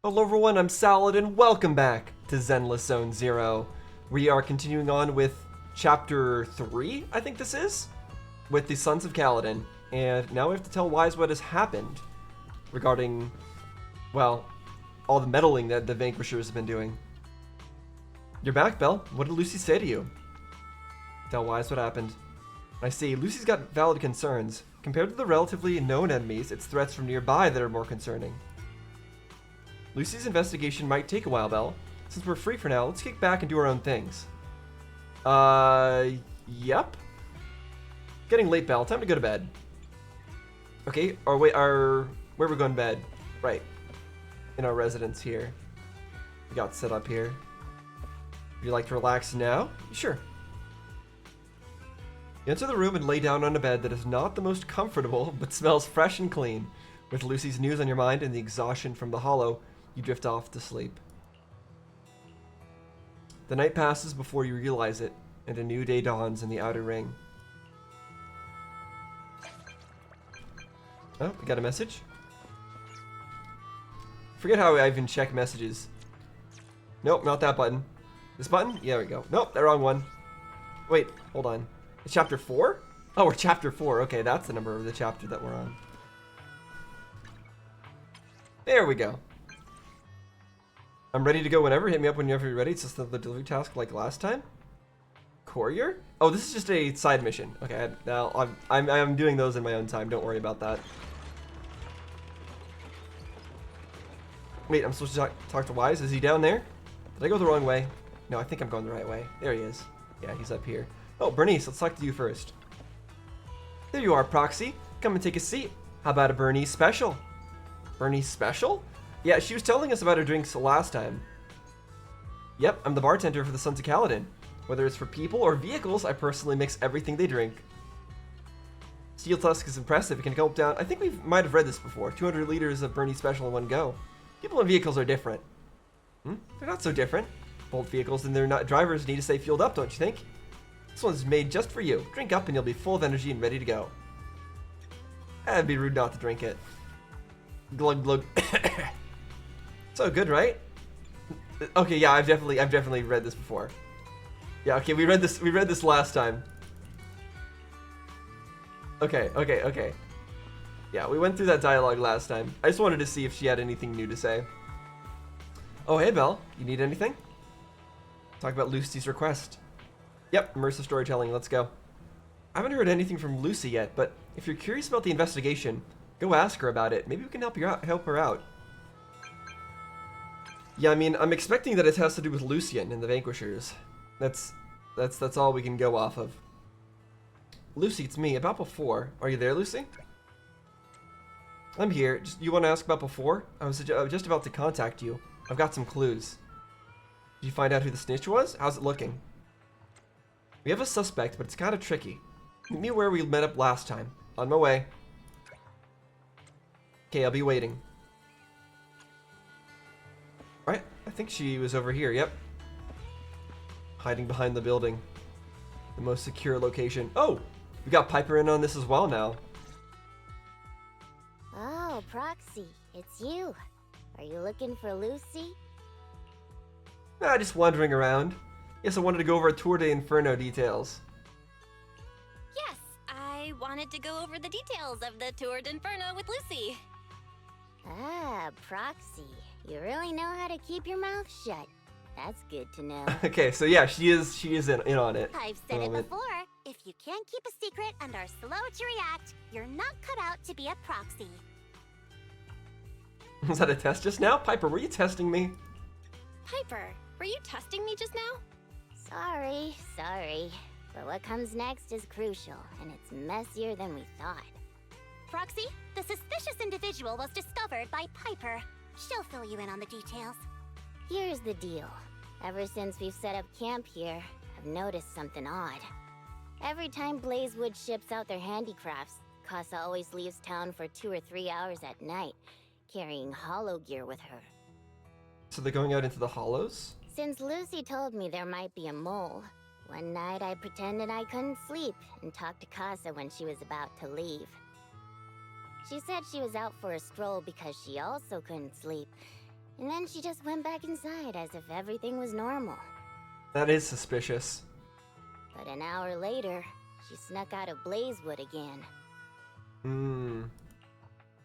Hello everyone, I'm Salad and welcome back to Zenless Zone Zero. We are continuing on with Chapter 3, I think this is, with the Sons of Kaladin. And now we have to tell Wise what has happened regarding, well, all the meddling that the Vanquishers have been doing. You're back, Belle. What did Lucy say to you? Tell Wise what happened. I see, Lucy's got valid concerns. Compared to the relatively known enemies, it's threats from nearby that are more concerning. Lucy's investigation might take a while, Belle. Since we're free for now, let's kick back and do our own things. Yep. Getting late, Belle. Time to go to bed. Okay, where are we going to bed? Right. In our residence here. We got set up here. Would you like to relax now? Sure. You enter the room and lay down on a bed that is not the most comfortable, but smells fresh and clean. With Lucy's news on your mind and the exhaustion from the hollow, you drift off to sleep. The night passes before you realize it, and a new day dawns in the outer ring. Oh, we got a message? Forget how I even check messages. Nope, not that button. This button? Yeah, there we go. Nope, the wrong one. Wait, hold on. It's chapter 4? Oh, we're chapter 4. Okay, that's the number of the chapter that we're on. There we go. I'm ready to go whenever. Hit me up whenever you're ready. It's just the delivery task like last time. Courier? Oh, this is just a side mission. Okay, now I'm doing those in my own time. Don't worry about that. Wait, I'm supposed to talk to Wise. Is he down there? Did I go the wrong way? No, I think I'm going the right way. There he is. Yeah, he's up here. Oh, Bernice, let's talk to you first. There you are, Proxy. Come and take a seat. How about a Bernice special? Bernice special? Yeah, she was telling us about her drinks last time. Yep, I'm the bartender for the Sons of Kaladin. Whether it's for people or vehicles, I personally mix everything they drink. Steel Tusk is impressive. It can gulp down. I think we might have read this before. 200 liters of Bernie Special in one go. People and vehicles are different. They're not so different. Both vehicles and their drivers need to stay fueled up, don't you think? This one's made just for you. Drink up and you'll be full of energy and ready to go. It'd be rude not to drink it. Glug glug. So good, right? Okay, yeah, I've definitely read this before. Yeah, okay, we read this last time. Okay. Yeah, we went through that dialogue last time. I just wanted to see if she had anything new to say. Oh, hey, Belle. You need anything? Talk about Lucy's request. Yep, immersive storytelling. Let's go. I haven't heard anything from Lucy yet, but if you're curious about the investigation, go ask her about it. Maybe we can help her out. Yeah, I mean, I'm expecting that it has to do with Lucian and the Vanquishers. That's all we can go off of. Lucy, it's me. About before. Are you there, Lucy? I'm here. You want to ask about before? I was just about to contact you. I've got some clues. Did you find out who the snitch was? How's it looking? We have a suspect, but it's kind of tricky. Meet me where we met up last time. On my way. Okay, I'll be waiting. Right, I think she was over here, yep. Hiding behind the building. The most secure location. Oh, we got Piper in on this as well now. Oh, Proxy, it's you. Are you looking for Lucy? Just wandering around. Yes, I wanted to go over Tour de Inferno details. Yes, I wanted to go over the details of the Tour d'Inferno with Lucy. Ah, Proxy. You really know how to keep your mouth shut. That's good to know. Okay, so yeah, she is in on it. I've said it before. If you can't keep a secret and are slow to react, you're not cut out to be a proxy. Was that a test just now? Piper, were you testing me? Piper, were you testing me just now? Sorry. But what comes next is crucial, and it's messier than we thought. Proxy, the suspicious individual was discovered by Piper. She'll fill you in on the details. Here's the deal. Ever since we've set up camp here, I've noticed something odd. Every time Blazewood ships out their handicrafts, Casa always leaves town for 2 or 3 hours at night, carrying hollow gear with her. So they're going out into the hollows? Since Lucy told me there might be a mole, one night I pretended I couldn't sleep and talked to Casa when she was about to leave. She said she was out for a stroll because she also couldn't sleep, And then she just went back inside as if everything was normal. That is suspicious. But an hour later, she snuck out of Blazewood again.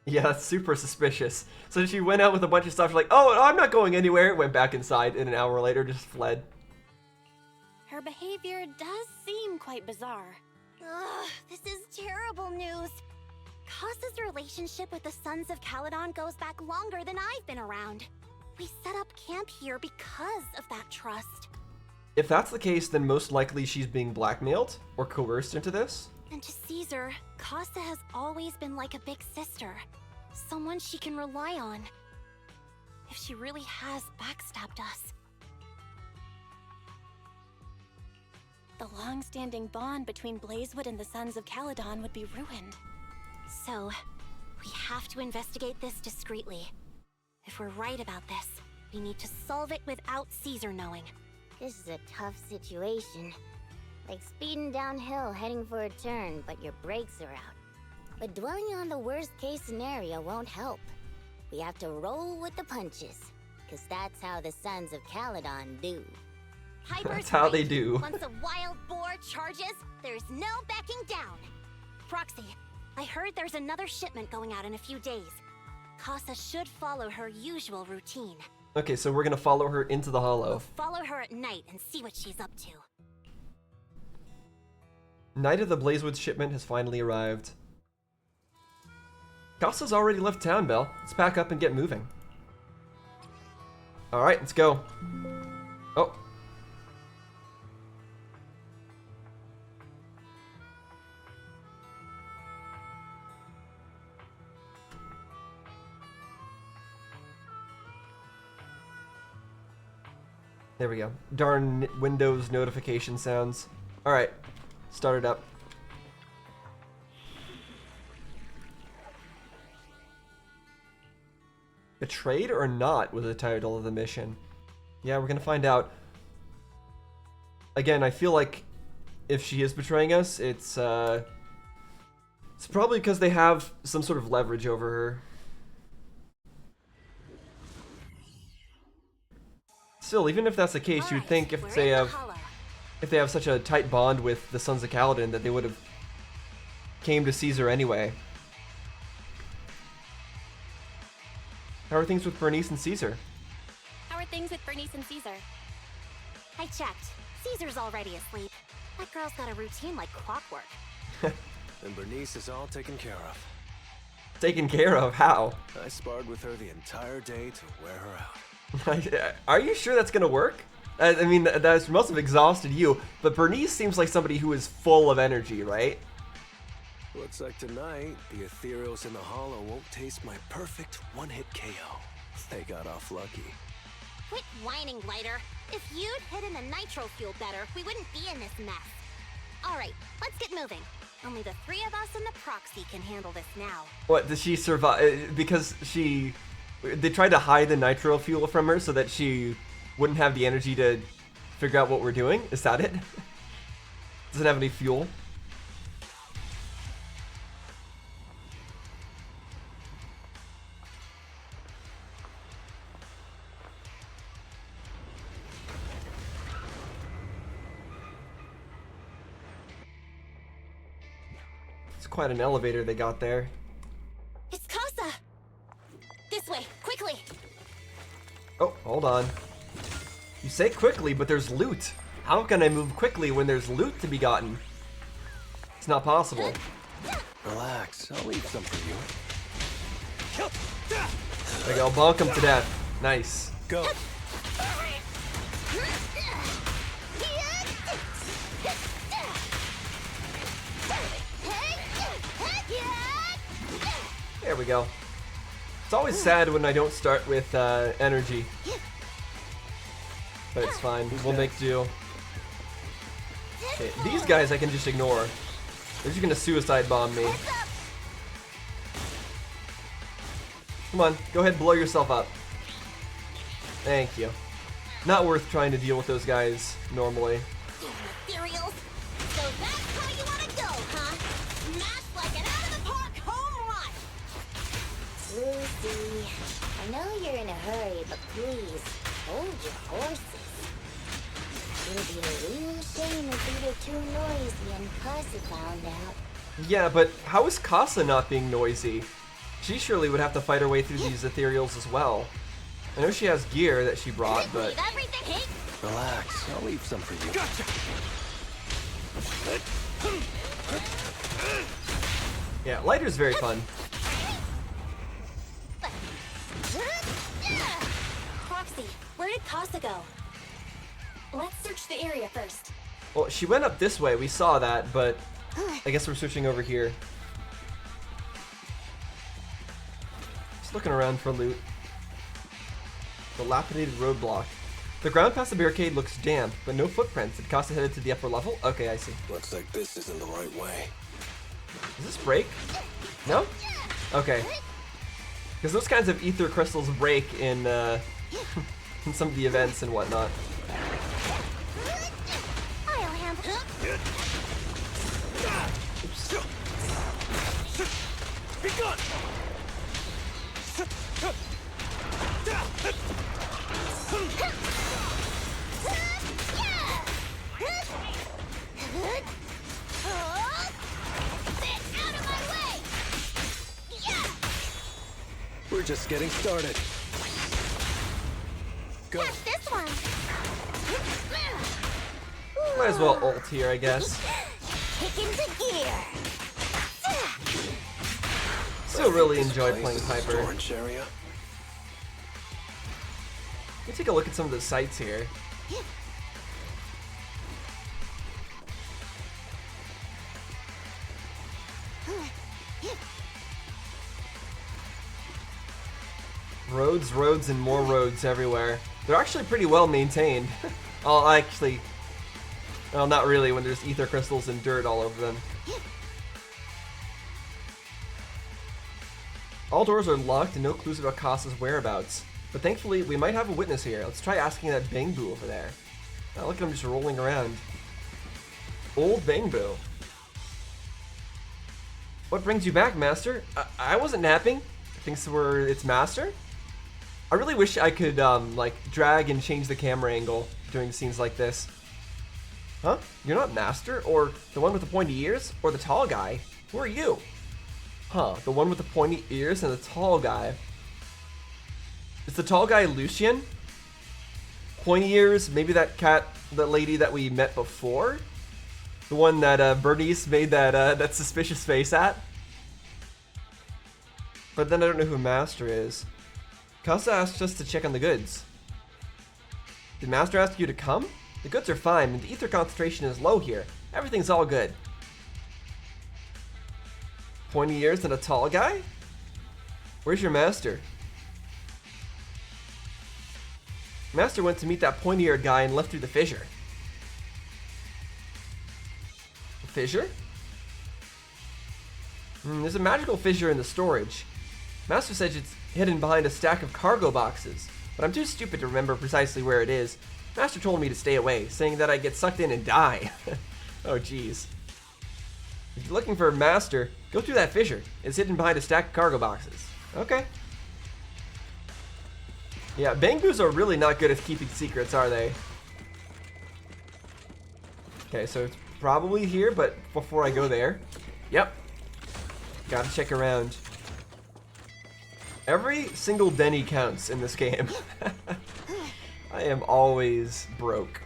Yeah, that's super suspicious. So she went out with a bunch of stuff, she's like, oh, I'm not going anywhere, went back inside, and an hour later just fled. Her behavior does seem quite bizarre. Ugh, this is terrible news. Kasa's relationship with the Sons of Caledon goes back longer than I've been around. We set up camp here because of that trust. If that's the case, then most likely she's being blackmailed or coerced into this. And to Caesar, Kasa has always been like a big sister. Someone she can rely on. If she really has backstabbed us. The long-standing bond between Blazewood and the Sons of Caledon would be ruined. So, we have to investigate this discreetly. If we're right about this, we need to solve it without Caesar knowing. This is a tough situation. Like speeding downhill heading for a turn, but your brakes are out. But dwelling on the worst case scenario won't help. We have to roll with the punches. Cause that's how the Sons of Caledon do. Piper's That's how right. they do. Once a wild boar charges, there's no backing down. Proxy, I heard there's another shipment going out in a few days. Kasa should follow her usual routine. Okay, so we're gonna follow her into the We'll hollow. follow her at night and see what she's up to. Night of the Blazewood shipment has finally arrived. Kasa's already left town, Belle. Let's pack up and get moving. Alright, let's go. Oh. There we go. Darn Windows notification sounds. Alright, start it up. Betrayed or not was the title of the mission. Yeah, we're gonna find out. Again, I feel like if she is betraying us, it's probably because they have some sort of leverage over her. Still, even if that's the case, you'd think if they have such a tight bond with the Sons of Caledon that they would have came to Caesar anyway. How are things with Bernice and Caesar? How are things with Bernice and Caesar? I checked. Caesar's already asleep. That girl's got a routine like clockwork. And Bernice is all taken care of. Taken care of? How? I sparred with her the entire day to wear her out. Are you sure that's gonna work? I mean, that must have exhausted you, but Bernice seems like somebody who is full of energy, right? Looks like tonight, the ethereals in the hollow won't taste my perfect one-hit KO. They got off lucky. Quit whining, Lighter. If you'd hidden the nitro fuel better, we wouldn't be in this mess. Alright, let's get moving. Only the three of us and the proxy can handle this now. What, does she survive? Because they tried to hide the nitro fuel from her so that she wouldn't have the energy to figure out what we're doing? Is that it? Doesn't have any fuel? It's quite an elevator they got there. It's Kasa! This way, quickly! Oh, hold on. You say quickly, but there's loot. How can I move quickly when there's loot to be gotten? It's not possible. Relax, I'll leave some for you. There we go, bonk him to death. Nice. Go. There we go. It's always sad when I don't start with energy. But it's fine, we'll make do. Okay, these guys I can just ignore. They're just gonna suicide bomb me. Come on, go ahead and blow yourself up. Thank you. Not worth trying to deal with those guys normally. Ethereals! So that's how you wanna go, huh? Smash like an out-of-the-park home run! Lucy, I know you're in a hurry, but please, hold your horses. It would be a real shame if we were too noisy and Casa found out. Yeah, but how is Casa not being noisy? She surely would have to fight her way through these ethereals as well. I know she has gear that she brought, but... Leave everything. Relax, I'll leave some for you. Yeah, lighter's very fun. Roxy, where did Casa go? Let's search the area first. Well, she went up this way, we saw that, but I guess we're searching over here. Just looking around for loot. Dilapidated roadblock. The ground past the barricade looks damp, but no footprints. Did Casa headed to the upper level? Okay, I see. Looks like this isn't the right way. Does this break? No? Okay. Because those kinds of ether crystals break in, in some of the events and whatnot. I'll handle it. Be gone! Out of my way. We're just getting started. Go. Catch this one. Might as well ult here, I guess. Kick into gear. Still really This enjoy place playing is a Piper. storage area. Let me take a look at some of the sites here. Roads, roads, and more roads everywhere. They're actually pretty well maintained. Oh, actually, well, not really when there's ether crystals and dirt all over them. All doors are locked and no clues about Casa's whereabouts. But thankfully, we might have a witness here. Let's try asking that Bangbu over there. Now look at him just rolling around. Old Bangbu. What brings you back, Master? I wasn't napping. Thinks we're its master? I really wish I could, like, drag and change the camera angle during scenes like this. Huh? You're not Master? Or the one with the pointy ears? Or the tall guy? Who are you? Huh, the one with the pointy ears and the tall guy. Is the tall guy Lucian? Pointy ears, maybe that lady that we met before? The one that Bernice made that suspicious face at? But then I don't know who Master is. Casa asked us to check on the goods. Did Master ask you to come? The goods are fine, and the ether concentration is low here. Everything's all good. Pointy ears and a tall guy? Where's your master? Master went to meet that pointy-eared guy and left through the fissure. A fissure? There's a magical fissure in the storage. Master says it's hidden behind a stack of cargo boxes, but I'm too stupid to remember precisely where it is. Master told me to stay away, saying that I'd get sucked in and die. Oh jeez. If you're looking for Master, go through that fissure. It's hidden behind a stack of cargo boxes. Okay. Yeah, Bangbus are really not good at keeping secrets, are they? Okay, so it's probably here, but before I go there... Yep. Gotta check around. Every single Denny counts in this game. I am always broke.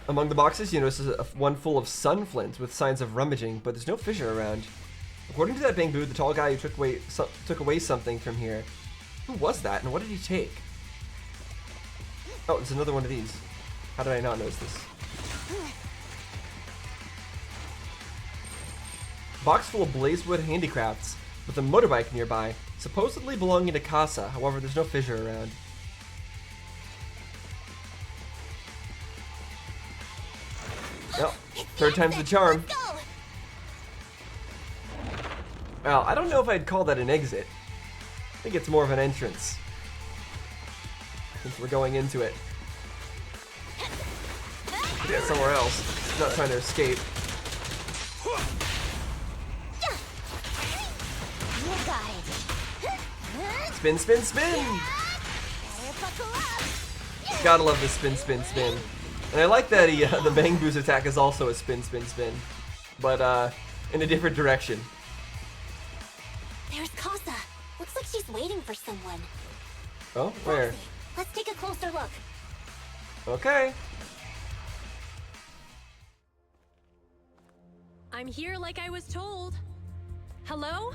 Among the boxes, you notice one full of sun flint with signs of rummaging, but there's no fissure around. According to that Bangbu, the tall guy who took away something from here. Who was that, and what did he take? Oh, there's another one of these. How did I not notice this? Box full of Blazewood handicrafts, with a motorbike nearby, supposedly belonging to Casa. However, there's no fissure around. Well, third time's the charm. Let's go. Well, I don't know if I'd call that an exit. I think it's more of an entrance. Since we're going into it. Yeah, somewhere else. Not trying to escape. You got it. Spin, spin, spin! Gotta love this spin, spin, spin. And I like that he, the Bang Boo's attack is also a spin, spin, spin. But, in a different direction. There's Casa. Looks like she's waiting for someone. Oh, where? Roxy, let's take a closer look. Okay. I'm here like I was told. Hello?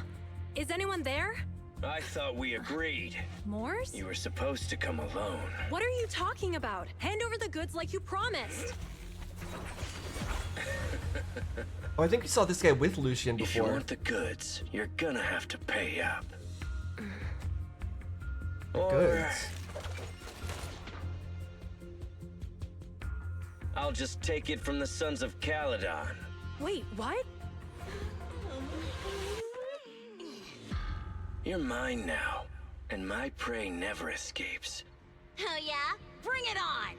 Is anyone there? I thought we agreed. Morse? You were supposed to come alone. What are you talking about? Hand over the goods like you promised. Oh, I think we saw this guy with Lucian If you before. want the goods, you're gonna have to pay up. Or Goods. I'll just take it from the Sons of Caledon. Wait, what? You're mine now, and my prey never escapes. Oh yeah? Bring it on!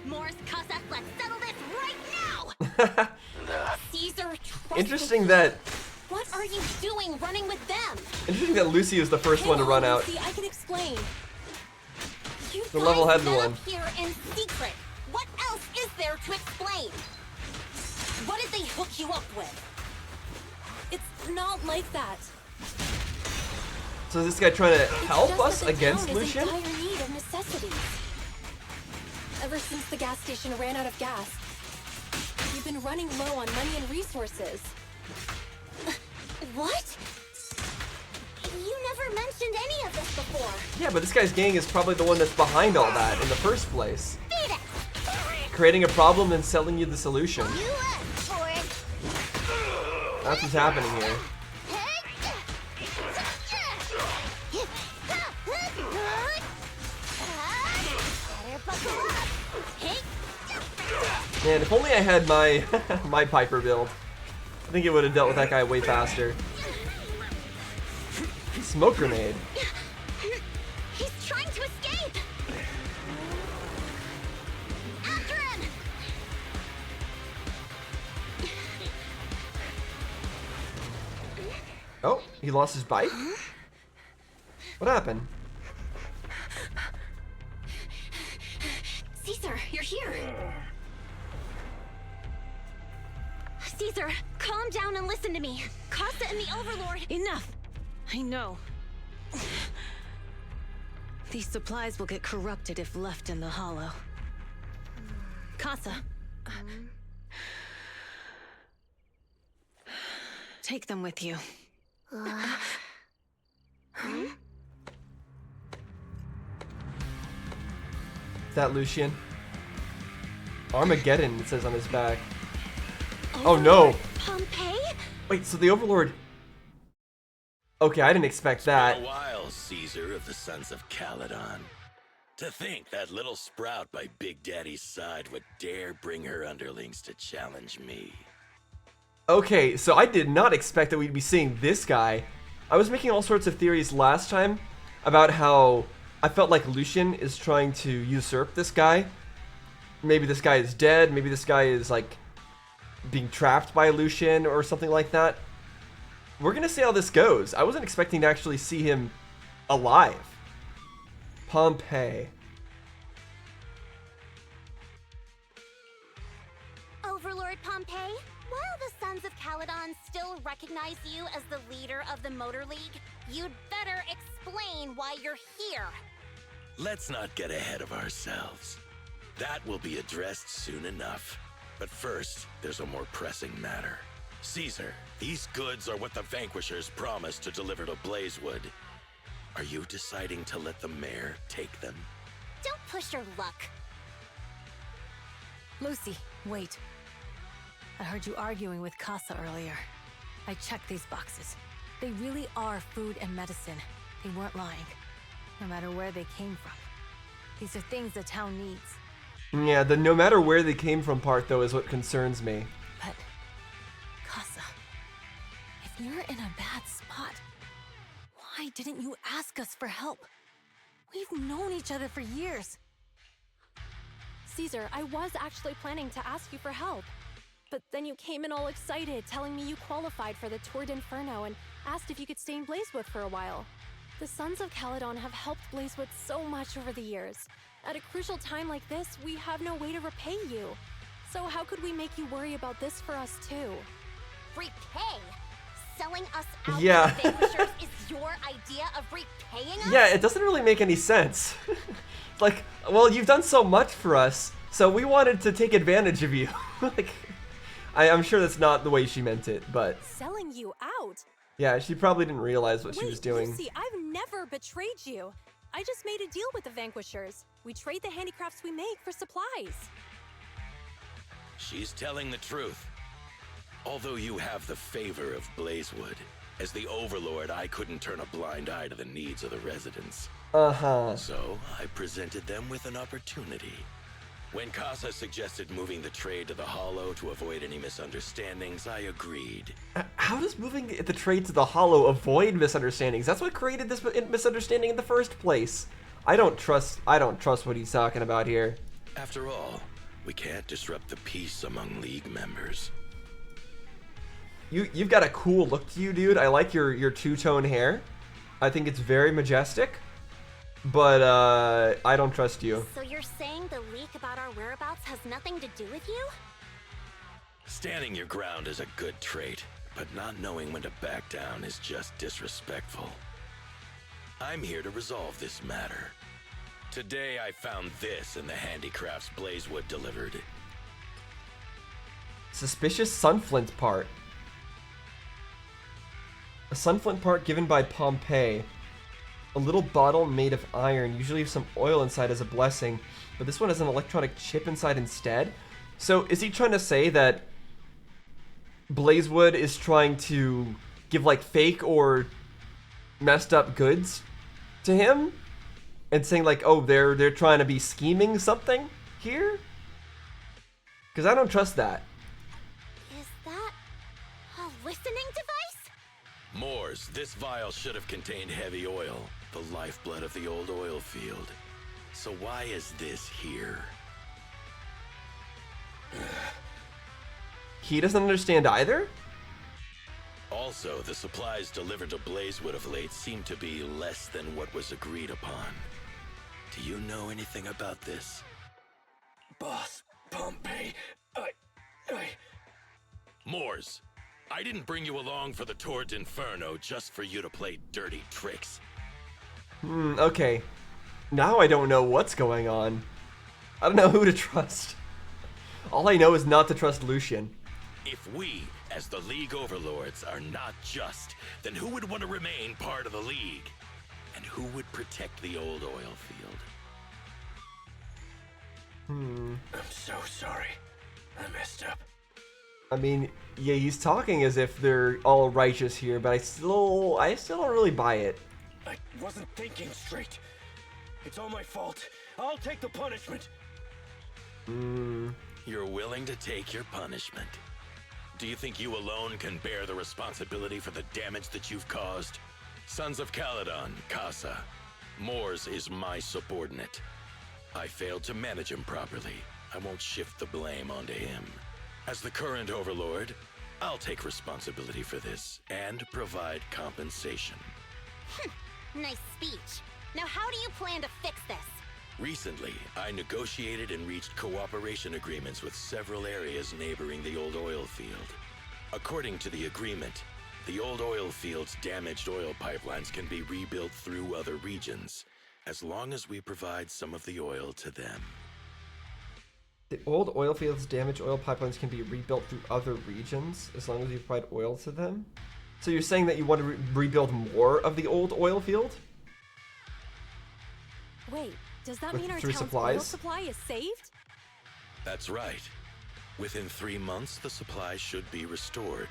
Morse, Casa, let's settle this right now! Caesar, trust Interesting me. that What are you doing running with them? interesting that Lucy was the first one to run out. See, I can explain. You The guys level-headed met one. up here in secret. What else is there to explain? What did they hook you up with? It's not like that. So is this guy trying to It's help just us that the against town is Lucian? in dire need of necessities. Ever since the gas station ran out of gas, we've been running low on money and resources. What? You never mentioned any of this before. Yeah, but this guy's gang is probably the one that's behind all that in the first place. Beat it! Creating a problem and selling you the solution. You asked for it. That's what's happening here. Man, if only I had my my Piper build. I think it would have dealt with that guy way faster. Smoke grenade. He's trying to escape! After him! Oh, he lost his bike? What happened? Caesar, you're here! Caesar, calm down and listen to me. Casa and the Overlord... Enough! I know. These supplies will get corrupted if left in the hollow. Casa. Take them with you. Is that Lucian? Armageddon, it says on his back. Oh no! Pompeii? Wait, so the Overlord... Okay, I didn't expect that. A while, Caesar of the Sons of Caledon. To think that little sprout by Big Daddy's side would dare bring her underlings to challenge me. Okay, so I did not expect that we'd be seeing this guy. I was making all sorts of theories last time about how I felt like Lucian is trying to usurp this guy. Maybe this guy is dead, maybe this guy is like being trapped by Lucian or something like that. We're gonna see how this goes. I wasn't expecting to actually see him alive. Pompeii. Overlord Pompeii, while the Sons of Caledon still recognize you as the leader of the Motor League, you'd better explain why you're here. Let's not get ahead of ourselves. That will be addressed soon enough. But first, there's a more pressing matter. Caesar, these goods are what the Vanquishers promised to deliver to Blazewood. Are you deciding to let the mayor take them? Don't push your luck. Lucy, wait. I heard you arguing with Casa earlier. I checked these boxes. They really are food and medicine. They weren't lying. No matter where they came from. These are things the town needs. Yeah, the no matter where they came from part though is what concerns me. But, Casa, if you're in a bad spot, why didn't you ask us for help? We've known each other for years. Caesar, I was actually planning to ask you for help. But then you came in all excited, telling me you qualified for the Tour d'Inferno and asked if you could stay in Blazewood for a while. The Sons of Caledon have helped Blazewood so much over the years. At a crucial time like this, we have no way to repay you. So how could we make you worry about this for us too? Repay? Selling us out Yeah. to the Vanquishers is your idea of repaying us? Yeah, it doesn't really make any sense. Like, well, you've done so much for us, so we wanted to take advantage of you. Like, I'm sure that's not the way she meant it, but Selling you out? yeah, she probably didn't realize what she Wait, was doing. Lucy, I've never betrayed you. I just made a deal with the Vanquishers. We trade the handicrafts we make for supplies. She's telling the truth. Although you have the favor of Blazewood, as the Overlord, I couldn't turn a blind eye to the needs of the residents. Uh-huh. So, I presented them with an opportunity. When Casa suggested moving the trade to the Hollow to avoid any misunderstandings, I agreed. How does moving the trade to the Hollow avoid misunderstandings? That's what created this misunderstanding in the first place. I don't trust what he's talking about here. After all, we can't disrupt the peace among League members. You've got a cool look to you, dude. I like your two-tone hair. I think it's very majestic. But I don't trust you. So you're saying the leak about our whereabouts has nothing to do with you? Standing your ground is a good trait, but not knowing when to back down is just disrespectful. I'm here to resolve this matter. Today I found this in the handicrafts Blazewood delivered. Suspicious sunflint part. A sunflint part given by Pompeii. A little bottle made of iron, usually with some oil inside as a blessing, but this one has an electronic chip inside instead. So is he trying to say that Blazewood is trying to give like fake or messed up goods to him? And saying like, oh, they're trying to be scheming something here? Because I don't trust that. Is that a listening device? Moors, this vial should have contained heavy oil, the lifeblood of the old oil field. So why is this here? He doesn't understand either? Also, the supplies delivered to Blazewood of late seem to be less than what was agreed upon. Do you know anything about this? Boss, Pompeii, Moors, I didn't bring you along for the Tour d'Inferno just for you to play dirty tricks. Okay. Now I don't know what's going on. I don't know who to trust. All I know is not to trust Lucian. If we, as the League Overlords, are not just, then who would want to remain part of the League? And who would protect the old oil field? I'm so sorry. I messed up. I mean, yeah, he's talking as if they're all righteous here, but I still don't really buy it. I wasn't thinking straight. It's all my fault. I'll take the punishment. You're willing to take your punishment. Do you think you alone can bear the responsibility for the damage that you've caused? Sons of Caledon, Casa. Moors is my subordinate. I failed to manage him properly. I won't shift the blame onto him. As the current Overlord, I'll take responsibility for this and provide compensation. Nice speech. Now how do you plan to fix this? Recently, I negotiated and reached cooperation agreements with several areas neighboring the old oil field. According to the agreement, the old oil field's damaged oil pipelines can be rebuilt through other regions, as long as we provide some of the oil to them. The old oil fields' damaged oil pipelines can be rebuilt through other regions as long as you provide oil to them? So you're saying that you want to rebuild more of the old oil field? Wait, does that mean our through town's oil supplies? supply is saved? That's right. Within 3 months, the supply should be restored.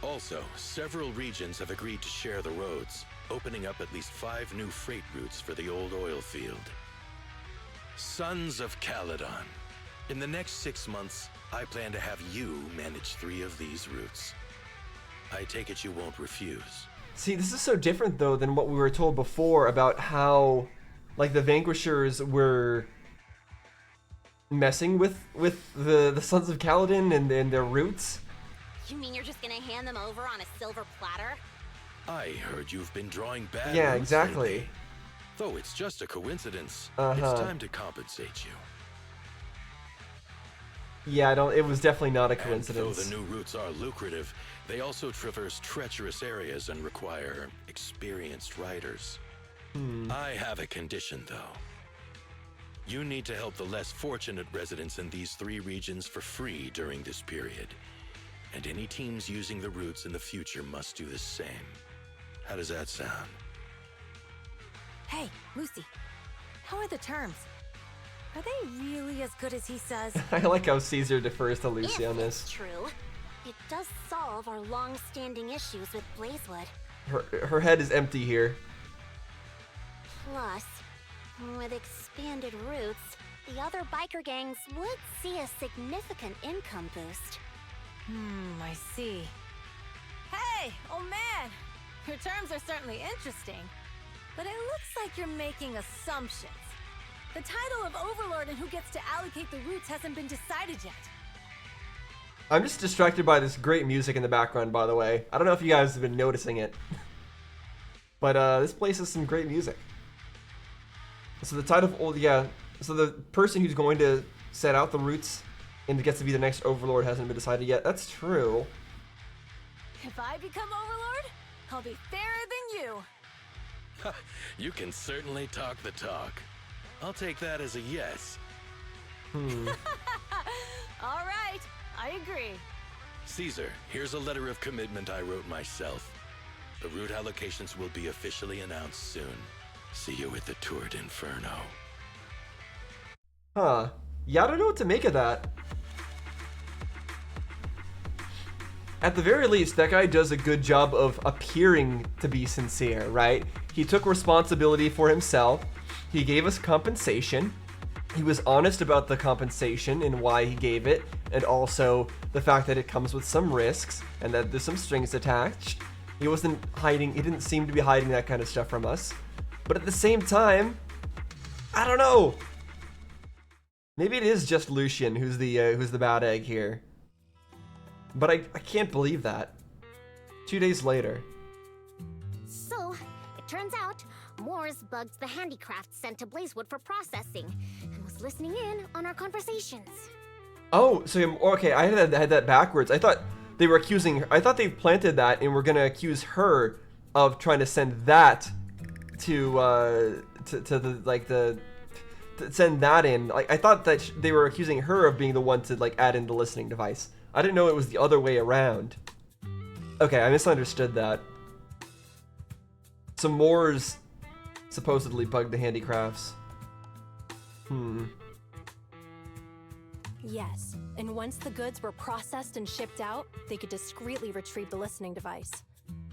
Also, several regions have agreed to share the roads, opening up at least 5 new freight routes for the old oil field. Sons of Caledon. In the next 6 months, I plan to have you manage 3 of these routes. I take it you won't refuse. See, this is so different, though, than what we were told before about how, like, the Vanquishers were messing with the Sons of Caledon and their routes. You mean you're just gonna hand them over on a silver platter? I heard you've been drawing bad Yeah, roots exactly. lately. Though it's just a coincidence, Uh-huh. it's time to compensate you. Yeah, it was definitely not a And coincidence. though the new routes are lucrative, they also traverse treacherous areas and require experienced riders. I have a condition, though. You need to help the less fortunate residents in these 3 regions for free during this period. And any teams using the routes in the future must do the same. How does that sound? Hey, Lucy, how are the terms? Are they really as good as he says? I like how Caesar defers to Lucy If on it's this. true, it does solve our long-standing issues with Blazewood. Her head is empty here. Plus, with expanded routes, the other biker gangs would see a significant income boost. I see. Hey, oh man! Your terms are certainly interesting, but it looks like you're making assumptions. The title of Overlord and who gets to allocate the routes hasn't been decided yet. I'm just distracted by this great music in the background, by the way. I don't know if you guys have been noticing it. But this place has some great music. So the title of, so the person who's going to set out the routes and gets to be the next Overlord hasn't been decided yet. That's true. If I become Overlord, I'll be fairer than you. You can certainly talk the talk. I'll take that as a yes. All right, I agree. Caesar, here's a letter of commitment I wrote myself. The route allocations will be officially announced soon. See you at the Tour d'Inferno. Huh. Yeah, I don't know what to make of that. At the very least, that guy does a good job of appearing to be sincere, right? He took responsibility for himself. He gave us compensation. He was honest about the compensation and why he gave it, and also the fact that it comes with some risks and that there's some strings attached. He wasn't hiding, he didn't seem to be hiding that kind of stuff from us. But at the same time, I don't know. Maybe it is just Lucian who's the bad egg here. But I can't believe that. 2 days later. So, it turns out, Moores bugged the handicrafts sent to Blazewood for processing, and was listening in on our conversations. Oh, so okay, I had that backwards. I thought they were accusing her. I thought they planted that and were gonna accuse her of trying to send that to send that in. Like, I thought that they were accusing her of being the one to add in the listening device. I didn't know it was the other way around. Okay, I misunderstood that. So Moores supposedly bugged the handicrafts. Yes, and once the goods were processed and shipped out, they could discreetly retrieve the listening device.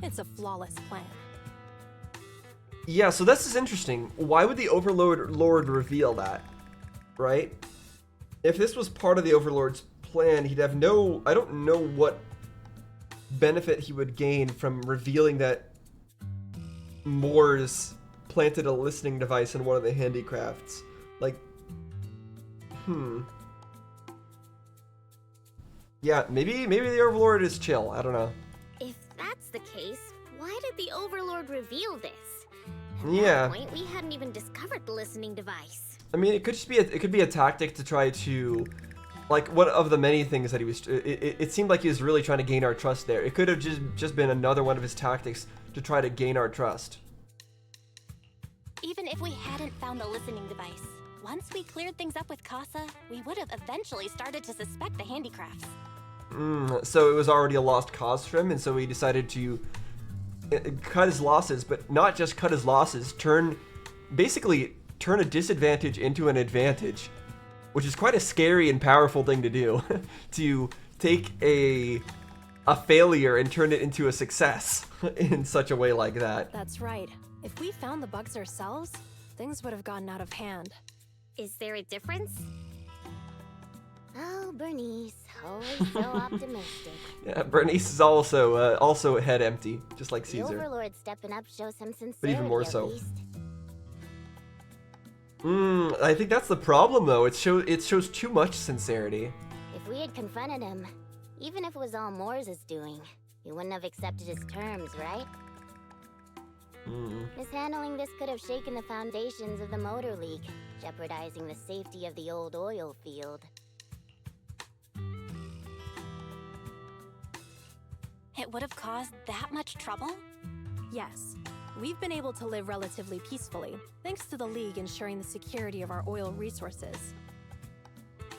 It's a flawless plan. Yeah, so this is interesting. Why would the Overlord reveal that? Right? If this was part of the Overlord's plan, he'd have no... I don't know what benefit he would gain from revealing that Moores planted a listening device in one of the handicrafts. Like, Yeah, maybe the Overlord is chill. I don't know. If that's the case, why did the Overlord reveal this? At Yeah. that point, we hadn't even discovered the listening device. I mean, it could just be it could be a tactic to try to, like, one of the many things that he was. It seemed like he was really trying to gain our trust there. It could have just been another one of his tactics to try to gain our trust. Even if we hadn't found the listening device, once we cleared things up with Casa, we would have eventually started to suspect the handicrafts. So it was already a lost cause for him, and so he decided to cut his losses, but not just cut his losses, basically turn a disadvantage into an advantage, which is quite a scary and powerful thing to do. To take a failure and turn it into a success in such a way like that. That's right. If we found the bugs ourselves, things would have gotten out of hand. Is there a difference? Oh, Bernice, always so optimistic. Yeah, Bernice is also head empty, just like The Caesar. Overlord stepping up shows some sincerity, But even more at so. least. I think that's the problem, though. It shows too much sincerity. If we had confronted him, even if it was all Moores' doing, we wouldn't have accepted his terms, right? Mishandling this could have shaken the foundations of the Motor League, jeopardizing the safety of the old oil field. It would have caused that much trouble? Yes. We've been able to live relatively peacefully, thanks to the League ensuring the security of our oil resources.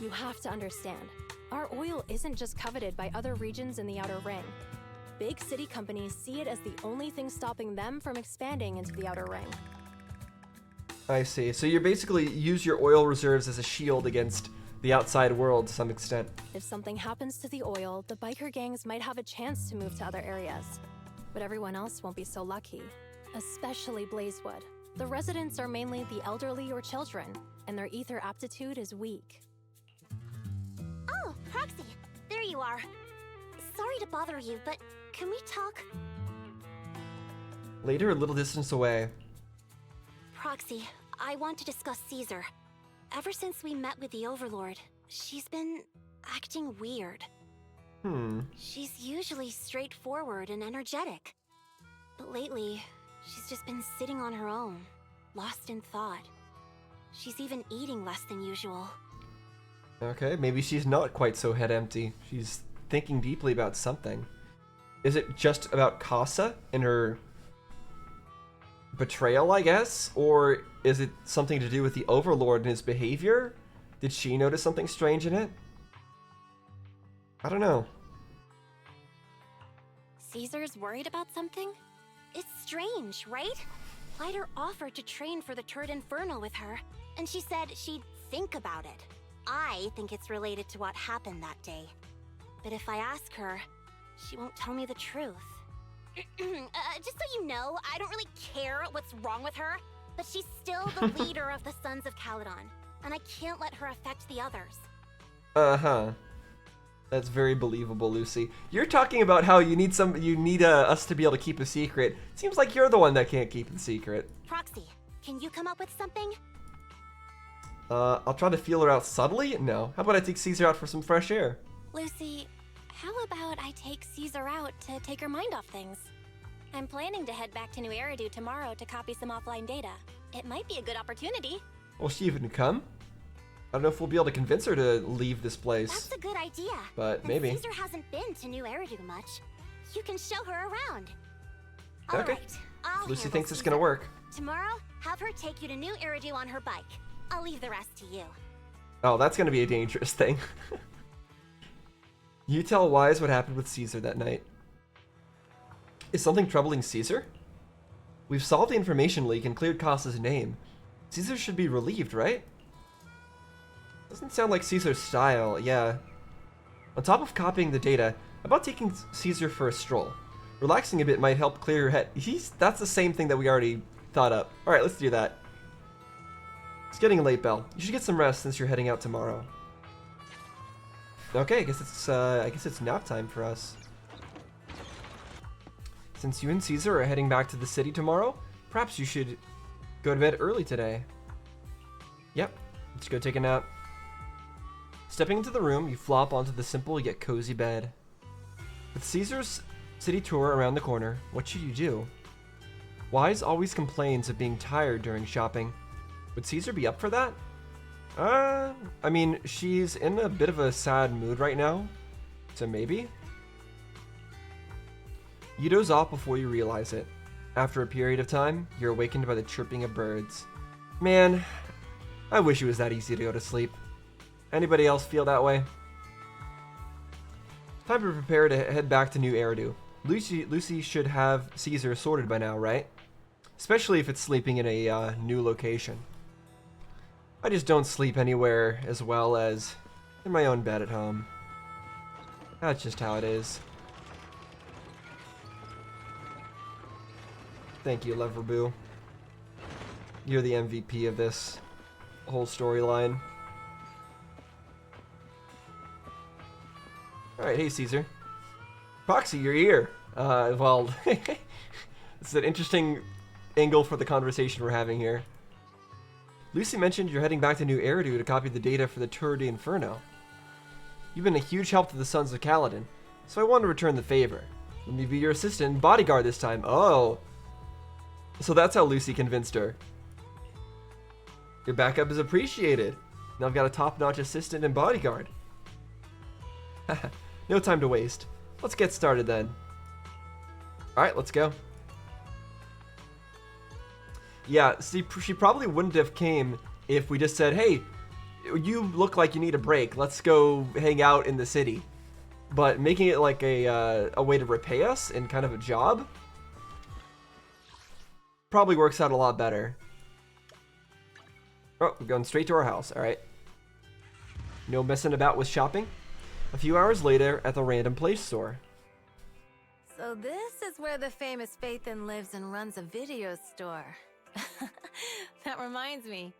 You have to understand, our oil isn't just coveted by other regions in the Outer Ring. Big city companies see it as the only thing stopping them from expanding into the Outer Ring. I see. So you basically use your oil reserves as a shield against the outside world to some extent. If something happens to the oil, the biker gangs might have a chance to move to other areas. But everyone else won't be so lucky. Especially Blazewood. The residents are mainly the elderly or children, and their ether aptitude is weak. Oh, Proxy, there you are. Sorry to bother you, but can we talk? Later, a little distance away. Proxy, I want to discuss Caesar. Ever since we met with the Overlord, she's been acting weird. She's usually straightforward and energetic. But lately, she's just been sitting on her own, lost in thought. She's even eating less than usual. Okay, maybe she's not quite so head empty. She's thinking deeply about something. Is it just about Casa and her betrayal, I guess? Or is it something to do with the Overlord and his behavior? Did she notice something strange in it? I don't know. Caesar's worried about something? It's strange, right? Lighter offered to train for the Turd Inferno with her, and she said she'd think about it. I think it's related to what happened that day. But if I ask her, she won't tell me the truth. Just so you know, I don't really care what's wrong with her, but she's still the leader of the Sons of Caledon, and I can't let her affect the others. Uh-huh. That's very believable, Lucy. You're talking about how you need us to be able to keep a secret. Seems like you're the one that can't keep the secret. Proxy, can you come up with something? I'll try to feel her out subtly? No. How about I take Caesar out for some fresh air? Lucy, how about I take Caesar out to take her mind off things? I'm planning to head back to New Eridu tomorrow to copy some offline data. It might be a good opportunity. Will she even come? I don't know if we'll be able to convince her to leave this place. That's a good idea. But and maybe. Caesar hasn't been to New Eridu much. You can show her around. Okay. All right, I'll Lucy handle thinks it's Caesar. gonna work. Tomorrow, have her take you to New Eridu on her bike. I'll leave the rest to you. Oh, that's gonna be a dangerous thing. You tell Wise what happened with Caesar that night. Is something troubling Caesar? We've solved the information leak and cleared Casa's name. Caesar should be relieved, right? Doesn't sound like Caesar's style, yeah. On top of copying the data, how about taking Caesar for a stroll? Relaxing a bit might help clear her head. That's the same thing that we already thought up. Alright, let's do that. It's getting late, Belle. You should get some rest since you're heading out tomorrow. Okay, I guess it's nap time for us. Since you and Caesar are heading back to the city tomorrow, perhaps you should go to bed early today. Yep, let's go take a nap. Stepping into the room, you flop onto the simple yet cozy bed. With Caesar's city tour around the corner, what should you do? Wise always complains of being tired during shopping. Would Caesar be up for that? I mean, she's in a bit of a sad mood right now, so maybe? You doze off before you realize it. After a period of time, you're awakened by the chirping of birds. Man, I wish it was that easy to go to sleep. Anybody else feel that way? Time to prepare to head back to New Eridu. Lucy should have Caesar sorted by now, right? Especially if it's sleeping in a new location. I just don't sleep anywhere as well as in my own bed at home. That's just how it is. Thank you, Leverboo. You're the MVP of this whole storyline. Alright, hey Caesar. Proxy, you're here. Well, it's an interesting angle for the conversation we're having here. Lucy mentioned you're heading back to New Eridu to copy the data for the Tour de Inferno. You've been a huge help to the Sons of Caledon, so I want to return the favor. Let me be your assistant and bodyguard this time. Oh! So that's how Lucy convinced her. Your backup is appreciated. Now I've got a top-notch assistant and bodyguard. No time to waste. Let's get started then. Alright, let's go. Yeah, see, she probably wouldn't have came if we just said, hey, you look like you need a break. Let's go hang out in the city. But making it like a way to repay us and kind of a job probably works out a lot better. Oh, we're going straight to our house. Alright. No messing about with shopping. A few hours later at the random place store. So this is where the famous Faithin lives and runs a video store. That reminds me.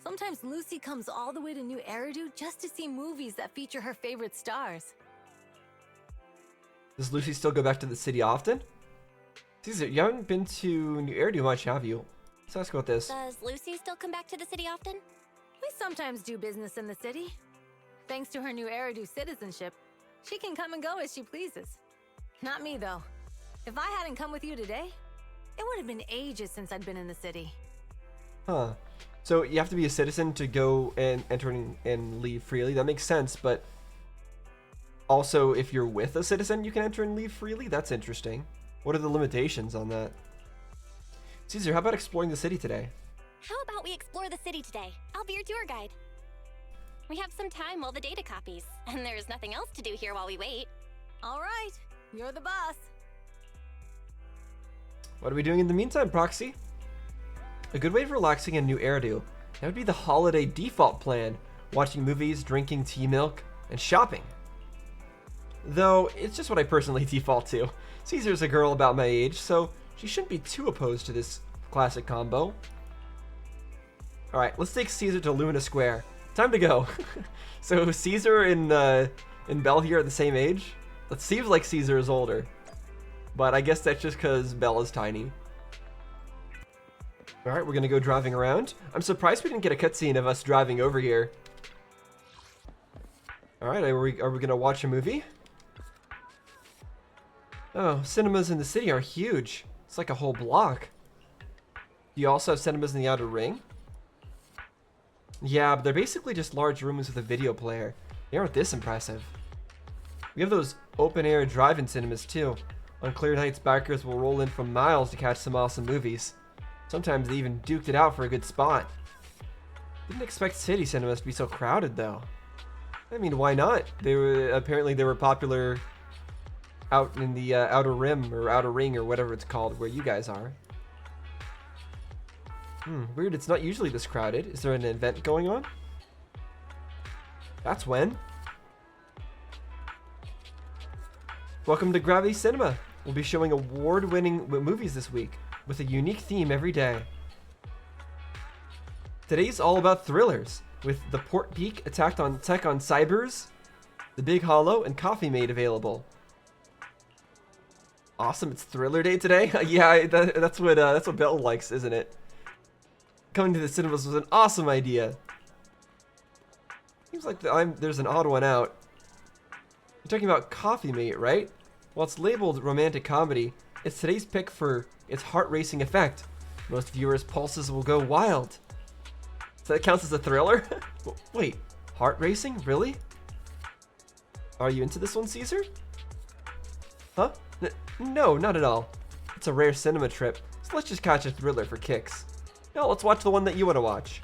Sometimes Lucy comes all the way to New Eridu just to see movies that feature her favorite stars. Does Lucy still go back to the city often? Caesar, you haven't been to New Eridu much, have you? Let's ask about this. Does Lucy still come back to the city often? We sometimes do business in the city. Thanks to her New Eridu citizenship, she can come and go as she pleases. Not me, though. If I hadn't come with you today, it would have been ages since I'd been in the city. Huh. So you have to be a citizen to go and enter and leave freely. That makes sense, but also if you're with a citizen, you can enter and leave freely? That's interesting. What are the limitations on that? Caesar, how about exploring the city today? How about we explore the city today? I'll be your tour guide. We have some time while the data copies, and there's nothing else to do here while we wait. All right, you're the boss. What are we doing in the meantime, Proxy? A good way of relaxing in New Eridu, that would be the holiday default plan. Watching movies, drinking tea milk, and shopping. Though, it's just what I personally default to. Caesar's a girl about my age, so she shouldn't be too opposed to this classic combo. Alright, let's take Caesar to Lumina Square. Time to go. So Caesar and Belle here are the same age? It seems like Caesar is older. But I guess that's just because Belle is tiny. Alright, we're gonna go driving around. I'm surprised we didn't get a cutscene of us driving over here. Alright, are we gonna watch a movie? Oh, cinemas in the city are huge. It's like a whole block. Do you also have cinemas in the Outer Ring? Yeah, but they're basically just large rooms with a video player. They aren't this impressive. We have those open-air drive-in cinemas too. On clear nights, bikers will roll in from miles to catch some awesome movies. Sometimes they even duked it out for a good spot. Didn't expect city cinemas to be so crowded though. I mean, why not? Apparently they were popular out in the Outer Rim or Outer Ring or whatever it's called where you guys are. Weird, it's not usually this crowded. Is there an event going on? That's when. Welcome to Gravity Cinema. We'll be showing award-winning movies this week with a unique theme every day. Today's all about thrillers with The Port Peak Attack on Cybers, The Big Hollow, and Coffee Mate available. Awesome, it's Thriller Day today. Yeah, that's what Belle likes, isn't it? Coming to the cinemas was an awesome idea. Seems like there's an odd one out. You're talking about Coffee Mate, right? While it's labeled romantic comedy, it's today's pick for its heart-racing effect. Most viewers' pulses will go wild. So that counts as a thriller? Wait, heart racing? Really? Are you into this one, Caesar? Huh? No, not at all. It's a rare cinema trip, so let's just catch a thriller for kicks. No, let's watch the one that you want to watch.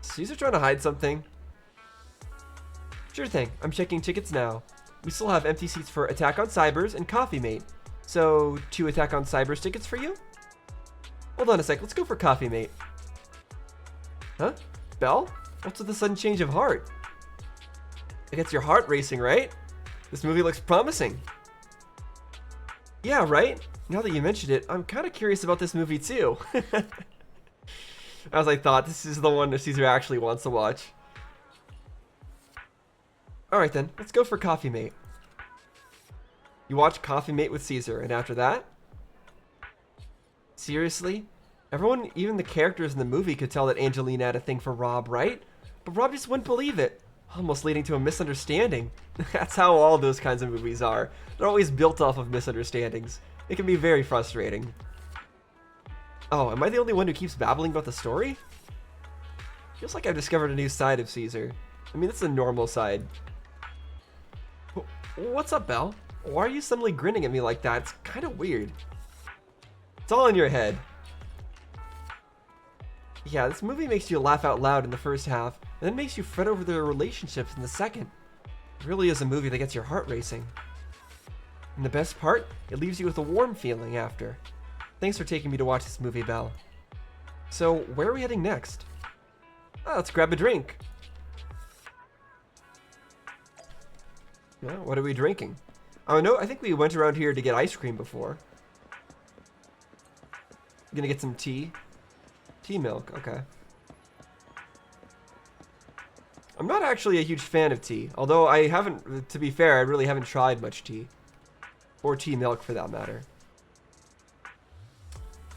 Caesar trying to hide something? Sure thing, I'm checking tickets now. We still have empty seats for Attack on Cybers and Coffee Mate. So, 2 Attack on Cybers tickets for you? Hold on a sec, let's go for Coffee Mate. Huh? Belle? What's with the sudden change of heart? It gets your heart racing, right? This movie looks promising. Yeah, right? Now that you mentioned it, I'm kind of curious about this movie too. As I thought, this is the one that Caesar actually wants to watch. Alright then, let's go for Coffee Mate. You watch Coffee Mate with Caesar, and after that? Seriously? Everyone, even the characters in the movie, could tell that Angelina had a thing for Rob, right? But Rob just wouldn't believe it, almost leading to a misunderstanding. That's how all those kinds of movies are. They're always built off of misunderstandings. It can be very frustrating. Oh, am I the only one who keeps babbling about the story? Feels like I've discovered a new side of Caesar. I mean, it's a normal side. What's up, Belle? Why are you suddenly grinning at me like that? It's kind of weird. It's all in your head. Yeah, this movie makes you laugh out loud in the first half, and then makes you fret over their relationships in the second. It really is a movie that gets your heart racing. And the best part, it leaves you with a warm feeling after. Thanks for taking me to watch this movie, Belle. So, where are we heading next? Oh, let's grab a drink. Yeah, what are we drinking? Oh no, I think we went around here to get ice cream before. Gonna get some tea. Tea milk, okay. I'm not actually a huge fan of tea, although I haven't, to be fair, I really haven't tried much tea. Or tea milk for that matter.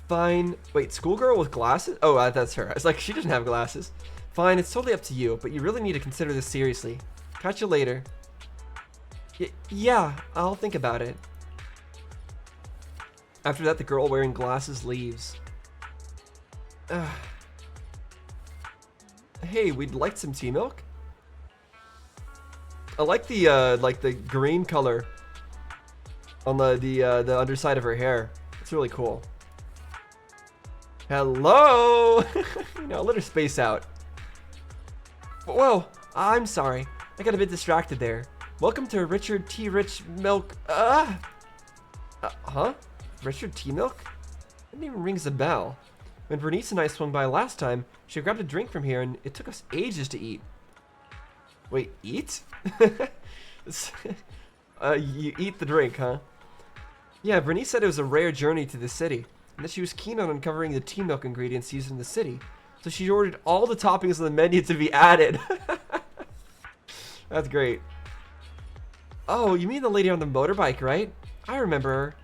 Fine. Wait, schoolgirl with glasses? Oh, that's her. I was like, she doesn't have glasses. Fine, it's totally up to you, but you really need to consider this seriously. Catch you later. Yeah, I'll think about it. After that, the girl wearing glasses leaves. Hey, we'd like some tea milk? I like the green color on the underside of her hair. It's really cool. Hello! No, let her space out. Whoa, I'm sorry. I got a bit distracted there. Welcome to Richard T. Rich Milk. Huh? Richard T. Milk? That name rings a bell. When Bernice and I swung by last time, she grabbed a drink from here and it took us ages to eat. Wait, eat? You eat the drink, huh? Yeah, Bernice said it was a rare journey to the city, and that she was keen on uncovering the tea milk ingredients used in the city. So she ordered all the toppings on the menu to be added. That's great. Oh, you mean the lady on the motorbike, right? I remember her.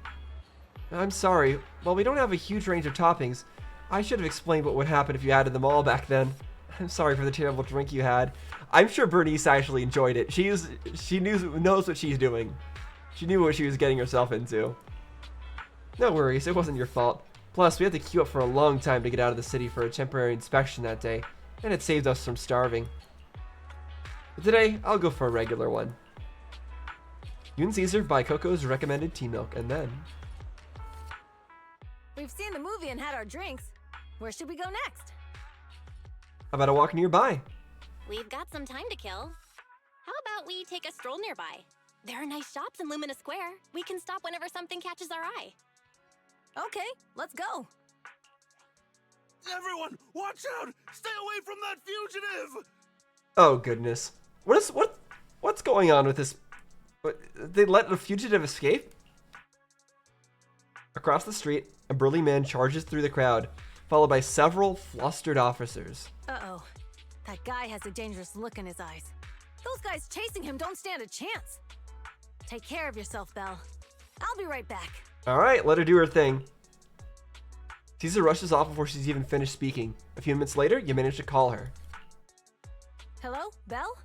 I'm sorry. Well, we don't have a huge range of toppings. I should have explained what would happen if you added them all back then. I'm sorry for the terrible drink you had. I'm sure Bernice actually enjoyed it. She knows what she's doing. She knew what she was getting herself into. No worries, it wasn't your fault. Plus, we had to queue up for a long time to get out of the city for a temporary inspection that day, and it saved us from starving. But today, I'll go for a regular one. You and Caesar buy Coco's recommended tea milk, and then... We've seen the movie and had our drinks. Where should we go next? How about a walk nearby? We've got some time to kill. How about we take a stroll nearby? There are nice shops in Lumina Square. We can stop whenever something catches our eye. Okay, let's go. Everyone, watch out! Stay away from that fugitive! Oh goodness. What's going on with this? They let a fugitive escape? Across the street, a burly man charges through the crowd, followed by several flustered officers. Uh-oh. That guy has a dangerous look in his eyes. Those guys chasing him don't stand a chance. Take care of yourself, Belle. I'll be right back. Alright, let her do her thing. Caesar rushes off before she's even finished speaking. A few minutes later, you manage to call her. Hello, Belle?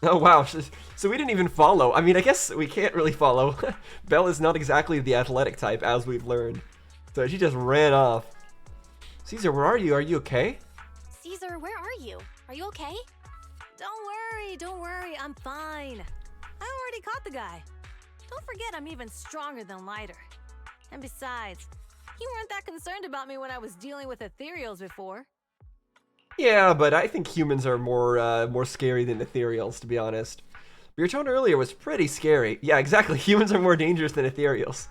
Oh wow, so we didn't even follow. I mean, I guess we can't really follow. Belle is not exactly the athletic type, as we've learned. So she just ran off. Caesar, where are you? Are you okay? Caesar, where are you? Are you okay? Don't worry, I'm fine. I already caught the guy. Don't forget I'm even stronger than lighter. And besides, you weren't that concerned about me when I was dealing with ethereals before. Yeah, but I think humans are more scary than ethereals, to be honest. Your tone earlier was pretty scary. Yeah, exactly. Humans are more dangerous than ethereals.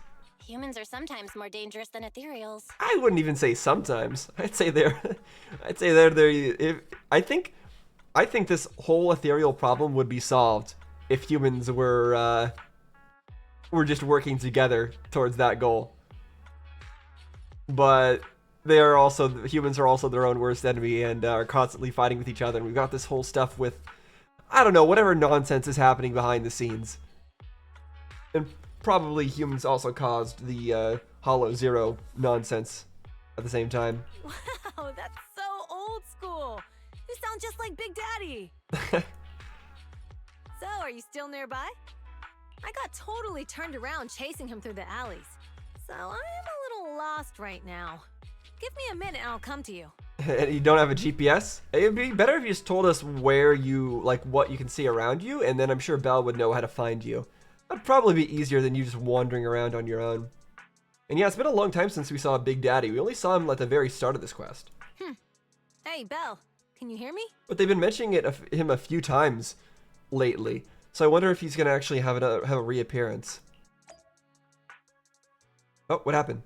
Humans are sometimes more dangerous than ethereals. I wouldn't even say sometimes. I think this whole ethereal problem would be solved if humans were just working together towards that goal. But humans are also their own worst enemy and are constantly fighting with each other. And we've got this whole stuff with, I don't know, whatever nonsense is happening behind the scenes. And probably humans also caused the Hollow Zero nonsense at the same time. Wow, that's so old school. You sound just like Big Daddy. So, are you still nearby? I got totally turned around chasing him through the alleys. So, I am a little lost right now. Give me a minute and I'll come to you. And you don't have a GPS? It'd be better if you just told us where you, like, what you can see around you, and then I'm sure Belle would know how to find you. That'd probably be easier than you just wandering around on your own. And yeah, it's been a long time since we saw Big Daddy. We only saw him at the very start of this quest. Hey, Belle, can you hear me? But they've been mentioning him a few times lately, so I wonder if he's gonna actually have a reappearance. Oh, what happened?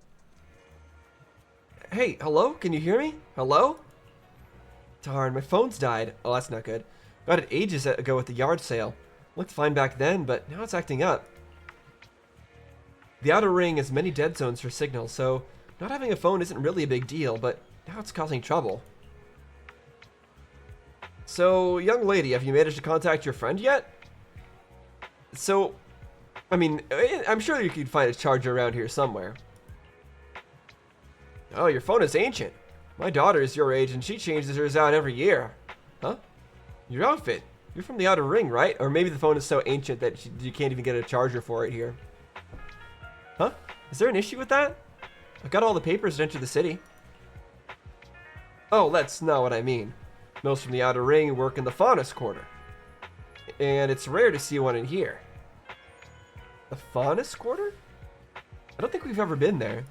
Hey, hello? Can you hear me? Hello? Darn, my phone's died. Oh, that's not good. Got it ages ago at the yard sale. Looked fine back then, but now it's acting up. The outer ring has many dead zones for signal, so not having a phone isn't really a big deal, but now it's causing trouble. So, young lady, have you managed to contact your friend yet? So, I mean, I'm sure you could find a charger around here somewhere. Oh, your phone is ancient. My daughter is your age and she changes hers out every year. Huh? Your outfit. You're from the outer ring, right? Or maybe the phone is so ancient that you can't even get a charger for it here. Huh? Is there an issue with that? I've got all the papers to enter the city. Oh, that's not what I mean. Most from the outer ring work in the Faunus Quarter. And it's rare to see one in here. The Faunus Quarter? I don't think we've ever been there.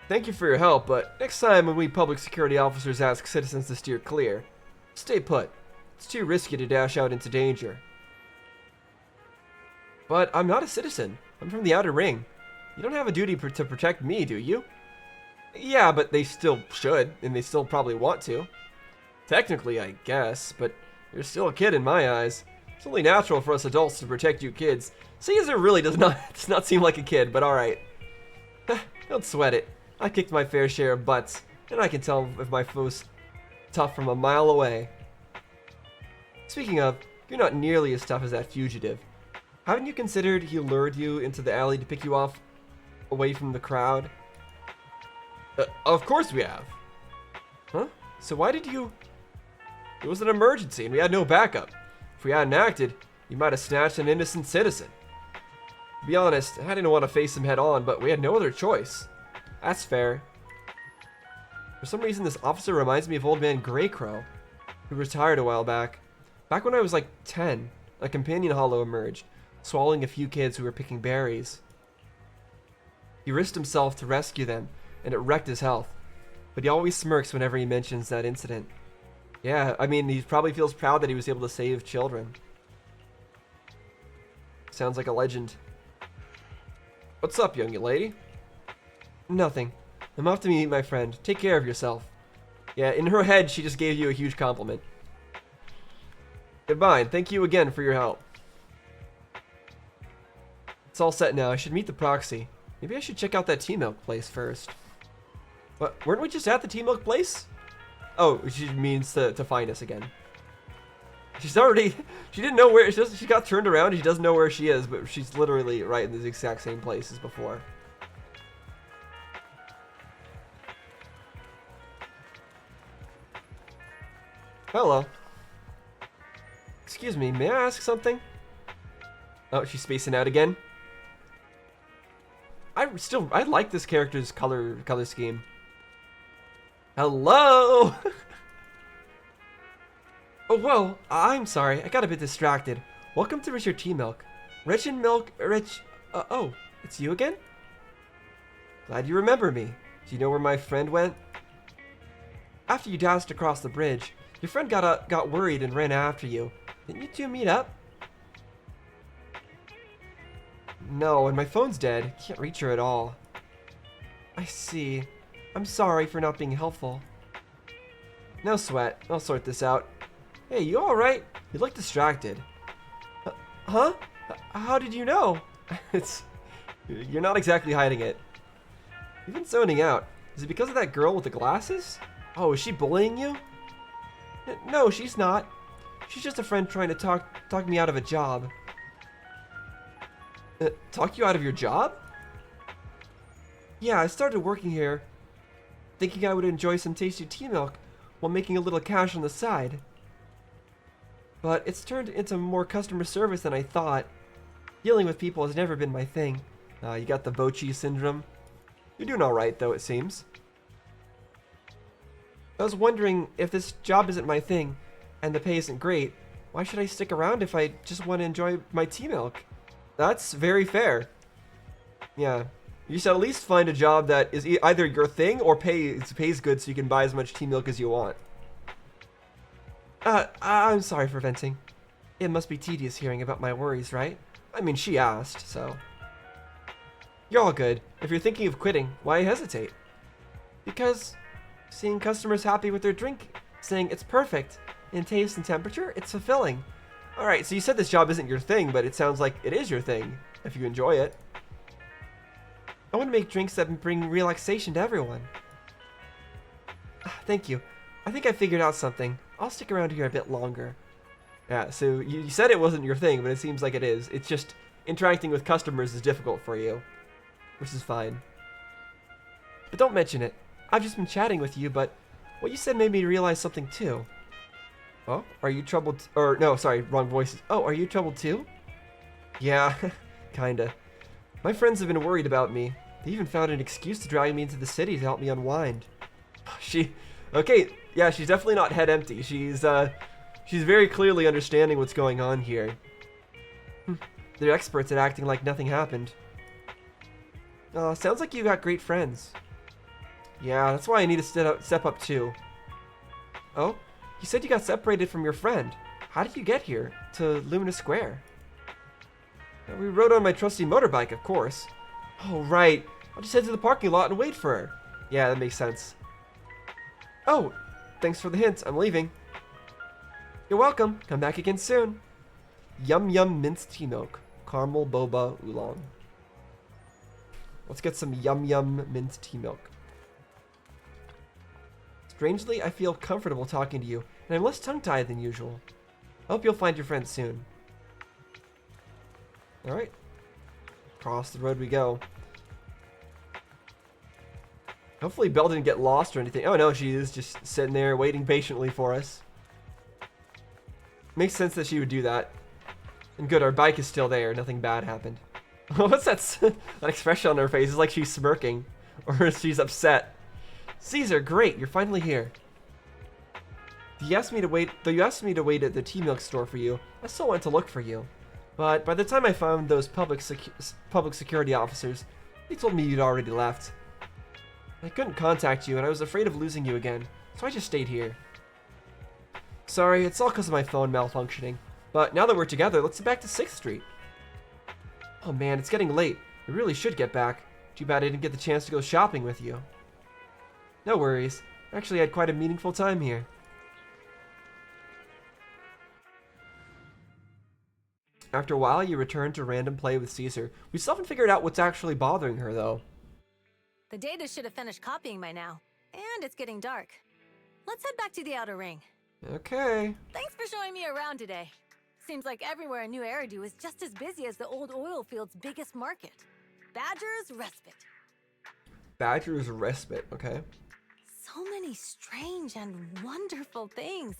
Thank you for your help, but next time when we public security officers ask citizens to steer clear, stay put. It's too risky to dash out into danger. But I'm not a citizen. I'm from the outer ring. You don't have a duty to protect me, do you? Yeah, but they still should, and they still probably want to. Technically, I guess, but you're still a kid in my eyes. It's only natural for us adults to protect you kids. Caesar really does not seem like a kid, but alright. Don't sweat it. I kicked my fair share of butts, and I can tell if my foe's tough from a mile away. Speaking of, you're not nearly as tough as that fugitive. Haven't you considered he lured you into the alley to pick you off away from the crowd? Of course we have. Huh? So why did you... It was an emergency and we had no backup. If we hadn't acted, you might have snatched an innocent citizen. To be honest, I didn't want to face him head on, but we had no other choice. That's fair. For some reason, this officer reminds me of Old Man Greycrow, who retired a while back. Back when I was like 10, a companion hollow emerged, swallowing a few kids who were picking berries. He risked himself to rescue them, and it wrecked his health. But he always smirks whenever he mentions that incident. Yeah, I mean, he probably feels proud that he was able to save children. Sounds like a legend. What's up, young lady? Nothing. I'm off to meet my friend. Take care of yourself. Yeah, in her head, she just gave you a huge compliment. Goodbye, and thank you again for your help. It's all set now. I should meet the proxy. Maybe I should check out that tea milk place first. What? Weren't we just at the tea milk place? Oh, she means to find us again. She's already... She didn't know where... She got turned around. She doesn't know where she is, but she's literally right in the exact same place as before. Hello. Excuse me, may I ask something? Oh, she's spacing out again. I like this character's color scheme. Hello. Oh, whoa, I'm sorry, I got a bit distracted. Welcome to Richard Tea Milk. Rich in milk, rich... oh, it's you again? Glad you remember me. Do you know where my friend went? After you dashed across the bridge, your friend got worried and ran after you. Didn't you two meet up? No, and my phone's dead. Can't reach her at all. I see. I'm sorry for not being helpful. No sweat. I'll sort this out. Hey, you alright? You look distracted. Huh? How did you know? You're not exactly hiding it. You've been zoning out. Is it because of that girl with the glasses? Oh, is she bullying you? No, she's not. She's just a friend trying to talk me out of a job. Talk you out of your job? Yeah, I started working here, thinking I would enjoy some tasty tea milk while making a little cash on the side. But it's turned into more customer service than I thought. Dealing with people has never been my thing. You got the Bochi syndrome. You're doing alright, though, it seems. I was wondering, if this job isn't my thing, and the pay isn't great, why should I stick around if I just want to enjoy my tea milk? That's very fair. Yeah. You should at least find a job that is either your thing or pays good so you can buy as much tea milk as you want. I'm sorry for venting. It must be tedious hearing about my worries, right? I mean, she asked, so... You're all good. If you're thinking of quitting, why hesitate? Because seeing customers happy with their drink, saying it's perfect in taste and temperature, it's fulfilling. Alright, so you said this job isn't your thing, but it sounds like it is your thing, if you enjoy it. I want to make drinks that bring relaxation to everyone. Thank you. I think I figured out something. I'll stick around here a bit longer. Yeah, so you said it wasn't your thing, but it seems like it is. It's just interacting with customers is difficult for you, which is fine. But don't mention it. I've just been chatting with you, but what you said made me realize something too. Oh, are you troubled? Or no, sorry, wrong voices. Oh, are you troubled too? Yeah, kinda. My friends have been worried about me. They even found an excuse to drag me into the city to help me unwind. Okay, yeah, she's definitely not head empty. She's very clearly understanding what's going on here. They're experts at acting like nothing happened. Sounds like you got great friends. Yeah, that's why I need to step up too. Oh, you said you got separated from your friend. How did you get here, to Lumina Square? We rode on my trusty motorbike, of course. Oh, right. I'll just head to the parking lot and wait for her. Yeah, that makes sense. Oh, thanks for the hint. I'm leaving. You're welcome. Come back again soon. Yum Yum Minced Tea Milk. Caramel Boba Oolong. Let's get some Yum Yum Minced Tea Milk. Strangely, I feel comfortable talking to you, and I'm less tongue-tied than usual. I hope you'll find your friends soon. Alright. Across the road we go. Hopefully Belle didn't get lost or anything. Oh no, she is just sitting there waiting patiently for us. Makes sense that she would do that. And good, our bike is still there. Nothing bad happened. What's that expression on her face? It's like she's smirking. Or she's upset. Caesar, great, you're finally here. You asked me to wait at the tea milk store for you. I still went to look for you. But by the time I found those public security officers, they told me you'd already left. I couldn't contact you, and I was afraid of losing you again, so I just stayed here. Sorry, it's all because of my phone malfunctioning. But now that we're together, let's head back to 6th Street. Oh man, it's getting late. We really should get back. Too bad I didn't get the chance to go shopping with you. No worries. I actually had quite a meaningful time here. After a while, you return to random play with Caesar. We still haven't figured out what's actually bothering her, though. The data should have finished copying by now. And it's getting dark. Let's head back to the outer ring. Okay. Thanks for showing me around today. Seems like everywhere in New Eridu is just as busy as the old oil field's biggest market. Badger's Respite. Badger's Respite, okay. So many strange and wonderful things.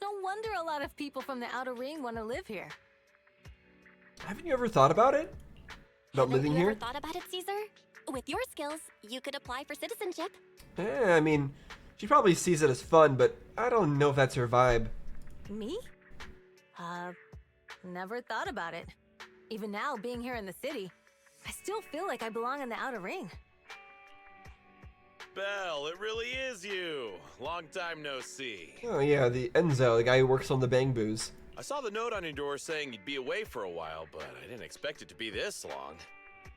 No wonder a lot of people from the outer ring want to live here. Haven't you ever thought about it? About living here? Have you ever thought about it, Caesar? With your skills, you could apply for citizenship. I mean, she probably sees it as fun, but I don't know if that's her vibe. Me? Never thought about it. Even now, being here in the city, I still feel like I belong in the outer ring. Belle, it really is you. Long time no see. Oh yeah, the Enzo, the guy who works on the Bang Boos. I saw the note on your door saying you'd be away for a while, but I didn't expect it to be this long.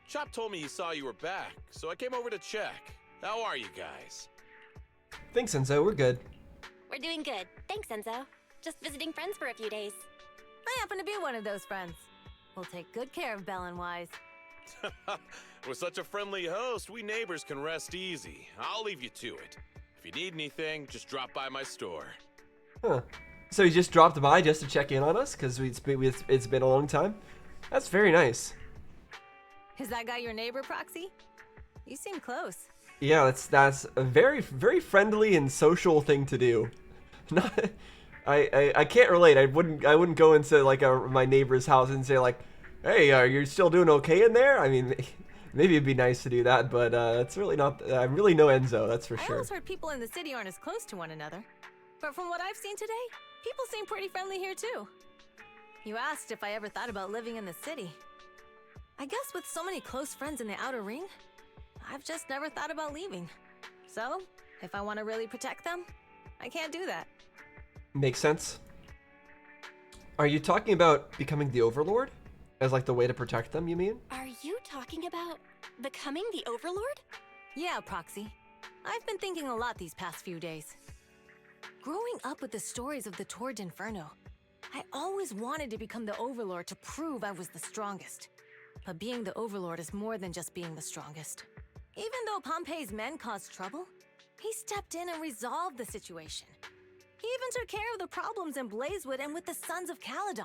Chop told me he saw you were back, so I came over to check. How are you guys? Thanks, Enzo. We're good. We're doing good. Thanks, Enzo. Just visiting friends for a few days. I happen to be one of those friends. We'll take good care of Belle and Wise. With such a friendly host, we neighbors can rest easy. I'll leave you to it. If you need anything, just drop by my store. Huh. So he just dropped by just to check in on us because it's been a long time? That's very nice. Is that guy your neighbor, Proxy? You seem close. Yeah, that's a very, very friendly and social thing to do. Not, I can't relate. I wouldn't go into like my neighbor's house and say like, hey, are you still doing okay in there? I mean, Maybe it'd be nice to do that, but it's really not. I really know Enzo, that's for I sure. always heard people in the city aren't as close to one another. But from what I've seen today, people seem pretty friendly here too. You asked if I ever thought about living in the city. I guess with so many close friends in the outer ring, I've just never thought about leaving. So, if I want to really protect them, I can't do that. Makes sense. Are you talking about becoming the Overlord? As like the way to protect them, you mean? Are you talking about becoming the Overlord? Yeah, Proxy. I've been thinking a lot these past few days. Growing up with the stories of the Torrid Inferno, I always wanted to become the Overlord to prove I was the strongest. But being the Overlord is more than just being the strongest. Even though Pompey's men caused trouble, he stepped in and resolved the situation. He even took care of the problems in Blazewood and with the Sons of Caledon.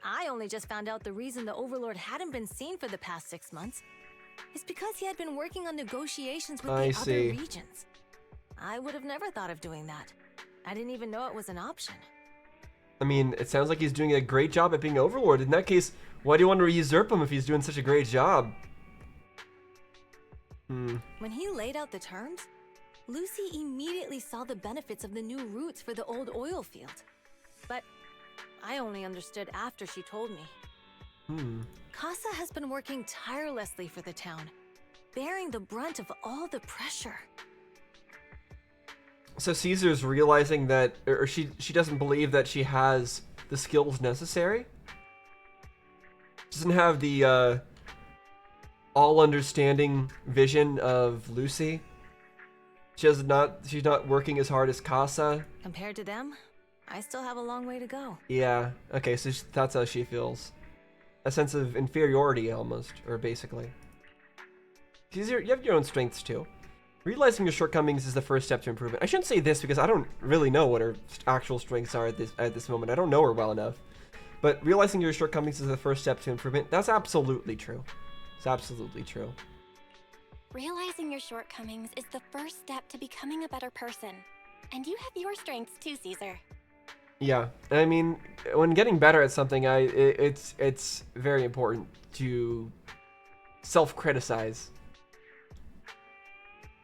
I only just found out the reason the Overlord hadn't been seen for the past 6 months is because he had been working on negotiations with the other regions. I would have never thought of doing that. I didn't even know it was an option. I mean, it sounds like he's doing a great job at being Overlord. In that case, why do you want to usurp him if he's doing such a great job? When he laid out the terms, Lucy immediately saw the benefits of the new routes for the old oil field. But I only understood after she told me. Casa has been working tirelessly for the town, bearing the brunt of all the pressure. So Caesar's realizing that, or she doesn't believe that she has the skills necessary? Doesn't have the all-understanding vision of Lucy? She's not working as hard as Casa? Compared to them, I still have a long way to go. Yeah, okay, so that's how she feels. A sense of inferiority, almost, or basically. You have your own strengths, too. Realizing your shortcomings is the first step to improvement. I shouldn't say this because I don't really know what her actual strengths are at this moment. I don't know her well enough. But realizing your shortcomings is the first step to improvement. That's absolutely true. It's absolutely true. Realizing your shortcomings is the first step to becoming a better person. And you have your strengths too, Caesar. Yeah, I mean, when getting better at something, it's very important to self-criticize.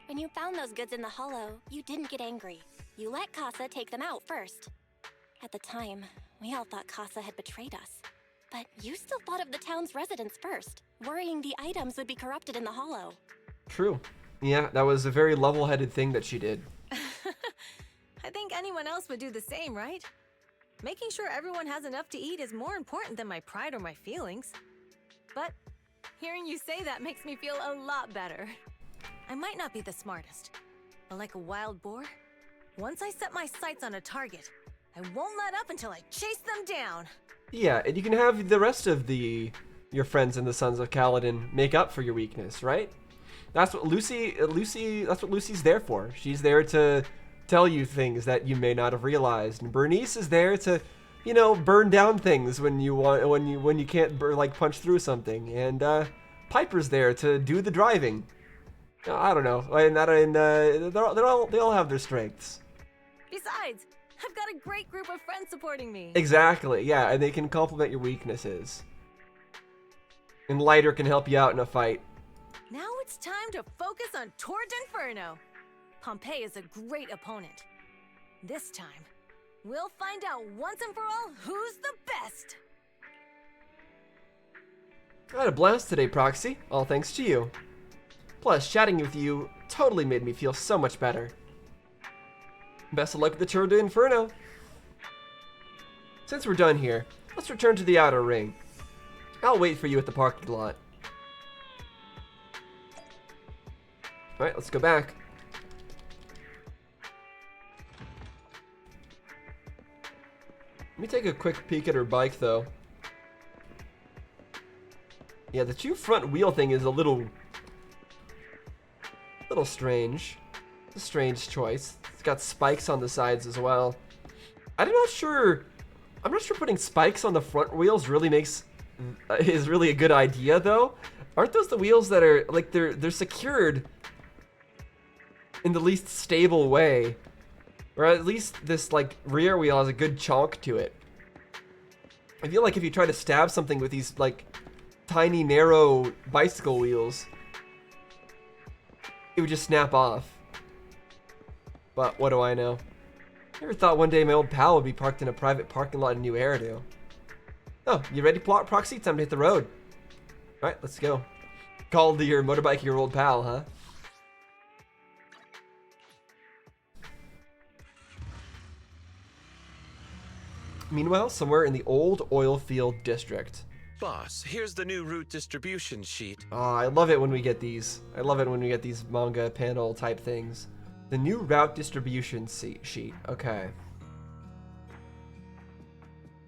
When you found those goods in the hollow, you didn't get angry. You let Casa take them out first. At the time, we all thought Casa had betrayed us. But you still thought of the town's residents first, worrying the items would be corrupted in the hollow. True. Yeah, that was a very level-headed thing that she did. I think anyone else would do the same, right? Making sure everyone has enough to eat is more important than my pride or my feelings. But hearing you say that makes me feel a lot better. I might not be the smartest, but like a wild boar, once I set my sights on a target, I won't let up until I chase them down. Yeah, and you can have the rest of your friends in the Sons of Caledon make up for your weakness, right? That's what that's what Lucy's there for. She's there to tell you things that you may not have realized. And Bernice is there to, burn down things when you can't punch through something. And Piper's there to do the driving. I don't know. They all have their strengths. Besides, I've got a great group of friends supporting me. Exactly, yeah, and they can complement your weaknesses. And Lighter can help you out in a fight. Now it's time to focus on Torrid Inferno. Pompey is a great opponent. This time, we'll find out once and for all who's the best. I had a blast today, Proxy. All thanks to you. Plus, chatting with you totally made me feel so much better. Best of luck with the Torrid Inferno. Since we're done here, let's return to the outer ring. I'll wait for you at the parking lot. Alright, let's go back. Let me take a quick peek at her bike, though. Yeah, the two front wheel thing is a little strange. It's a strange choice. It's got spikes on the sides as well. I'm not sure putting spikes on the front wheels is really a good idea, though. Aren't those the wheels that are they're secured in the least stable way? Or at least this rear wheel has a good chonk to it. I feel like if you try to stab something with these tiny, narrow bicycle wheels, it would just snap off. But what do I know? Never thought one day my old pal would be parked in a private parking lot in New Eridu. Oh, you ready, Proxy? Time to hit the road. Alright, let's go. Called your motorbike your old pal, huh? Meanwhile, somewhere in the old oil field district. Boss, here's the new route distribution sheet. Oh, I love it when we get these. I love it when we get these manga panel type things. The new route distribution sheet. Okay.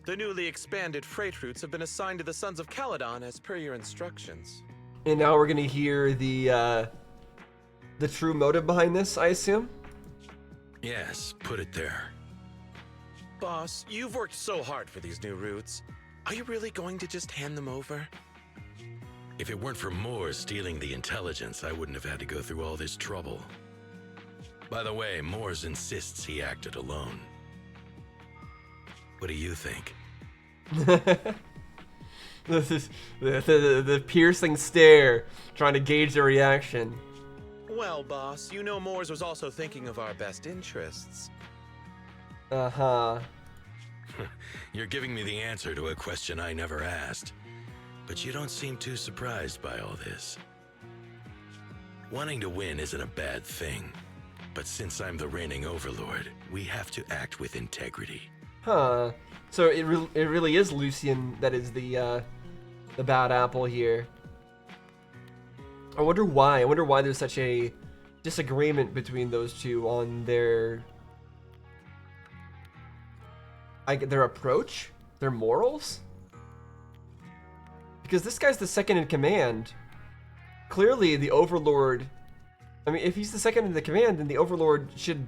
The newly expanded freight routes have been assigned to the Sons of Caledon as per your instructions. And now we're gonna hear the true motive behind this, I assume? Yes, put it there. Boss, you've worked so hard for these new routes. Are you really going to just hand them over? If it weren't for Moore stealing the intelligence, I wouldn't have had to go through all this trouble. By the way, Moores insists he acted alone. What do you think? This is the piercing stare, trying to gauge the reaction. Well, boss, you know Moores was also thinking of our best interests. Uh-huh. You're giving me the answer to a question I never asked. But you don't seem too surprised by all this. Wanting to win isn't a bad thing. But since I'm the reigning overlord, we have to act with integrity. Huh. So it really is Lucien that is the bad apple here. I wonder why. I wonder why there's such a disagreement between those two on their approach, their morals. Because this guy's the second in command. Clearly, the overlord. I mean, if he's the second in the command, then the overlord should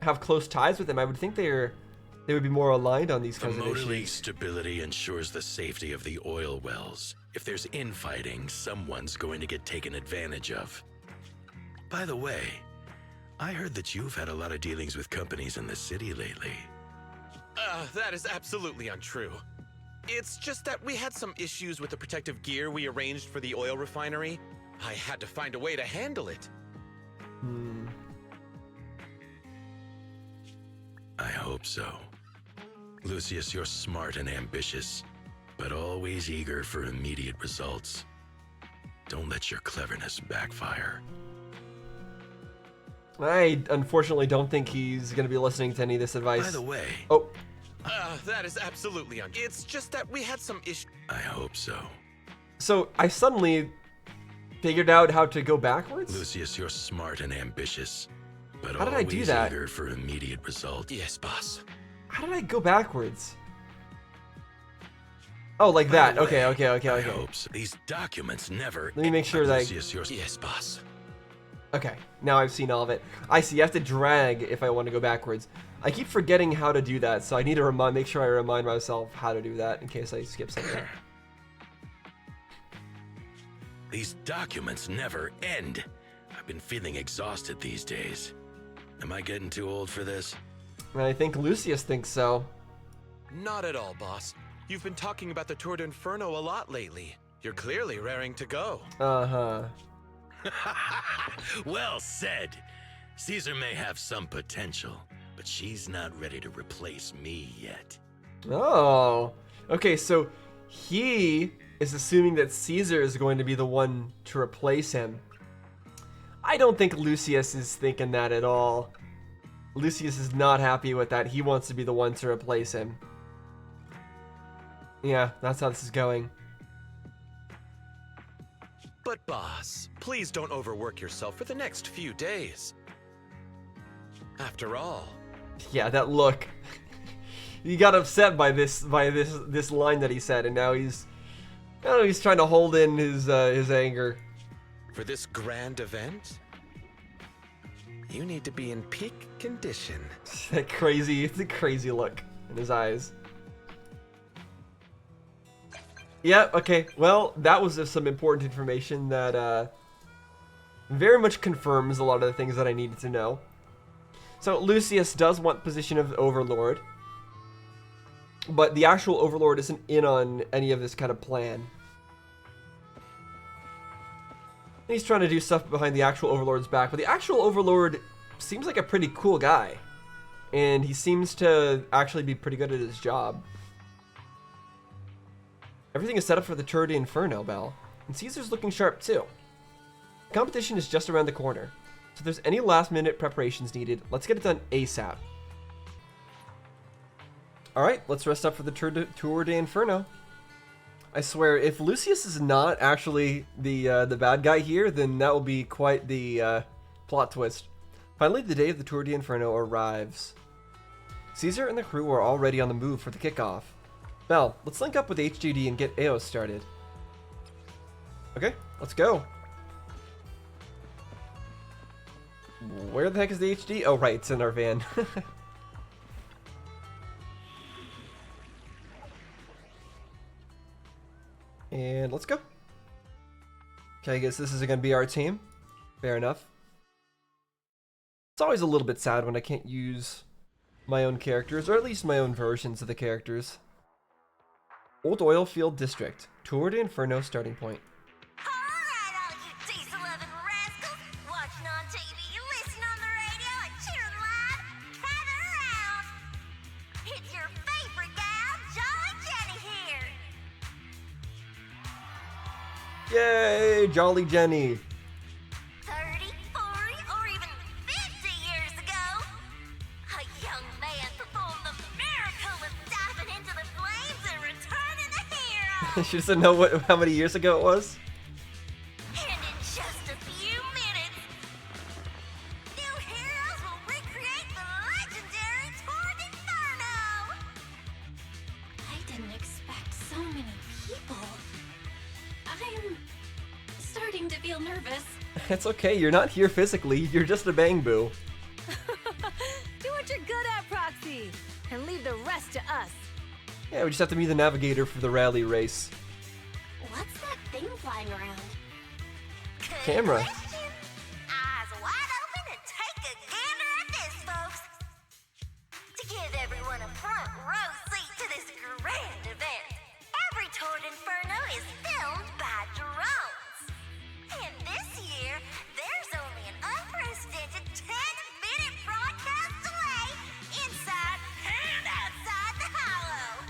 have close ties with him. I would think they would be more aligned on these kinds of The Motor League issues. stability ensures the safety of the oil wells. If there's infighting, someone's going to get taken advantage of. By the way, I heard that you've had a lot of dealings with companies in the city lately. That is absolutely untrue. It's just that we had some issues with the protective gear we arranged for the oil refinery. I had to find a way to handle it. I hope so. Lucius, you're smart and ambitious, but always eager for immediate results. Don't let your cleverness backfire. I unfortunately don't think he's going to be listening to any of this advice. By the way... Oh. That is absolutely untrue. It's just that we had some issues. I hope so. So I suddenly figured out how to go backwards? Lucius, you're smart and ambitious, but How did I do always that? eager for immediate results. Yes, boss. How did I go backwards? Oh, like that. Okay. I hope so. These documents never... Let me make sure that Lucius, you're... Yes, boss. Okay, now I've seen all of it. I see, you have to drag if I want to go backwards. I keep forgetting how to do that, so I need to make sure I remind myself how to do that in case I skip something. These documents never end. I've been feeling exhausted these days. Am I getting too old for this? And I think Lucius thinks so. Not at all, boss. You've been talking about the Tour d'Inferno a lot lately. You're clearly raring to go. Uh-huh. Well said. Caesar may have some potential, but she's not ready to replace me yet. Oh. Okay, so he is assuming that Caesar is going to be the one to replace him. I don't think Lucius is thinking that at all. Lucius is not happy with that. He wants to be the one to replace him. Yeah, that's how this is going. But boss, please don't overwork yourself for the next few days. After all... Yeah, that look. He got upset by this line that he said, and now he's... I don't know, he's trying to hold in his anger. For this grand event, you need to be in peak condition. The crazy look in his eyes. Yeah, okay. Well, that was just some important information that very much confirms a lot of the things that I needed to know. So Lucius does want position of Overlord, but the actual Overlord isn't in on any of this kind of plan. He's trying to do stuff behind the actual Overlord's back, but the actual Overlord seems like a pretty cool guy. And he seems to actually be pretty good at his job. Everything is set up for the Tour de Inferno bell. And Caesar's looking sharp too. The competition is just around the corner. So if there's any last minute preparations needed, let's get it done ASAP. Alright, let's rest up for the Tour de Inferno. I swear, if Lucius is not actually the bad guy here, then that will be quite the plot twist. Finally, the day of the Tour de Inferno arrives. Caesar and the crew are already on the move for the kickoff. Belle, let's link up with HGD and get AO started. Okay, let's go. Where the heck is the HD? Oh, right, it's in our van. And let's go. Okay, I guess this is going to be our team. Fair enough. It's always a little bit sad when I can't use my own characters, or at least my own versions of the characters. Old Oil Field District. Tour de Inferno starting point. Alright, all you diesel-loving rascals, watching on TV, listening on the radio, and cheering live, gather around. It's your favorite gal, Jolly Jenny here. Yay, Jolly Jenny. 30, 40, or even 50 years ago, a young man performed the miracle of diving into the flames and returning a hero. She doesn't know how many years ago it was. And in just a few minutes, new heroes will recreate the legendary Tour de Inferno. I didn't expect so many people. I'm starting to feel nervous. It's okay, you're not here physically, you're just a bang boo. Do what you're good at, Proxy, and leave the rest to us. Yeah, we just have to be the navigator for the rally race. What's that thing flying around? Good Camera. question. Eyes wide open and take a gander at this, folks. To give everyone a front row seat to this grand event, every Tour de Inferno is filmed by drones. And this year, there's only an unprecedented 10-minute broadcast delay inside and outside the hollow.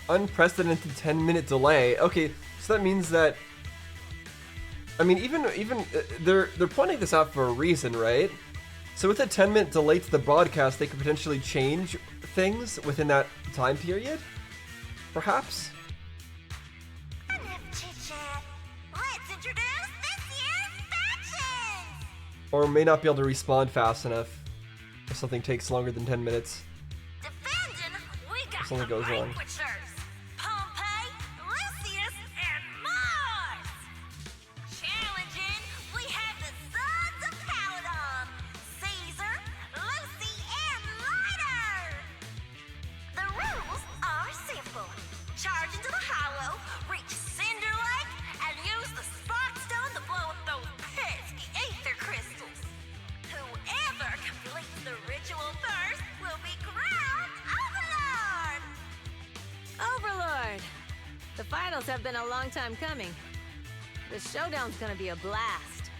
Unprecedented 10-minute delay. Okay, so that means that, I mean, even they're pointing this out for a reason, right? So with a 10-minute delay to the broadcast, they could potentially change things within that time period? Perhaps? Enough chit-chat. Let's introduce this year's factions. Or may not be able to respond fast enough if something takes longer than 10 minutes. Defending, we got Something the goes wrong. Vanquishers. Pompey, Lucius, and Mars. Challenging, we have the Sons of Caledon. Caesar, Lucy, and Lighter. The rules are simple. Charge into the hollow, reach Cinder Lake, and use the Spark Stone to blow up those pesky ether crystals. Whoever completes the ritual first will be crowned Overlord. Overlord! The finals have been a long time coming. The showdown's gonna be a blast.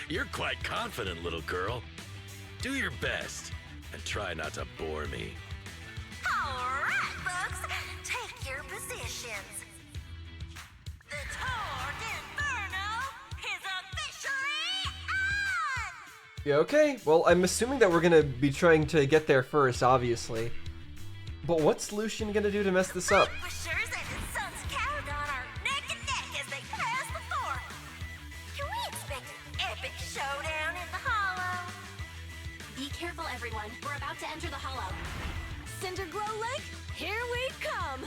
You're quite confident, little girl. Do your best, and try not to bore me. All right, folks, take your positions. The Tour de Inferno is officially on! Yeah, okay. Well, I'm assuming that we're gonna be trying to get there first, obviously. But what's Lucian gonna do to mess this up? Vanquishers and the Sons of Caledon are neck and neck as they pass the fort. Can we expect an epic showdown in the hollow? Be careful, everyone. We're about to enter the hollow. Cinderglow Lake, here we come!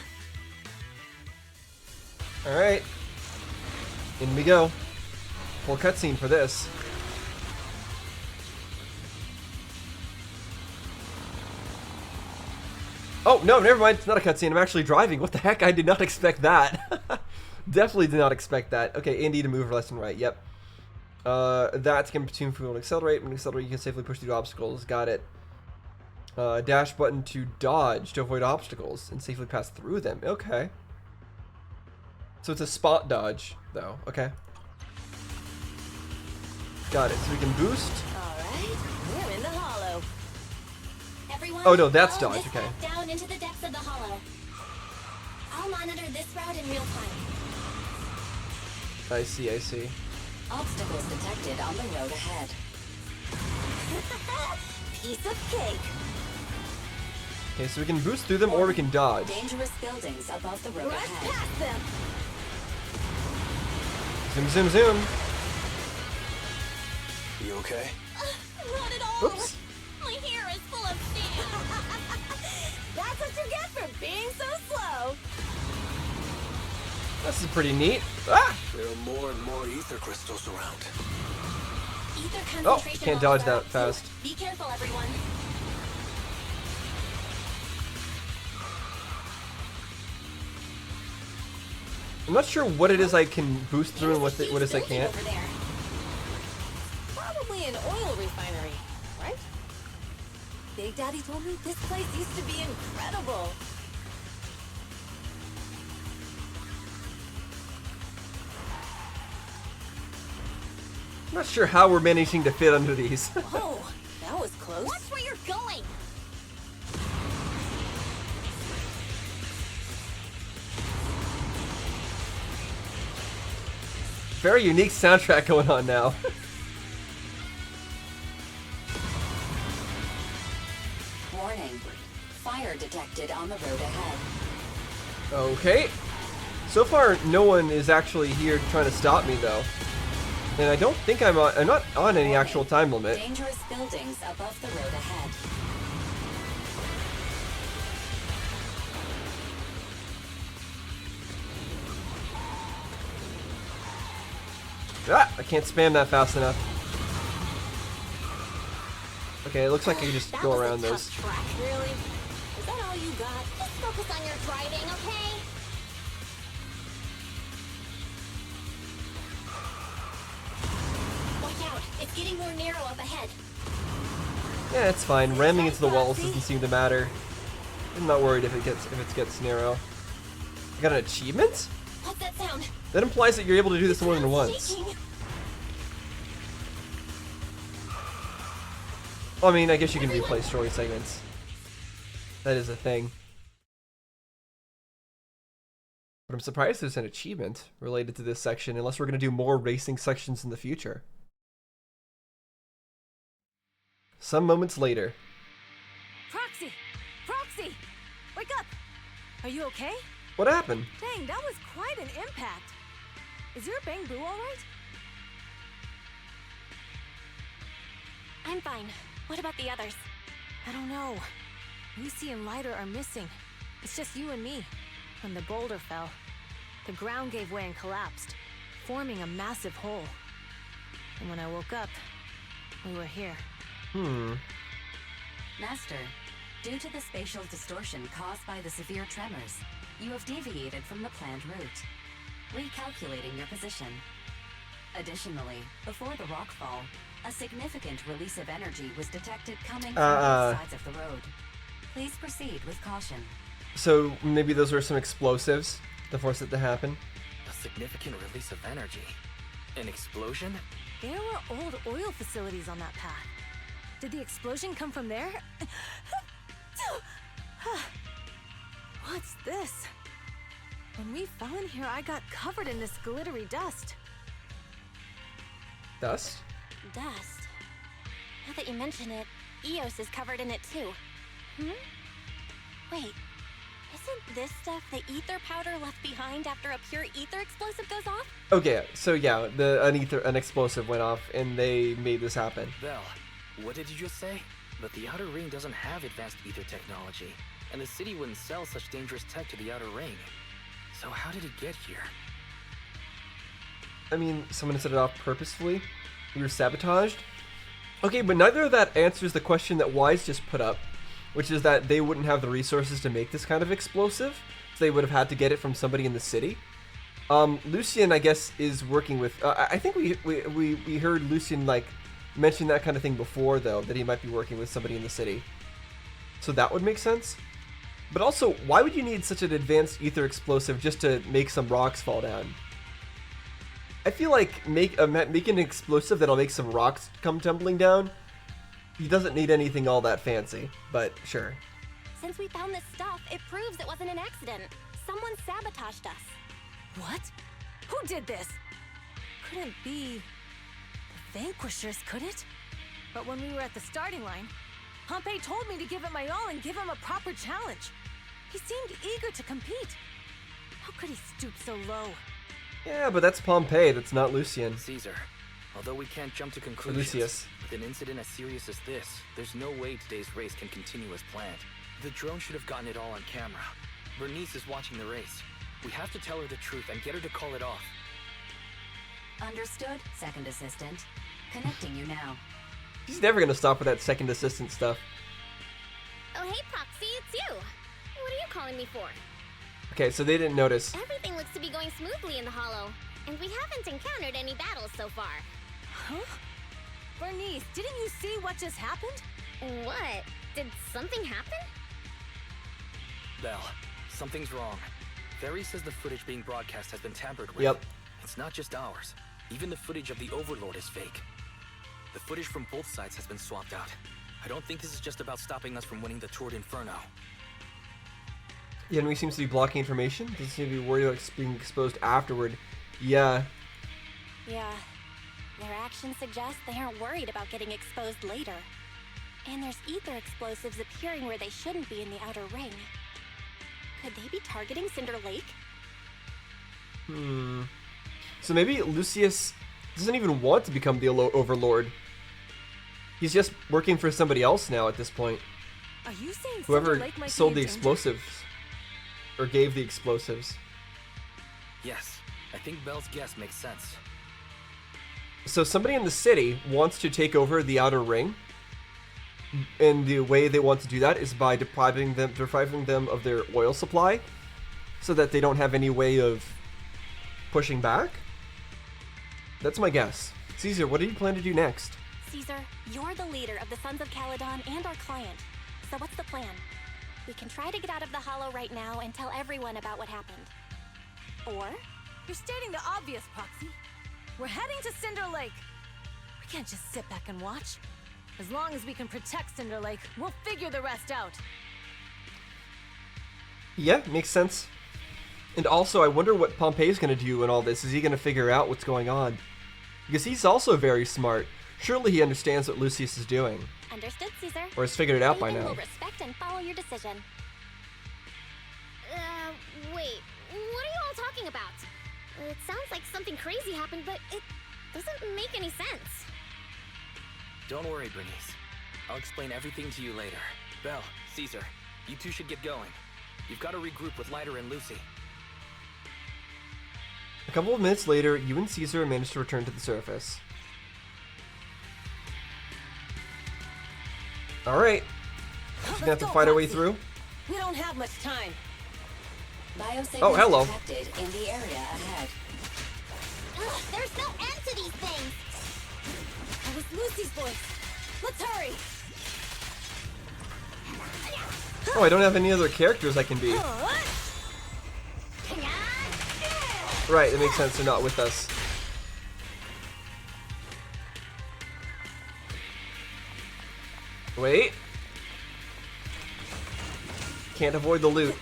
Alright. In we go. Full cutscene for this. Oh, no, never mind. It's not a cutscene. I'm actually driving. What the heck? I did not expect that. Definitely did not expect that. Okay, Andy to move left and right. Yep. That can platoon fuel and accelerate. When you accelerate, you can safely push through obstacles. Got it. Dash button to dodge to avoid obstacles and safely pass through them. Okay. So it's a spot dodge, though. Okay. Got it. So we can boost. Alright, we're in the hollow. Everyone, Oh no, that's follow dodge. this Okay. path down into the depths of the hollow. I'll monitor this route in real time. I see. I see. Obstacles detected on the road ahead. Piece of cake. Okay, so we can boost through them or we can dodge. Dangerous buildings above the road Rush ahead. past them. Zoom, zoom, zoom. You okay? Not at all. Oops. My hair is full of sand. That's what you get for being so slow. This is pretty neat. Ah! There are more and more ether crystals around. Ether Oh, concentration can't levels dodge are that up, too. fast. Be careful, everyone. I'm not sure what it is I can boost through and There's a what it is I huge building can't. over there. Probably an oil refinery, right? Big Daddy told me this place used to be incredible. I'm not sure how we're managing to fit under these. Whoa, that was close. Watch where you're going. Very unique soundtrack going on now. Warning. Fire detected on the road ahead. Okay. So far, no one is actually here trying to stop me, though. And I don't think I'm not on any actual time limit. Dangerous buildings above the road ahead. Ah, I can't spam that fast enough. Okay, it looks like I can just That go was a around tough those. track. Really? Is that all you got? Just focus on your driving, okay? Watch out! It's getting more narrow up ahead. Yeah, it's fine. Ramming into the walls doesn't seem to matter. I'm not worried if it gets narrow. I got an achievement? What's that sound? That implies that you're able to do this more than once. Shaking. Well, I mean, I guess you can replay story segments. That is a thing. But I'm surprised there's an achievement related to this section, unless we're going to do more racing sections in the future. Some moments later. Proxy! Proxy! Wake up! Are you okay? What happened? Dang, that was quite an impact. Is your bang boo alright? I'm fine. What about the others? I don't know. Lucy and Lighter are missing. It's just you and me. When the boulder fell, the ground gave way and collapsed, forming a massive hole. And when I woke up, we were here. Master, due to the spatial distortion caused by the severe tremors, you have deviated from the planned route, recalculating your position. Additionally, before the rockfall, a significant release of energy was detected coming from both sides of the road. Please proceed with caution. So maybe those were some explosives that forced it to happen. A significant release of energy. An explosion? There were old oil facilities on that path. Did the explosion come from there? What's this? When we fell in here, I got covered in this glittery dust. Dust? Dust. Now that you mention it, Eos is covered in it too. Wait, isn't this stuff the ether powder left behind after a pure ether explosive goes off? Okay, so yeah, an explosive went off and they made this happen. Vel, what did you just say? But the Outer Ring doesn't have advanced ether technology, and the city wouldn't sell such dangerous tech to the Outer Ring. So how did it get here? I mean, someone set it off purposefully. We were sabotaged. Okay, but neither of that answers the question that Wise just put up, which is that they wouldn't have the resources to make this kind of explosive, so they would have had to get it from somebody in the city. Lucian, I guess, is working with. I think we heard Lucian like mention that kind of thing before, though, that he might be working with somebody in the city. So that would make sense. But also, why would you need such an advanced ether explosive just to make some rocks fall down? I feel like make an explosive that'll make some rocks come tumbling down. He doesn't need anything all that fancy, but sure. Since we found this stuff, it proves it wasn't an accident. Someone sabotaged us. What? Who did this? Couldn't be the Vanquishers, could it? But when we were at the starting line, Pompey told me to give it my all and give him a proper challenge. He seemed eager to compete. How could he stoop so low? Yeah, but that's Pompey, that's not Lucian. Caesar, although we can't jump to conclusions, Lucius. with an incident as serious as this, there's no way today's race can continue as planned. The drone should have gotten it all on camera. Bernice is watching the race. We have to tell her the truth and get her to call it off. Understood, second assistant. Connecting you now. He's never gonna stop with that second assistant stuff. Oh, hey, Proxy, it's you. What are you calling me for? Okay, so they didn't notice. Everything looks to be going smoothly in the Hollow, and we haven't encountered any battles so far. Huh? Bernice, didn't you see what just happened? What? Did something happen? Belle, something's wrong. Ferry says the footage being broadcast has been tampered with. Yep. It's not just ours. Even the footage of the Overlord is fake. The footage from both sides has been swapped out. I don't think this is just about stopping us from winning the Tour d'Inferno. The enemy seems to be blocking information. Doesn't seem to be worried about being exposed afterward. Yeah. Yeah. Their actions suggest they aren't worried about getting exposed later. And there's ether explosives appearing where they shouldn't be in the outer ring. Could they be targeting Cinder Lake? So maybe Lucius doesn't even want to become the Overlord. He's just working for somebody else now at this point. Are you saying whoever Cinder Lake might sold be the in danger? explosives or gave the explosives? Yes, I think Belle's guess makes sense. So somebody in the city wants to take over the outer ring, and the way they want to do that is by depriving them of their oil supply, so that they don't have any way of pushing back. That's my guess. Caesar, what do you plan to do next? Caesar, you're the leader of the Sons of Caledon and our client. So what's the plan? We can try to get out of the Hollow right now and tell everyone about what happened. Or You're stating the obvious, Proxy. We're heading to Cinder Lake. We can't just sit back and watch. As long as we can protect Cinder Lake, we'll figure the rest out. Yeah, makes sense. And also, I wonder what Pompey's going to do in all this. Is he going to figure out what's going on? Because he's also very smart. Surely he understands what Lucius is doing. understood, Caesar. Or has figured it out by Ethan now. will respect and follow your decision. Wait, what are you all talking about? It sounds like something crazy happened, but it doesn't make any sense. Don't worry, Bernice. I'll explain everything to you later. Belle, Caesar, you two should get going. You've got to regroup with Leiter and Lucy. A couple of minutes later, you and Caesar managed to return to the surface. Alright. Just gonna have to fight our way through. We don't have much time. Biosignals hello. detected in the area ahead. Ugh, there's no end to these things! That was Lucy's voice. Let's hurry. Oh, I don't have any other characters I can be. Right, it makes sense they're not with us. Wait. Can't avoid the loot.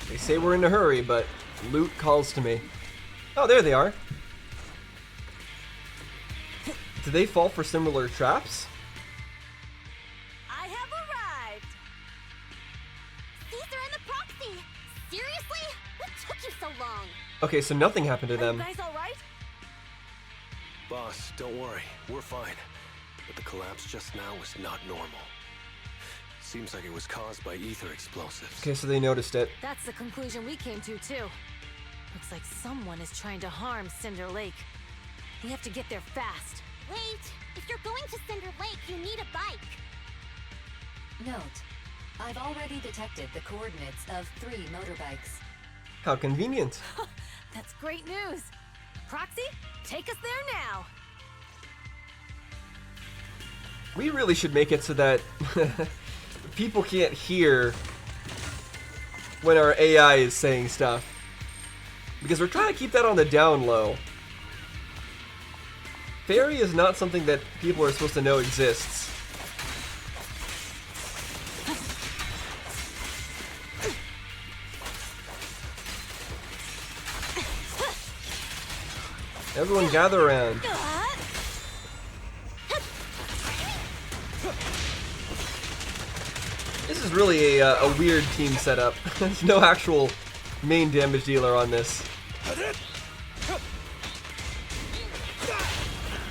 They say we're in a hurry, but loot calls to me. Oh, there they are. Do they fall for similar traps? I have arrived. Caesar and the Proxy! Seriously? What took you so long? Okay, so nothing happened to Are them. you guys all right? Boss, don't worry. We're fine. But the collapse just now was not normal. Seems like it was caused by ether explosives. Okay, so they noticed it. That's the conclusion we came to, too. Looks like someone is trying to harm Cinder Lake. We have to get there fast. Wait, if you're going to Cinder Lake, you need a bike. Note, I've already detected the coordinates of 3 motorbikes. How convenient. That's great news. Proxy, take us there now. We really should make it so that people can't hear when our AI is saying stuff. Because we're trying to keep that on the down low. Fairy is not something that people are supposed to know exists. Everyone gather around. This is really a weird team setup. There's no actual main damage dealer on this.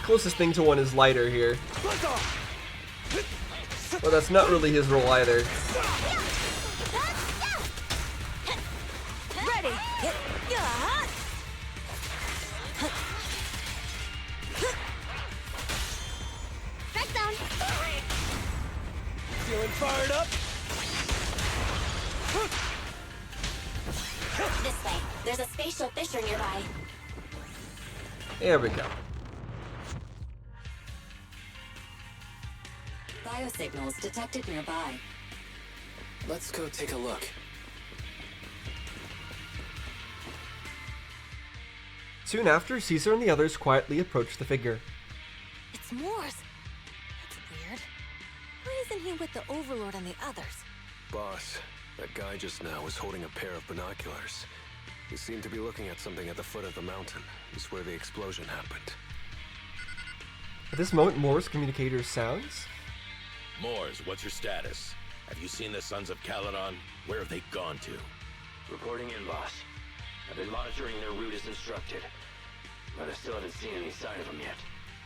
Closest thing to one is Lighter here. Well, that's not really his role either. Ready. Strike zone. Feeling fired up? This way. There's a spatial fissure nearby. There we go. Biosignals detected nearby. Let's go take a look. Soon after, Caesar and the others quietly approach the figure. It's Morse. That's weird. Why isn't he with the Overlord and the others? Boss, that guy just now was holding a pair of binoculars. He seemed to be looking at something at the foot of the mountain. It's where the explosion happened. At this moment, Moore's communicator sounds. Moors, what's your status? Have you seen the Sons of Caledon? Where have they gone to? Reporting in, boss. I've been monitoring their route as instructed, but I still haven't seen any sign of them yet.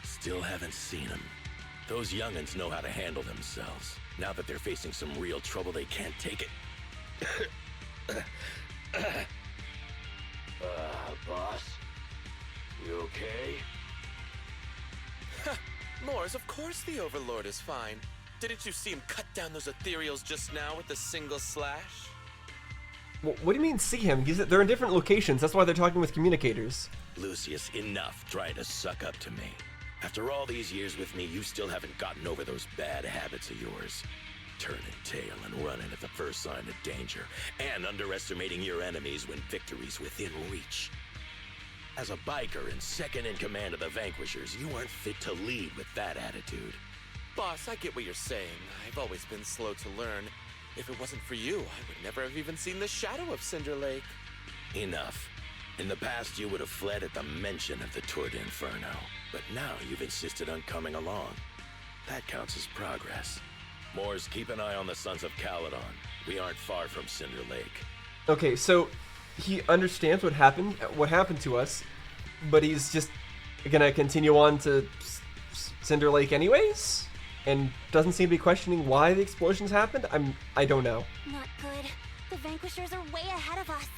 Still haven't seen them. Those young'uns know how to handle themselves. Now that they're facing some real trouble, they can't take it. Boss? You okay? Moors, of course the Overlord is fine. Didn't you see him cut down those ethereals just now with a single slash? What do you mean see him? They're in different locations. That's why they're talking with communicators. Lucius, enough trying to suck up to me. After all these years with me, you still haven't gotten over those bad habits of yours. Turning tail and running at the first sign of danger, and underestimating your enemies when victory's within reach. As a biker and second in command of the Vanquishers, you aren't fit to lead with that attitude. Boss, I get what you're saying. I've always been slow to learn. If it wasn't for you, I would never have even seen the shadow of Cinder Lake. Enough. In the past, you would have fled at the mention of the Tour d'Inferno, but now you've insisted on coming along. That counts as progress. Moors, keep an eye on the Sons of Caledon. We aren't far from Cinder Lake. Okay, so he understands what happened to us, but he's just gonna continue on to Cinder Lake anyways, and doesn't seem to be questioning why the explosions happened. I don't know. Not good. The Vanquishers are way ahead of us.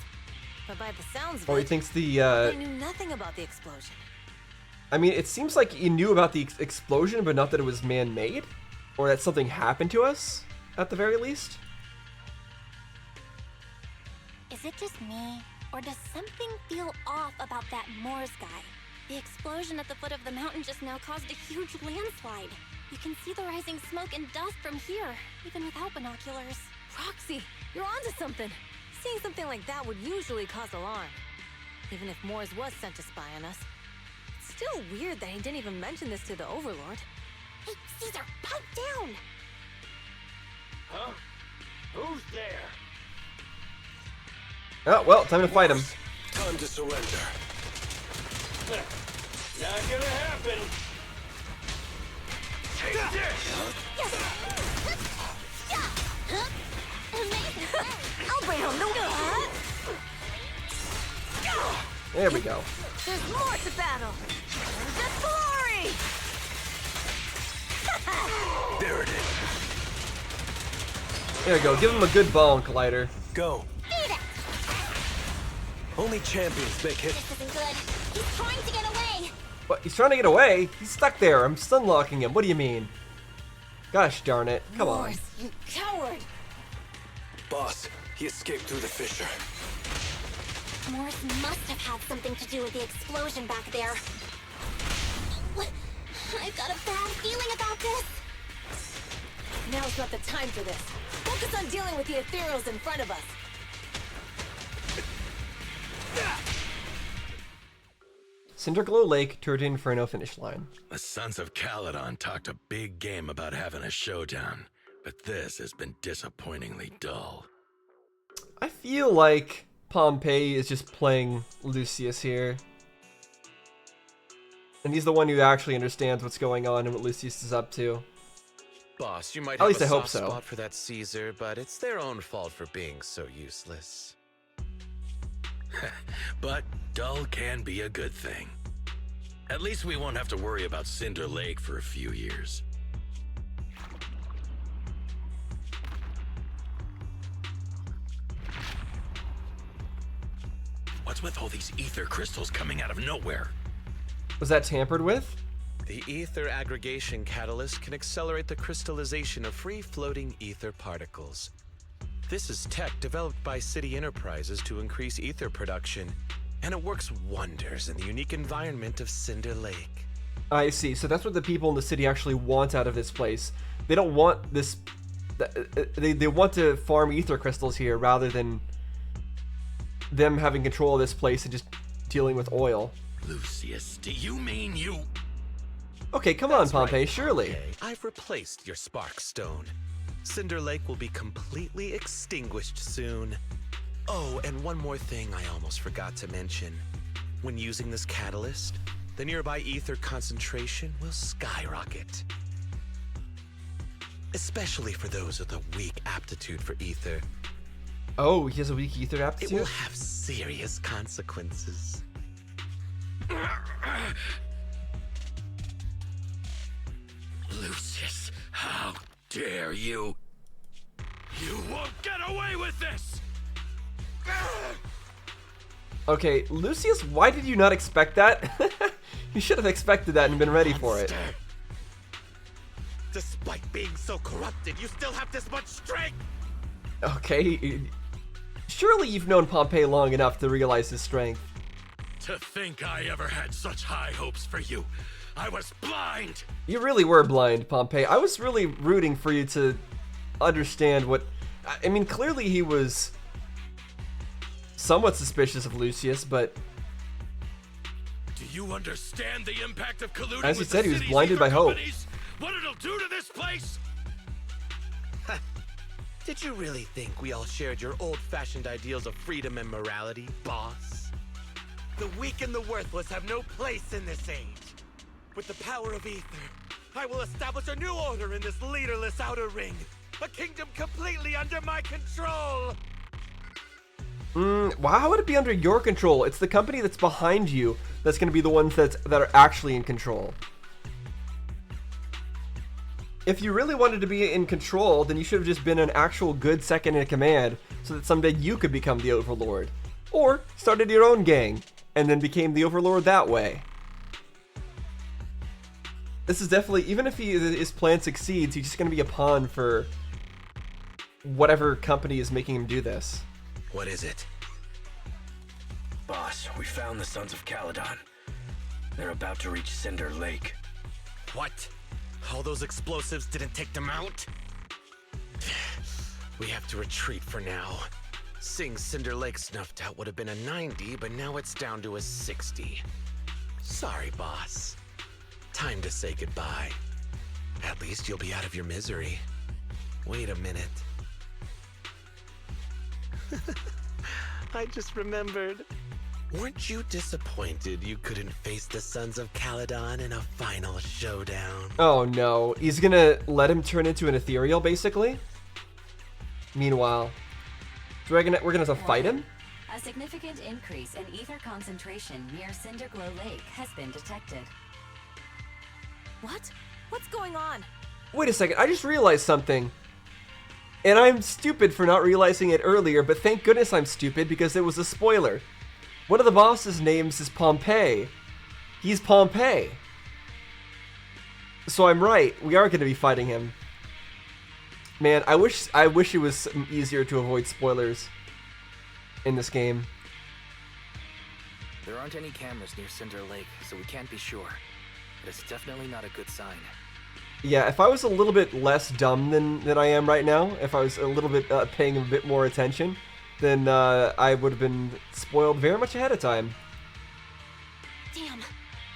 But by the sounds of Or he it, thinks they knew nothing about the explosion. I mean, it seems like he knew about the explosion, but not that it was man-made, or that something happened to us, at the very least. Is it just me, or does something feel off about that Moors guy? The explosion at the foot of the mountain just now caused a huge landslide. You can see the rising smoke and dust from here, even without binoculars. Roxy, you're onto something. Seeing something like that would usually cause alarm. Even if Moors was sent to spy on us. It's still weird that he didn't even mention this to the Overlord. Hey, Caesar, pipe down! Huh? Who's there? Oh, well, time to fight him. Time to surrender. Not gonna happen! Take this! I'll bring home the There we go. There's more to battle! The glory! There it is. There we go. Give him a good bonk, Lighter. Go. Beat it! Only champions make hit. This isn't good. He's trying to get away! What? He's trying to get away? He's stuck there. I'm stun locking him. What do you mean? Gosh darn it. Come on. Moors, you coward! Boss, he escaped through the fissure. Morse must have had something to do with the explosion back there. I've got a bad feeling about this. Now's not the time for this. Focus on dealing with the ethereals in front of us. Cinderglow Lake, Turret Inferno finish line. The Sons of Caledon talked a big game about having a showdown, but this has been disappointingly dull. I feel like Pompey is just playing Lucius here. And he's the one who actually understands what's going on and what Lucius is up to. Boss, you might At have least a I hope soft so. spot for that Caesar, but it's their own fault for being so useless. But dull can be a good thing. At least we won't have to worry about Cinder Lake for a few years. What's with all these ether crystals coming out of nowhere? Was that tampered with? The ether aggregation catalyst can accelerate the crystallization of free-floating ether particles. This is tech developed by City Enterprises to increase ether production, and it works wonders in the unique environment of Cinder Lake. I see. So that's what the people in the city actually want out of this place. They don't want this... They want to farm ether crystals here rather than them having control of this place and just dealing with oil. Lucius, do you mean you... Okay, come on, That's right, Pompey, surely. Pompey. I've replaced your spark stone. Cinder Lake will be completely extinguished soon. Oh, and one more thing I almost forgot to mention. When using this catalyst, the nearby ether concentration will skyrocket. Especially for those with a weak aptitude for ether. Oh, he has a weak ether It aptitude? will have serious consequences. Lucius, how dare you? You won't get away with this! Okay, Lucius, why did you not expect that? You should have expected that and been ready for it. Despite being so corrupted, you still have this much strength! Okay, surely you've known Pompey long enough to realize his strength. To think I ever had such high hopes for you. I was blind! You really were blind, Pompey. I was really rooting for you to understand what... I mean, clearly he was somewhat suspicious of Lucius, but... Do you understand the impact of colluding as he with said, the he was city's blinded ether by hope. companies? What it'll do to this place? Did you really think we all shared your old-fashioned ideals of freedom and morality, boss? The weak and the worthless have no place in this age. With the power of ether, I will establish a new order in this leaderless outer ring. A kingdom completely under my control! Well, how would it be under your control? It's the company that's behind you that's going to be the ones that are actually in control. If you really wanted to be in control, then you should have just been an actual good second in command so that someday you could become the Overlord. Or started your own gang and then became the Overlord that way. This is definitely, even if his plan succeeds, he's just going to be a pawn for whatever company is making him do this. What is it? Boss, we found the Sons of Caledon. They're about to reach Cinder Lake. What? All those explosives didn't take them out? We have to retreat for now. Seeing Cinder Lake snuffed out would have been a 90, but now it's down to a 60. Sorry, boss. Time to say goodbye. At least you'll be out of your misery. Wait a minute. I just remembered. Weren't you disappointed you couldn't face the Sons of Caledon in a final showdown? Oh no, he's gonna let him turn into an ethereal, basically? Meanwhile, we're gonna have to fight him? A significant increase in ether concentration near Cinderglow Lake has been detected. What? What's going on? Wait a second, I just realized something. And I'm stupid for not realizing it earlier, but thank goodness I'm stupid because it was a spoiler. One of the boss's names is Pompey. He's Pompey. So I'm right, we are going to be fighting him. Man, I wish it was easier to avoid spoilers in this game. There aren't any cameras near Cinder Lake, so we can't be sure. But it's definitely not a good sign. Yeah, if I was a little bit less dumb than I am right now, if I was a little bit paying a bit more attention, then I would have been spoiled very much ahead of time. Damn.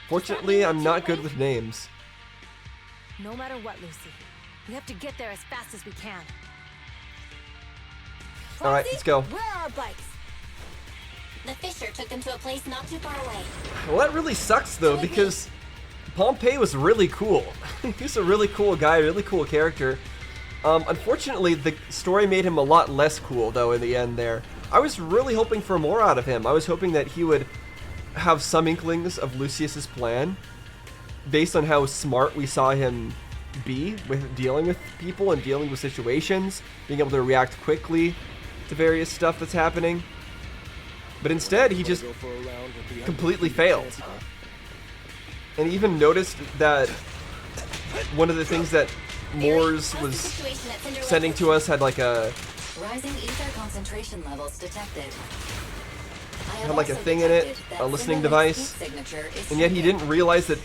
Fortunately, I'm not good with names. No matter what, Lucy, we have to get there as fast as we can. Alright, let's go. Where are our bikes? The Fisher took them to a place not too far away. Well, that really sucks, though, because Pompey was really cool. He's a really cool guy, really cool character. Unfortunately, the story made him a lot less cool, though, in the end there. I was really hoping for more out of him. I was hoping that he would have some inklings of Lucius's plan, based on how smart we saw him be with dealing with people and dealing with situations, being able to react quickly to various stuff that's happening. But instead, he just completely failed. And even noticed that one of the things that Moores was sending to us had like a Rising ether concentration levels detected. had like a thing in it, a listening device, and yet he didn't realize that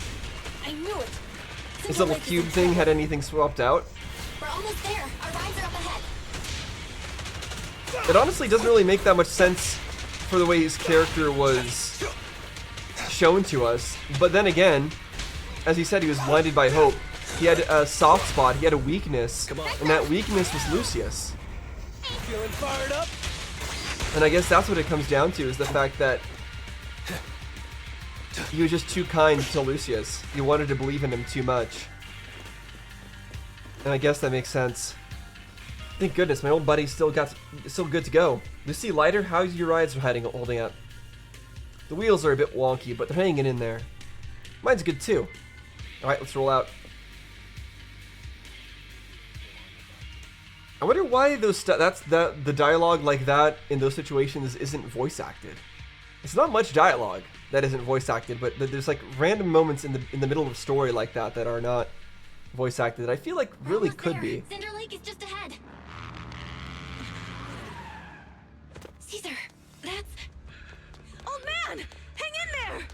I knew it. his little cube thing had anything swapped out. We're almost there. Our rides are up ahead. It honestly doesn't really make that much sense for the way his character was shown to us. But then again, as he said, he was blinded by hope. He had a soft spot, he had a weakness, and that weakness was Lucius. Feeling fired up? And I guess that's what it comes down to, is the fact that he was just too kind to Lucius. He wanted to believe in him too much. And I guess that makes sense. Thank goodness, my old buddy's still good to go. Lucy, Lighter, how's your rides holding up? The wheels are a bit wonky, but they're hanging in there. Mine's good too. Alright, let's roll out. I wonder why the dialogue like that in those situations isn't voice acted. It's not much dialogue that isn't voice acted, but there's like random moments in the middle of a story like that that are not voice acted that I feel like really could be. Cinder Lake is just ahead. Caesar, that's... Oh man! Hang in there!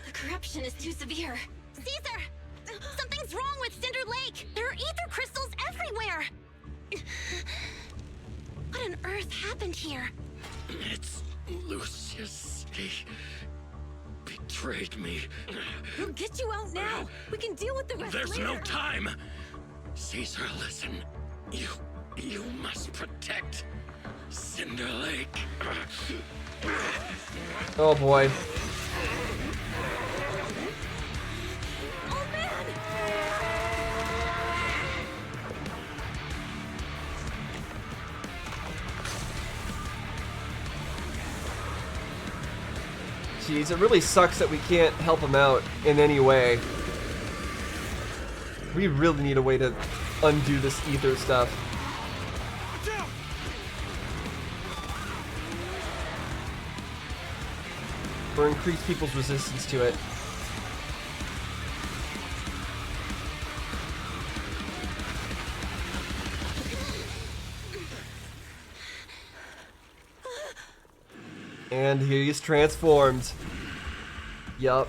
The corruption is too severe. Caesar! Something's wrong with Cinder Lake! There are ether crystals everywhere! What on earth happened here? It's Lucius. He betrayed me. We'll get you out now. We can deal with the rest There's later. no time. Caesar, listen. You must protect Cinder Lake. Oh boy. Oh man! Jeez, it really sucks that we can't help him out in any way. We really need a way to undo this ether stuff. Or increase people's resistance to it. And he is transformed. Yup.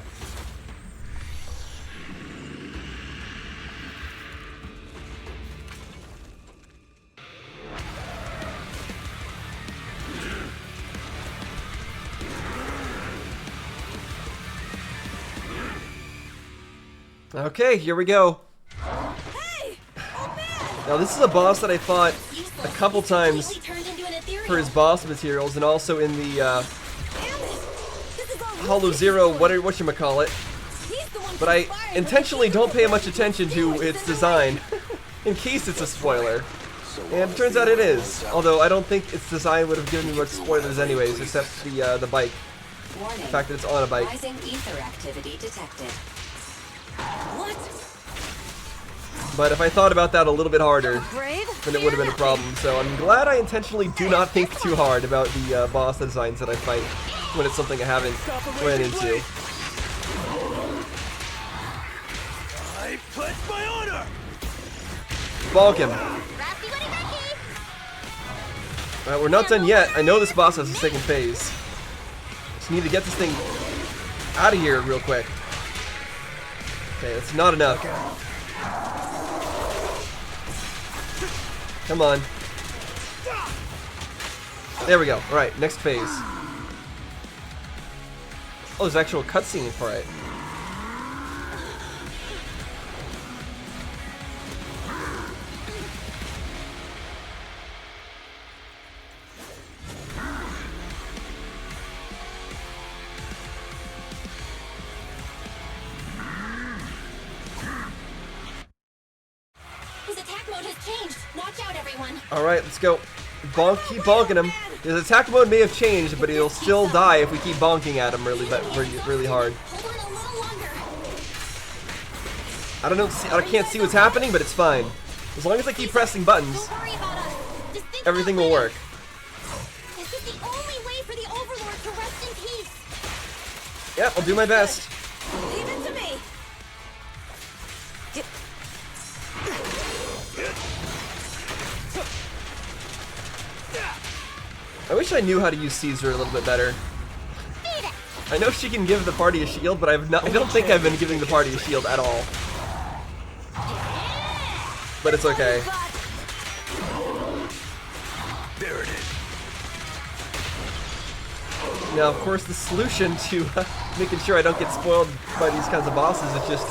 Okay, here we go. Hey! Oh man! Now this is a boss that I fought a couple times for his boss materials, and also in the Hollow Zero, whatchamacallit. But I intentionally don't pay much attention to its design, in case it's a spoiler. And it turns out it is. Although I don't think its design would have given me much spoilers anyways, except the bike. Warning. The fact that it's on a bike. Rising ether activity detected. What? But if I thought about that a little bit harder, Brave? then it would have been a problem. So I'm glad I intentionally do not think too hard about the boss designs that I fight when it's something I haven't ran into. I pledge my honor! Bonk him. Alright, we're not done yet. I know this boss has a second phase. Just need to get this thing out of here real quick. Okay, that's not enough. Come on. There we go. Alright, next phase. Oh, there's an actual cutscene for it. His attack mode has changed. Watch out, everyone. Alright, let's go. Bonk, keep bonking him. His attack mode may have changed, but he'll still die if we keep bonking at him really hard. Hold on a little longer. I can't see what's happening, but it's fine. As long as I keep pressing buttons, Don't worry about us. Just think everything about will work. This is the only way for the Overlord to rest in peace. Yep, I'll do my best. Leave it to me. I wish I knew how to use Caesar a little bit better. I know she can give the party a shield, but I don't think I've been giving the party a shield at all. But it's okay. There it is. Now, of course, the solution to making sure I don't get spoiled by these kinds of bosses is just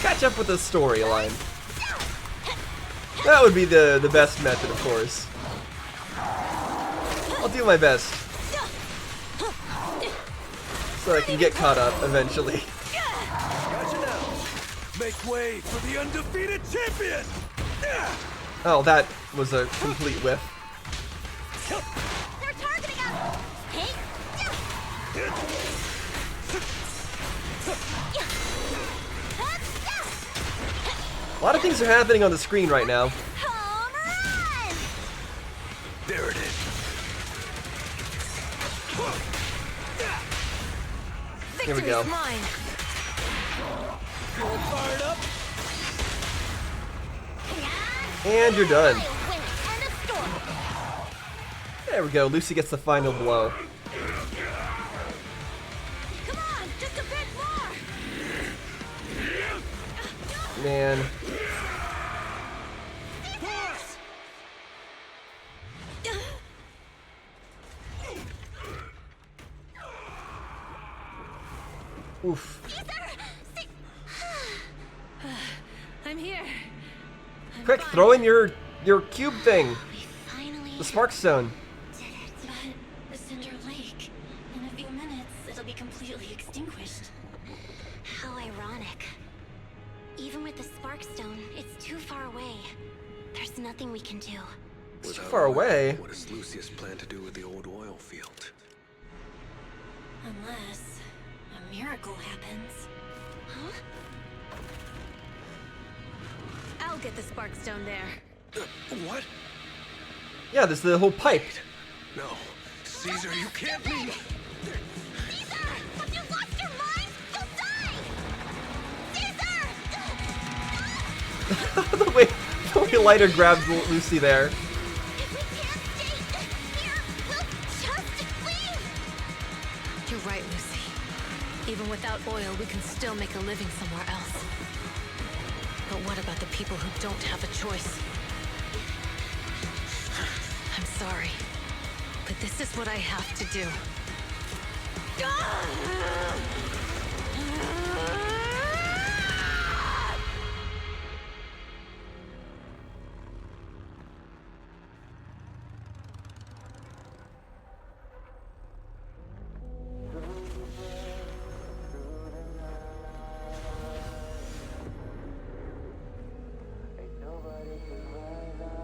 catch up with the storyline. That would be the best method, of course. I'll do my best. So I can get caught up eventually. Gotcha now. Make way for the undefeated champion. Oh, that was a complete whiff. They're targeting us! Hey! A lot of things are happening on the screen right now. Home run! There it is. Here we go. Mine. All fired up. And you're done. End of story. There we go. Lucy gets the final blow. Come on, just a bit more. Man. Oof. I'm here. Quick, throw in your cube thing. Finally The Spark Stone. But the Cinder Lake, in a few minutes, it'll be completely extinguished. How ironic. Even with the Sparkstone, it's too far away. There's nothing we can do. It's too far away. What does Lucius plan to do with the old oil field? Unless a miracle happens. Huh? I'll get the Sparkstone there. What? Yeah, there's the whole pipe. No. Caesar, you can't leave! Caesar! Have you lost your mind? You'll die! Caesar! the way Lighter grabbed Lucy there. If we can't stay here, we'll just leave! You're right, Lucy. Even without oil, we can still make a living somewhere else. But what about the people who don't have a choice? I'm sorry, but this is what I have to do.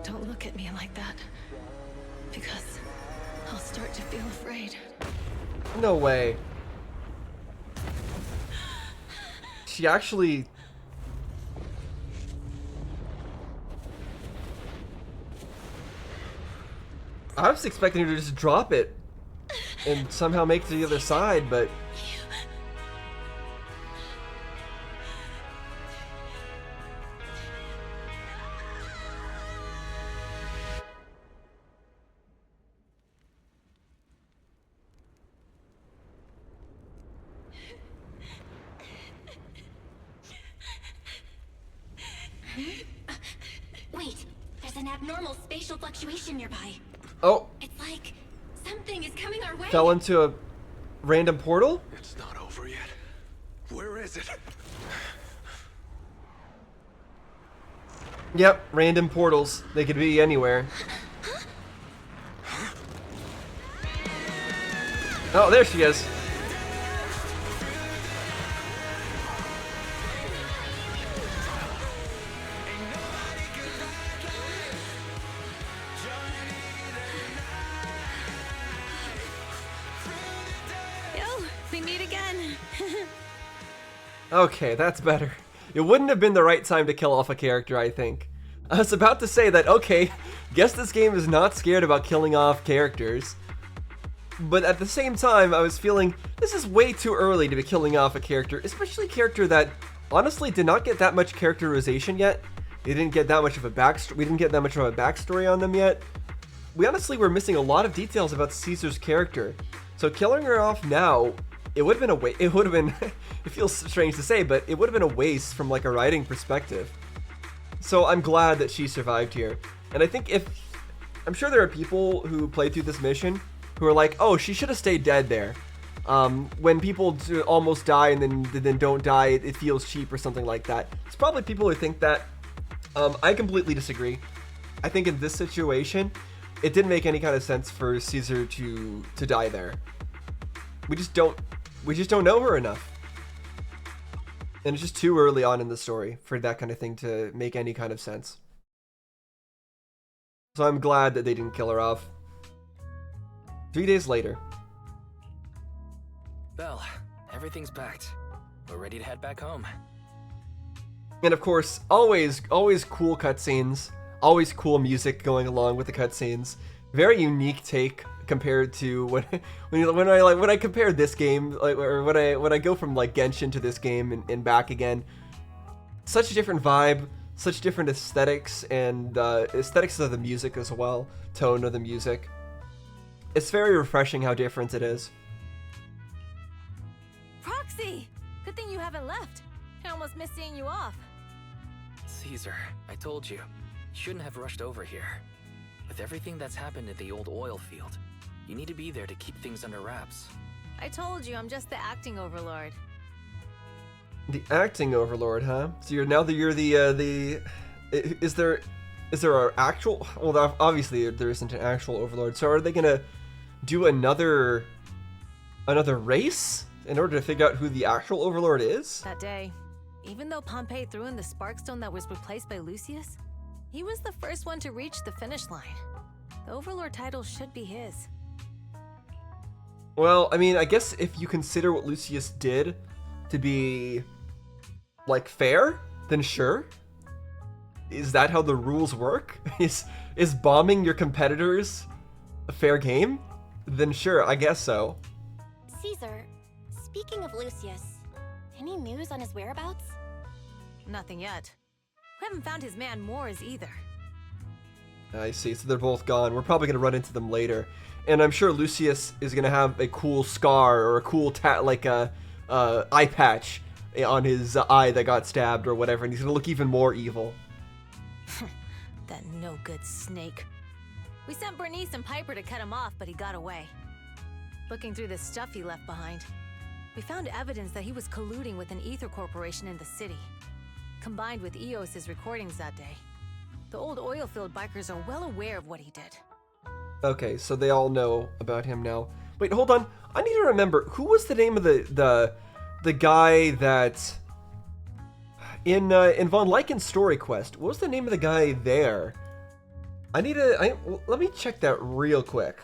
Don't look at me like that, because I'll start to feel afraid. No way. She actually... I was expecting her to just drop it and somehow make it to the other side, but... an abnormal spatial fluctuation nearby. Oh, It's like something is coming our way. fell into a random portal? It's not over yet. Where is it? Yep, random portals. They could be anywhere. Oh, there she is. Yo, we meet again. Okay, that's better. It wouldn't have been the right time to kill off a character, I think. I was about to say that, okay, guess this game is not scared about killing off characters. But at the same time, I was feeling this is way too early to be killing off a character, especially a character that honestly did not get that much characterization yet. They didn't get that much of a backstory. We didn't get that much of a backstory on them yet. We honestly were missing a lot of details about Caesar's character. So killing her off now, it would have been a waste. It would have been. It feels strange to say, but it would have been a waste from like a writing perspective. So I'm glad that she survived here, and I think I'm sure there are people who played through this mission who are like, oh, she should have stayed dead there. When people almost die and then don't die, it feels cheap or something like that. It's probably people who think that. I completely disagree. I think in this situation, it didn't make any kind of sense for Caesar to die there. We just don't know her enough. And it's just too early on in the story for that kind of thing to make any kind of sense. So I'm glad that they didn't kill her off. 3 days later. Belle, everything's packed. We're ready to head back home. And of course, always cool cutscenes. Always cool music going along with the cutscenes. Very unique take compared to when I compare this game, like, or when I go from like Genshin to this game and back again. Such a different vibe, such different aesthetics, and aesthetics of the music as well, tone of the music. It's very refreshing how different it is. Proxy! Good thing you haven't left. I almost missed seeing you off. Caesar, I told you, you shouldn't have rushed over here. With everything that's happened at the old oil field, you need to be there to keep things under wraps. I told you I'm just the acting overlord. The acting overlord, huh? So you're the is there an actual? Well, obviously there isn't an actual overlord. So are they gonna do another race in order to figure out who the actual overlord is? That day, even though Pompey threw in the Sparkstone that was replaced by Lucius, he was the first one to reach the finish line. The overlord title should be his. Well, I mean, I guess if you consider what Lucius did to be, like, fair, then sure. Is that how the rules work? Is bombing your competitors a fair game? Then sure, I guess so. Caesar, speaking of Lucius, any news on his whereabouts? Nothing yet. We haven't found his man Moors either. I see, so they're both gone. We're probably going to run into them later. And I'm sure Lucius is going to have a cool scar or a cool eye patch on his eye that got stabbed or whatever, and he's going to look even more evil. That no-good snake. We sent Bernice and Piper to cut him off, but he got away. Looking through the stuff he left behind, we found evidence that he was colluding with an ether corporation in the city. Combined with Eos's recordings that day, the old oil field bikers are well aware of what he did. Okay, so they all know about him now. Wait, hold on. I need to remember, who was the name of the guy that in Von Lycan's story quest? What was the name of the guy there? Let me check that real quick.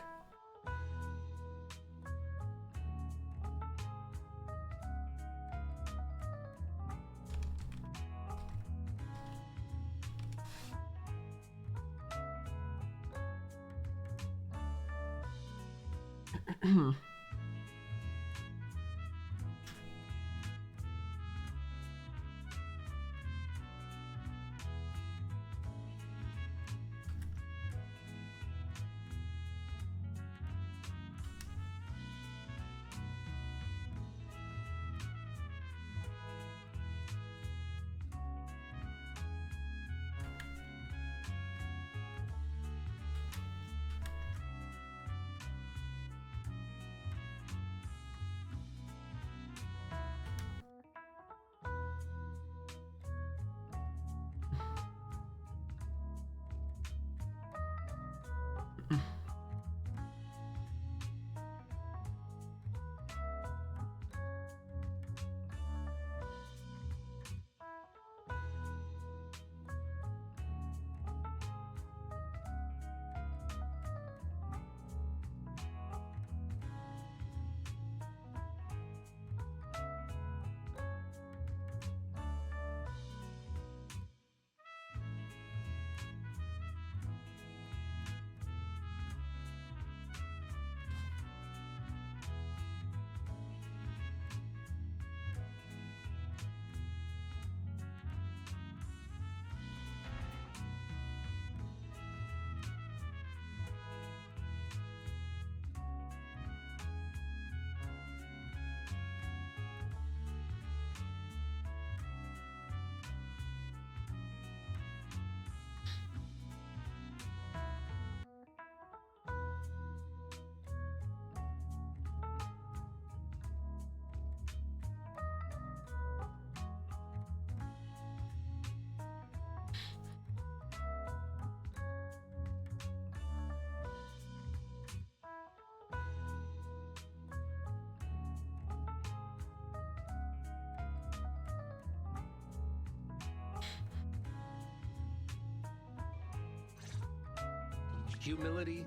humility,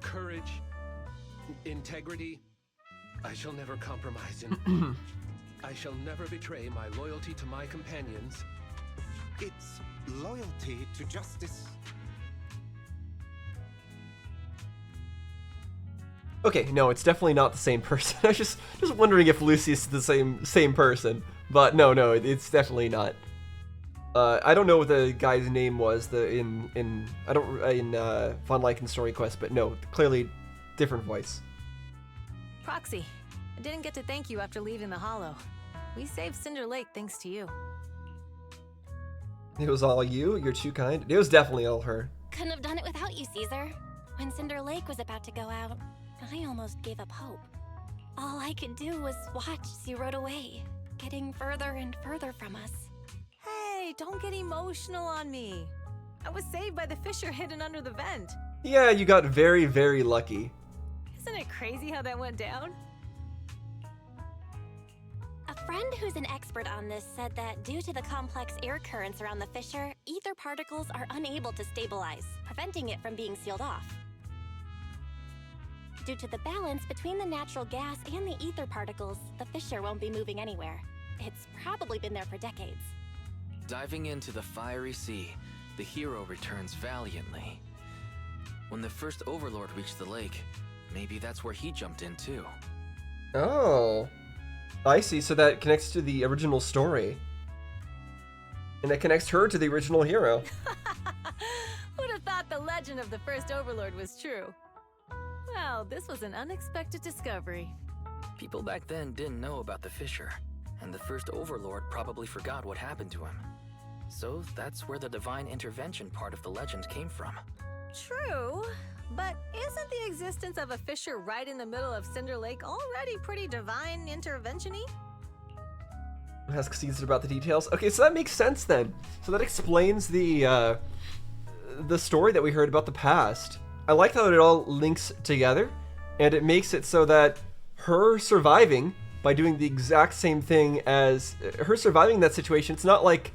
courage, integrity. I shall never compromise in. I shall never betray my loyalty to my companions. It's loyalty to justice. Okay, no, it's definitely not the same person. I was just wondering if Lucius is the same person, but no, it's definitely not. I don't know what the guy's name was in Von Lycan's story quest, but no, clearly different voice. Proxy, I didn't get to thank you after leaving the Hollow. We saved Cinder Lake thanks to you. It was all you? You're too kind? It was definitely all her. Couldn't have done it without you, Caesar. When Cinder Lake was about to go out, I almost gave up hope. All I could do was watch as you rode away, getting further and further from us. Hey, don't get emotional on me. I was saved by the fissure hidden under the vent. Yeah, you got very, very lucky. Isn't it crazy how that went down? A friend who's an expert on this said that due to the complex air currents around the fissure, ether particles are unable to stabilize, preventing it from being sealed off. Due to the balance between the natural gas and the ether particles, the fissure won't be moving anywhere. It's probably been there for decades. Diving into the fiery sea, the hero returns valiantly. When the first Overlord reached the lake, maybe that's where he jumped in too. Oh, I see. So that connects to the original story. And that connects her to the original hero. Who'd have thought the legend of the first Overlord was true? Well, this was an unexpected discovery. People back then didn't know about the fissure, and the first Overlord probably forgot what happened to him. So that's where the divine intervention part of the legend came from. True, but isn't the existence of a fissure right in the middle of Cinder Lake already pretty divine intervention-y? Ask Caesar about the details. Okay, so that makes sense then. So that explains the story that we heard about the past. I like how it all links together, and it makes it so that her surviving by doing the exact same thing as her surviving that situation. It's not like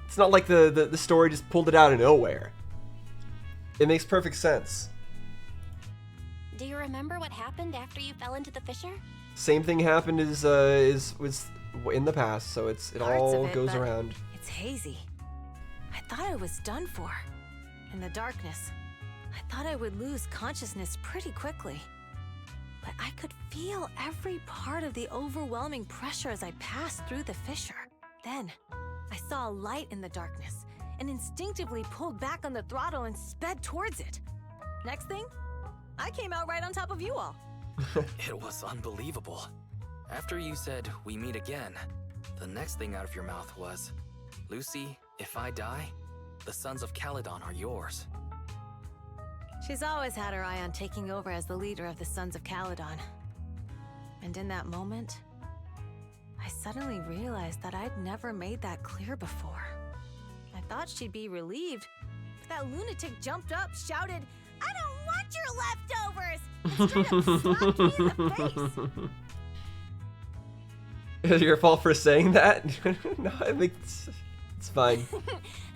the story just pulled it out of nowhere. It makes perfect sense. Do you remember what happened after you fell into the fissure? Same thing happened was in the past, so it all goes around. It's hazy. I thought I was done for. In the darkness, I thought I would lose consciousness pretty quickly. But I could feel every part of the overwhelming pressure as I passed through the fissure. Then, I saw a light in the darkness and instinctively pulled back on the throttle and sped towards it. Next thing, I came out right on top of you all. It was unbelievable. After you said, "We meet again," the next thing out of your mouth was, "Lucy, if I die, the Sons of Caledon are yours." She's always had her eye on taking over as the leader of the Sons of Caledon. And in that moment, I suddenly realized that I'd never made that clear before. I thought she'd be relieved, but that lunatic jumped up, shouted, "I don't want your leftovers!" and straight up slapped me in the face. Is it your fault for saying that? No, I think it's fine.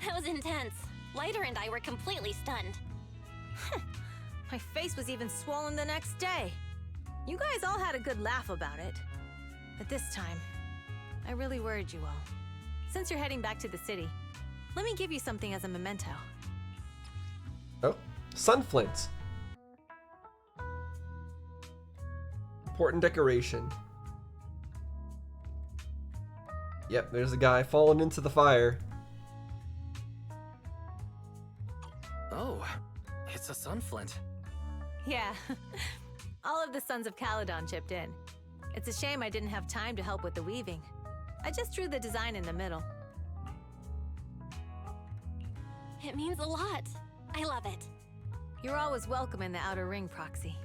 That was intense. Lighter and I were completely stunned. My face was even swollen the next day. You guys all had a good laugh about it. But this time, I really worried you all. Since you're heading back to the city, let me give you something as a memento. Oh, sunflints. Important decoration. Yep, there's a guy falling into the fire. Oh, it's a sunflint. Yeah, all of the Sons of Caledon chipped in. It's a shame I didn't have time to help with the weaving. I just drew the design in the middle. It means a lot. I love it. You're always welcome in the Outer Ring, Proxy.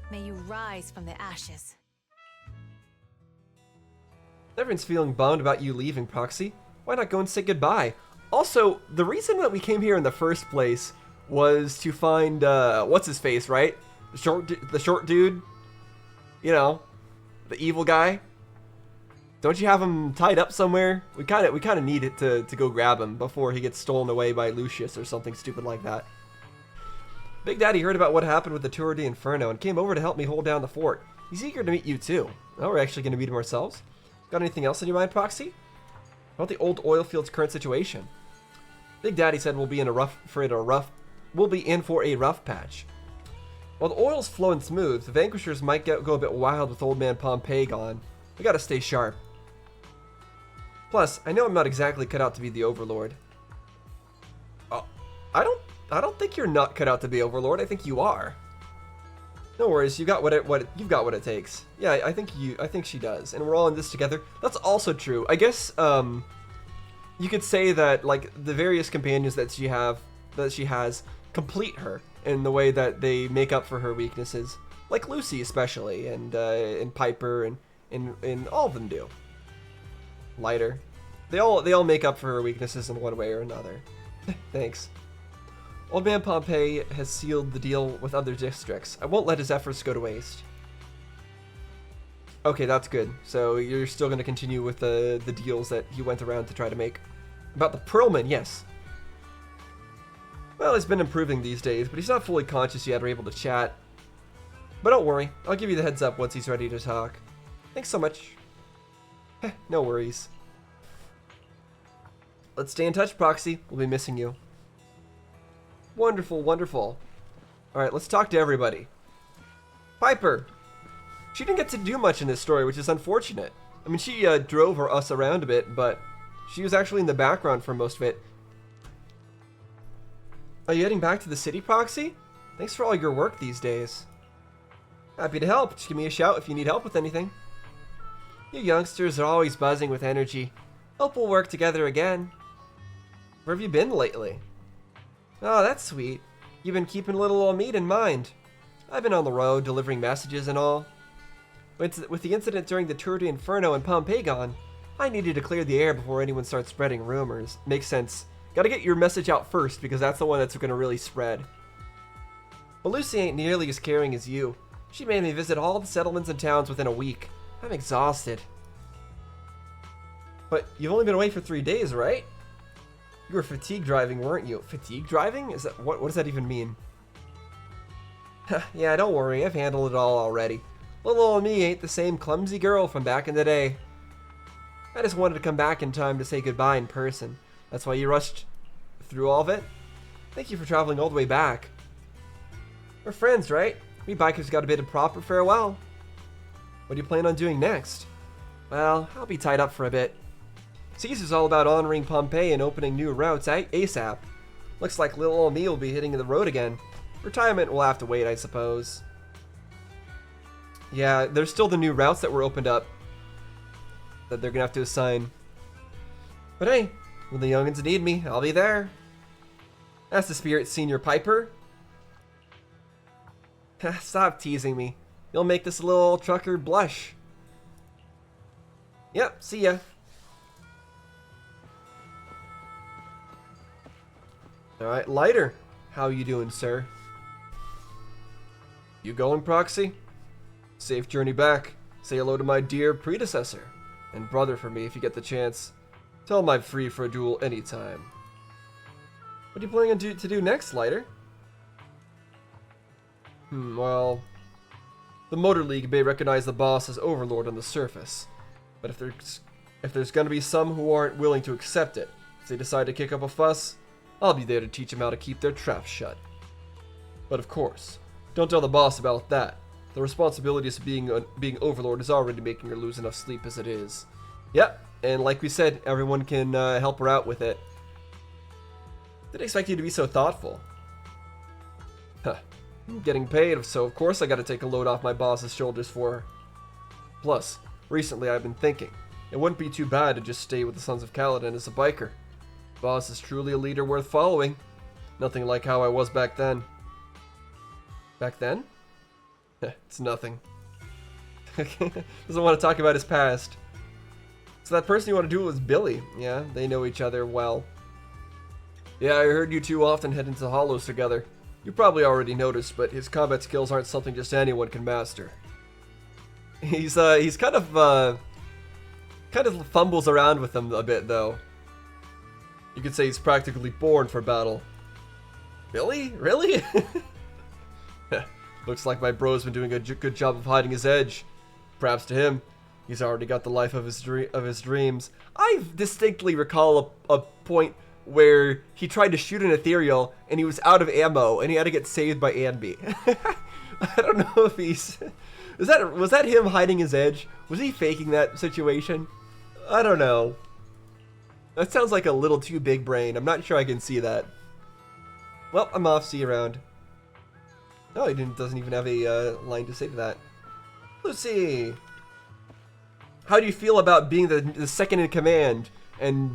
May you rise from the ashes. Everyone's feeling bummed about you leaving, Proxy. Why not go and say goodbye? Also, the reason that we came here in the first place was to find, what's his face, right? The short dude? You know, the evil guy? Don't you have him tied up somewhere? We kind of need it to go grab him before he gets stolen away by Lucius or something stupid like that. Big Daddy heard about what happened with the Tour de Inferno and came over to help me hold down the fort. He's eager to meet you too. Oh, we're actually going to meet him ourselves. Got anything else in your mind, Proxy? About the old oil field's current situation. Big Daddy said we'll be in for a rough patch. While the oil's flowing smooth, the Vanquishers might go a bit wild with Old Man Pompeii gone. We gotta stay sharp. Plus, I know I'm not exactly cut out to be the Overlord. Oh, I don't think you're not cut out to be Overlord. I think you are. No worries, you've got what it takes. Yeah, I think she does, and we're all in this together. That's also true. I guess you could say that like the various companions that she has complete her in the way that they make up for her weaknesses, like Lucy especially, and Piper, and all of them do. Lighter, they all make up for her weaknesses in one way or another. Thanks. Old Man Pompeii has sealed the deal with other districts. I won't let his efforts go to waste. Okay, that's good. So you're still going to continue with the deals that he went around to try to make. About the Pearlman, yes. Well, he's been improving these days, but he's not fully conscious yet or able to chat. But don't worry, I'll give you the heads up once he's ready to talk. Thanks so much. No worries. Let's stay in touch, Proxy. We'll be missing you. Wonderful, wonderful. Alright, let's talk to everybody. Piper! She didn't get to do much in this story, which is unfortunate. I mean, she drove us around a bit, but she was actually in the background for most of it. Are you heading back to the city, Proxy? Thanks for all your work these days. Happy to help. Just give me a shout if you need help with anything. You youngsters are always buzzing with energy. Hope we'll work together again. Where have you been lately? Oh, that's sweet. You've been keeping little old meat in mind. I've been on the road, delivering messages and all. With the incident during the Tour de Inferno and Pompeii gone, I needed to clear the air before anyone starts spreading rumors. Makes sense. Gotta get your message out first, because that's the one that's gonna really spread. But Lucy ain't nearly as caring as you. She made me visit all the settlements and towns within a week. I'm exhausted. But you've only been away for 3 days, right? You were fatigue driving, weren't you? Fatigue driving? Is that what does that even mean? Yeah, don't worry, I've handled it all already. Little old me ain't the same clumsy girl from back in the day. I just wanted to come back in time to say goodbye in person. That's why you rushed through all of it? Thank you for traveling all the way back. We're friends, right? We bikers got a bit of proper farewell. What do you plan on doing next? Well, I'll be tied up for a bit. Caesar's all about honoring Pompeii and opening new routes ASAP. Looks like little old me will be hitting the road again. Retirement will have to wait, I suppose. Yeah, there's still the new routes that were opened up that they're gonna have to assign. But hey, when the youngins need me, I'll be there. That's the spirit, Senior Piper. Stop teasing me. You'll make this little old trucker blush. Yep, see ya. Alright, Lighter. How you doing, sir? You going, Proxy? Safe journey back. Say hello to my dear predecessor. And brother for me if you get the chance. Tell him I'm free for a duel anytime. What are you planning to do next, Lighter? Well... The Motor League may recognize the boss as Overlord on the surface. But if there's gonna be some who aren't willing to accept it, if they decide to kick up a fuss, I'll be there to teach them how to keep their traps shut. But of course, don't tell the boss about that. The responsibilities of being Overlord is already making her lose enough sleep as it is. Yep, and like we said, everyone can help her out with it. Didn't expect you to be so thoughtful. Huh. I'm getting paid, so of course I gotta take a load off my boss's shoulders for her. Plus, recently I've been thinking, it wouldn't be too bad to just stay with the Sons of Kaladin as a biker. Boss is truly a leader worth following. Nothing like how I was back then. Back then? It's nothing. Doesn't want to talk about his past. So that person you want to do was Billy. Yeah, they know each other well. Yeah, I heard you two often head into the hollows together. You probably already noticed, but his combat skills aren't something just anyone can master. He's kind of fumbles around with them a bit, though. You could say he's practically born for battle. Billy? Really? Looks like my bro's been doing a good job of hiding his edge. Perhaps to him, he's already got the life of his dreams. I distinctly recall a point where he tried to shoot an ethereal and he was out of ammo and he had to get saved by Anby. I don't know if he's... Was that him hiding his edge? Was he faking that situation? I don't know. That sounds like a little too big brain. I'm not sure I can see that. Well, I'm off. See you around. Oh, he doesn't even have a line to say to that. Lucy! How do you feel about being the second in command and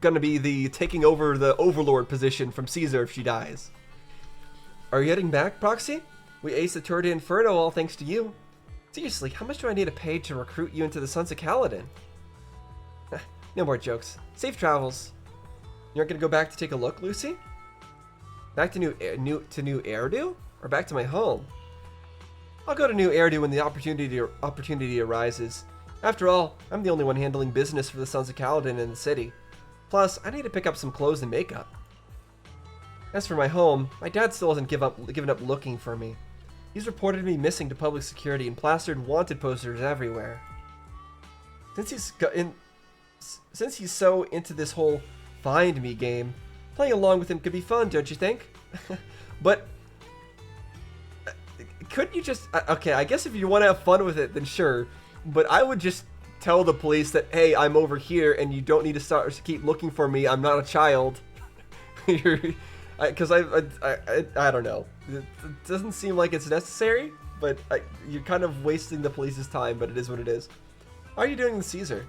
gonna be taking over the overlord position from Caesar if she dies? Are you heading back, Proxy? We aced the Tour de Inferno all thanks to you. Seriously, how much do I need to pay to recruit you into the Sons of Kaladin? No more jokes. Safe travels. You aren't gonna go back to take a look, Lucy? Back to New Eridu? Or back to my home? I'll go to New Eridu when the opportunity arises. After all, I'm the only one handling business for the Sons of Kaladin in the city. Plus, I need to pick up some clothes and makeup. As for my home, my dad still hasn't given up looking for me. He's reported me missing to public security and plastered wanted posters everywhere. Since he's so into this whole find me game, playing along with him could be fun, don't you think? But couldn't you just... Okay, I guess if you want to have fun with it, then sure. But I would just tell the police that, hey, I'm over here and you don't need to keep looking for me. I'm not a child. Because I don't know. It doesn't seem like it's necessary, but you're kind of wasting the police's time, but it is what it is. How are you doing with Caesar?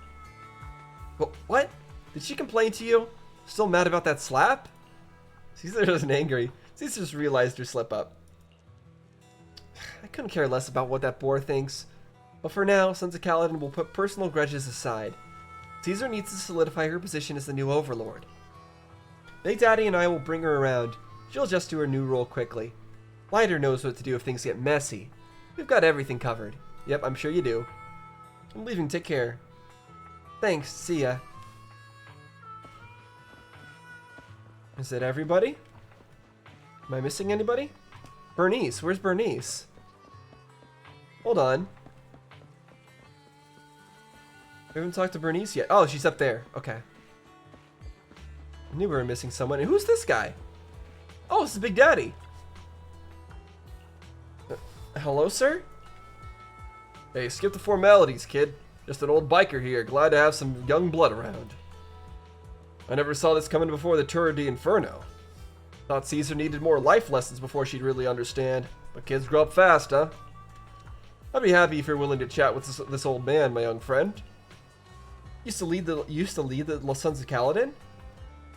What? Did she complain to you? Still mad about that slap? Caesar isn't angry. Caesar just realized her slip up. I couldn't care less about what that boar thinks. But for now, Sons of Kaladin will put personal grudges aside. Caesar needs to solidify her position as the new overlord. Big Daddy and I will bring her around. She'll adjust to her new role quickly. Lighter knows what to do if things get messy. We've got everything covered. Yep, I'm sure you do. I'm leaving. Take care. Thanks. See ya. Is that everybody? Am I missing anybody? Bernice. Where's Bernice? Hold on. We haven't talked to Bernice yet. Oh, she's up there. Okay. I knew we were missing someone. And who's this guy? Oh, this is Big Daddy. Hello, sir? Hey, skip the formalities, kid. Just an old biker here. Glad to have some young blood around. I never saw this coming before the Tour de Inferno. Thought Caesar needed more life lessons before she'd really understand. But kids grow up fast, huh? I'd be happy if you're willing to chat with this old man, my young friend. Used to lead the Sons of Kaladin?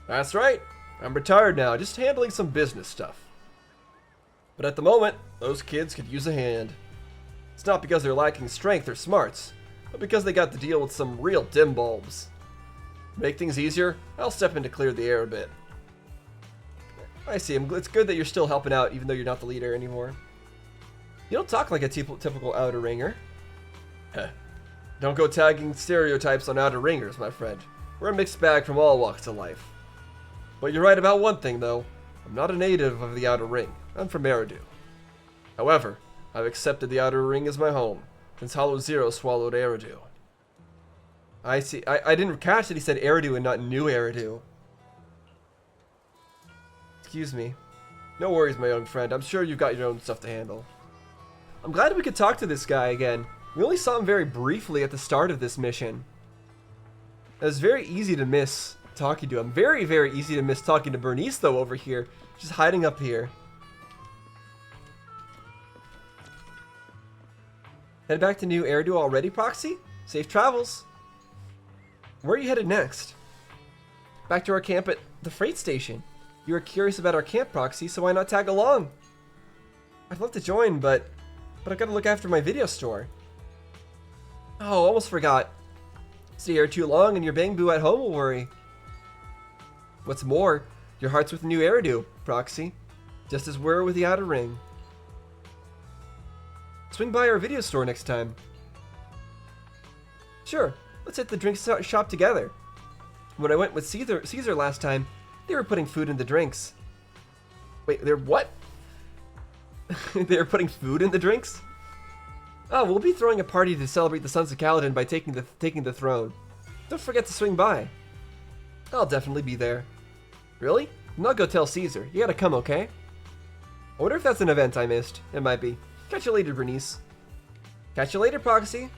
That's right. I'm retired now, just handling some business stuff. But at the moment, those kids could use a hand. It's not because they're lacking strength or smarts, but because they got to deal with some real dim bulbs. To make things easier, I'll step in to clear the air a bit. I see. It's good that you're still helping out, even though you're not the leader anymore. You don't talk like a typical outer ringer. Don't go tagging stereotypes on outer ringers, my friend. We're a mixed bag from all walks of life. But you're right about one thing, though. I'm not a native of the Outer Ring. I'm from Eridu. However, I've accepted the Outer Ring as my home, since Hollow Zero swallowed Eridu. I see. I didn't catch that he said Eridu and not New Eridu. Excuse me. No worries, my young friend. I'm sure you've got your own stuff to handle. I'm glad we could talk to this guy again. We only saw him very briefly at the start of this mission. It was very easy to miss talking to him. Very, very easy to miss talking to Bernice, though, over here. Just hiding up here. Head back to New Eridu already, Proxy? Safe travels. Where are you headed next? Back to our camp at the freight station. You were curious about our camp, Proxy, so why not tag along? I'd love to join, but I gotta look after my video store. Oh, almost forgot. Stay here too long and your bang-boo at home will worry. What's more, your heart's with New Eridu, Proxy. Just as we're with the Outer Ring. Swing by our video store next time. Sure, let's hit the drink shop together. When I went with Caesar last time, they were putting food in the drinks. Wait, they're what? They're putting food in the drinks? Oh, we'll be throwing a party to celebrate the Sons of Kaladin by taking the throne. Don't forget to swing by. I'll definitely be there. Really? Then I'll go tell Caesar. You gotta come, okay? I wonder if that's an event I missed. It might be. Catch you later, Bernice. Catch you later, Proxy.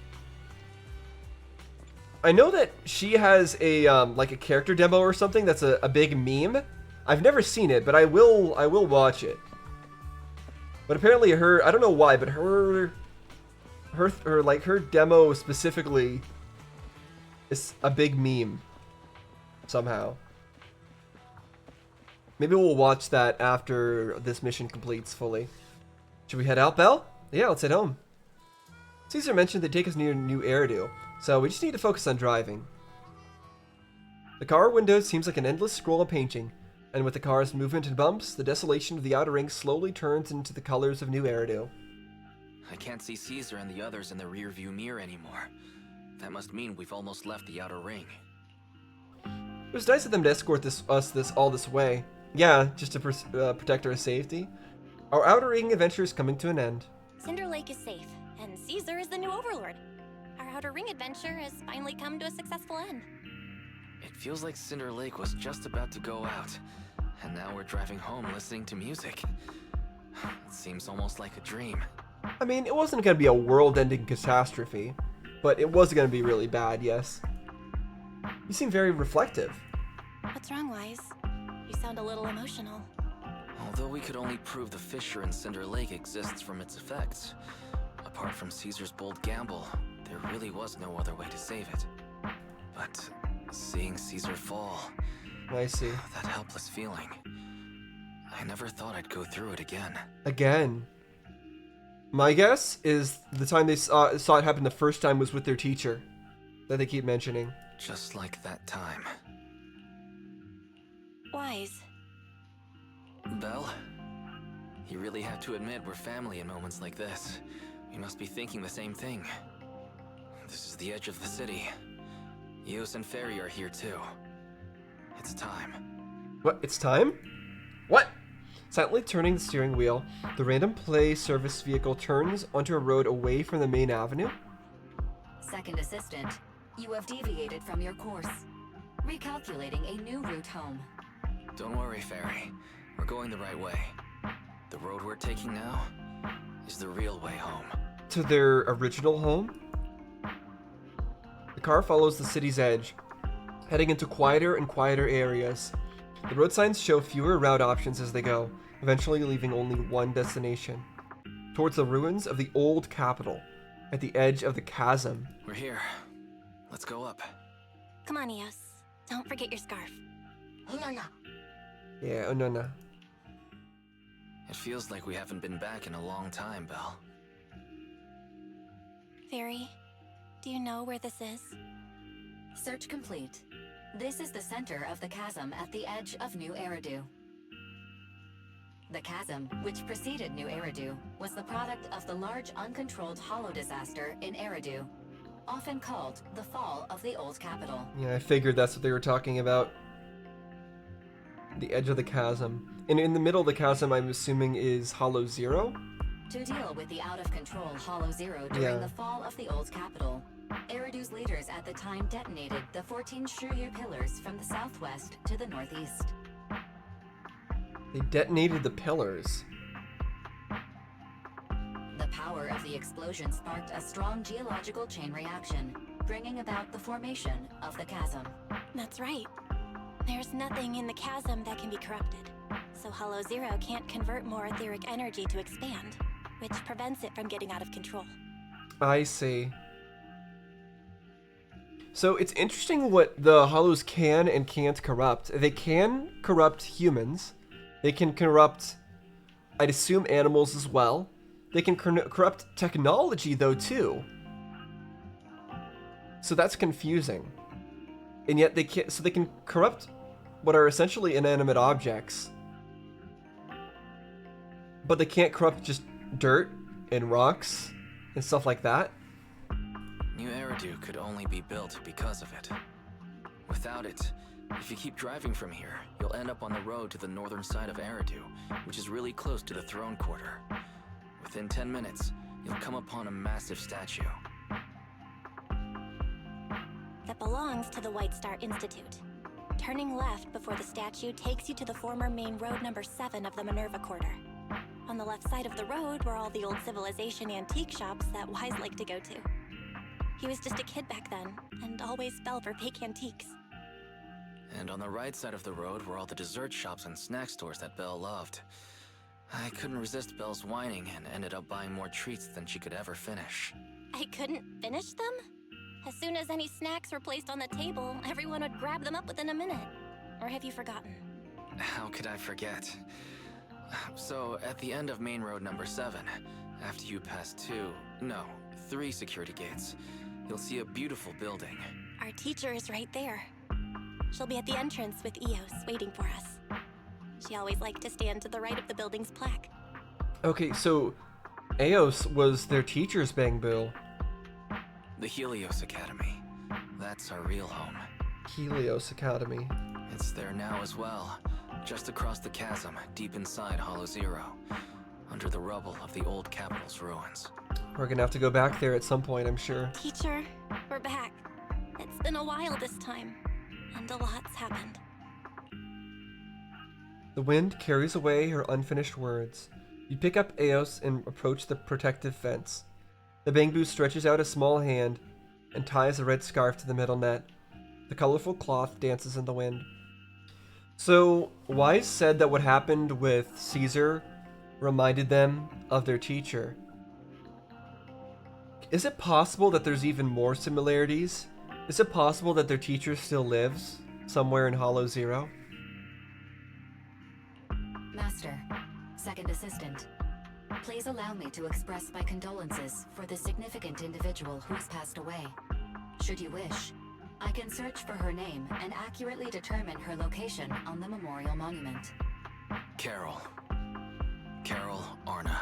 I know that she has a like a character demo or something that's a big meme. I've never seen it, but I will watch it. But apparently I don't know why, but her demo specifically is a big meme somehow. Maybe we'll watch that after this mission completes fully. Should we head out, Belle? Yeah, let's head home. Caesar mentioned they'd take us near New Eridu, so we just need to focus on driving. The car window seems like an endless scroll of painting, and with the car's movement and bumps, the desolation of the outer ring slowly turns into the colors of New Eridu. I can't see Caesar and the others in the rearview mirror anymore. That must mean we've almost left the outer ring. It was nice of them to escort us all this way. Yeah, just to protect our safety. Our outer ring adventure is coming to an end. Cinder Lake is safe, and Caesar is the new overlord. Our outer ring adventure has finally come to a successful end. It feels like Cinder Lake was just about to go out, and now we're driving home listening to music. It seems almost like a dream. I mean, it wasn't going to be a world-ending catastrophe, but it was going to be really bad, yes. You seem very reflective. What's wrong, Wise? You sound a little emotional. Although we could only prove the fissure in Cinder Lake exists from its effects, apart from Caesar's bold gamble, there really was no other way to save it. But seeing Caesar fall... I see. That helpless feeling. I never thought I'd go through it again. Again? My guess is the time they saw it happen the first time was with their teacher, that they keep mentioning. Just like that time. Wise. Belle? You really have to admit we're family in moments like this. We must be thinking the same thing. This is the edge of the city. Eos and Fairy are here too. It's time. What? It's time? What? Silently turning the steering wheel, the random play service vehicle turns onto a road away from the main avenue. Second assistant, you have deviated from your course. Recalculating a new route home. Don't worry, Fairy. We're going the right way. The road we're taking now is the real way home. To their original home? The car follows the city's edge, heading into quieter and quieter areas. The road signs show fewer route options as they go, eventually leaving only one destination. Towards the ruins of the old capital, at the edge of the chasm. We're here. Let's go up. Come on, Eos. Don't forget your scarf. Yeah, oh no. It feels like we haven't been back in a long time, Belle. Fairy, do you know where this is? Search complete. This is the center of the chasm at the edge of New Eridu. The chasm, which preceded New Eridu, was the product of the large uncontrolled hollow disaster in Eridu, often called the fall of the old capital. Yeah, I figured that's what they were talking about. The edge of the chasm. And in the middle of the chasm, I'm assuming, is Hollow Zero? To deal with the out-of-control Hollow Zero during the fall of the old capital, Eridu's leaders at the time detonated the 14 Shuryu pillars from the southwest to the northeast. They detonated the pillars. The power of the explosion sparked a strong geological chain reaction, bringing about the formation of the chasm. That's right. There's nothing in the chasm that can be corrupted, so Hollow Zero can't convert more etheric energy to expand, which prevents it from getting out of control. I see. So it's interesting what the Hollows can and can't corrupt. They can corrupt humans. They can corrupt, I'd assume, animals as well. They can corrupt technology, though, too. So that's confusing. And yet they can't, so they can corrupt what are essentially inanimate objects. But they can't corrupt just dirt and rocks and stuff like that. New Eridu could only be built because of it. Without it, if you keep driving from here, you'll end up on the road to the northern side of Eridu, which is really close to the throne quarter. Within 10 minutes, you'll come upon a massive statue. That belongs to the White Star Institute. Turning left before the statue takes you to the former main road number 7 of the Minerva Quarter. On the left side of the road were all the old civilization antique shops that Wise liked to go to. He was just a kid back then, and always fell for fake antiques. And on the right side of the road were all the dessert shops and snack stores that Belle loved. I couldn't resist Belle's whining and ended up buying more treats than she could ever finish. I couldn't finish them? As soon as any snacks were placed on the table, everyone would grab them up within a minute. Or have you forgotten? How could I forget? So, at the end of main road number 7, after you pass 3 security gates, you'll see a beautiful building. Our teacher is right there. She'll be at the entrance with Eos waiting for us. She always liked to stand to the right of the building's plaque. Okay, so Eos was their teacher's Bangbu. The Helios Academy. That's our real home. Helios Academy. It's there now as well, just across the chasm, deep inside Hollow Zero, under the rubble of the old capital's ruins. We're gonna have to go back there at some point, I'm sure. Teacher, we're back. It's been a while this time, and a lot's happened. The wind carries away her unfinished words. You pick up Eos and approach the protective fence. The Bangbu stretches out a small hand and ties a red scarf to the middle net. The colorful cloth dances in the wind. So, Wise said that what happened with Caesar reminded them of their teacher. Is it possible that there's even more similarities? Is it possible that their teacher still lives somewhere in Hollow Zero? Master, second assistant, please allow me to express my condolences for the significant individual who's passed away. Should you wish, I can search for her name and accurately determine her location on the memorial monument. Carol Arna.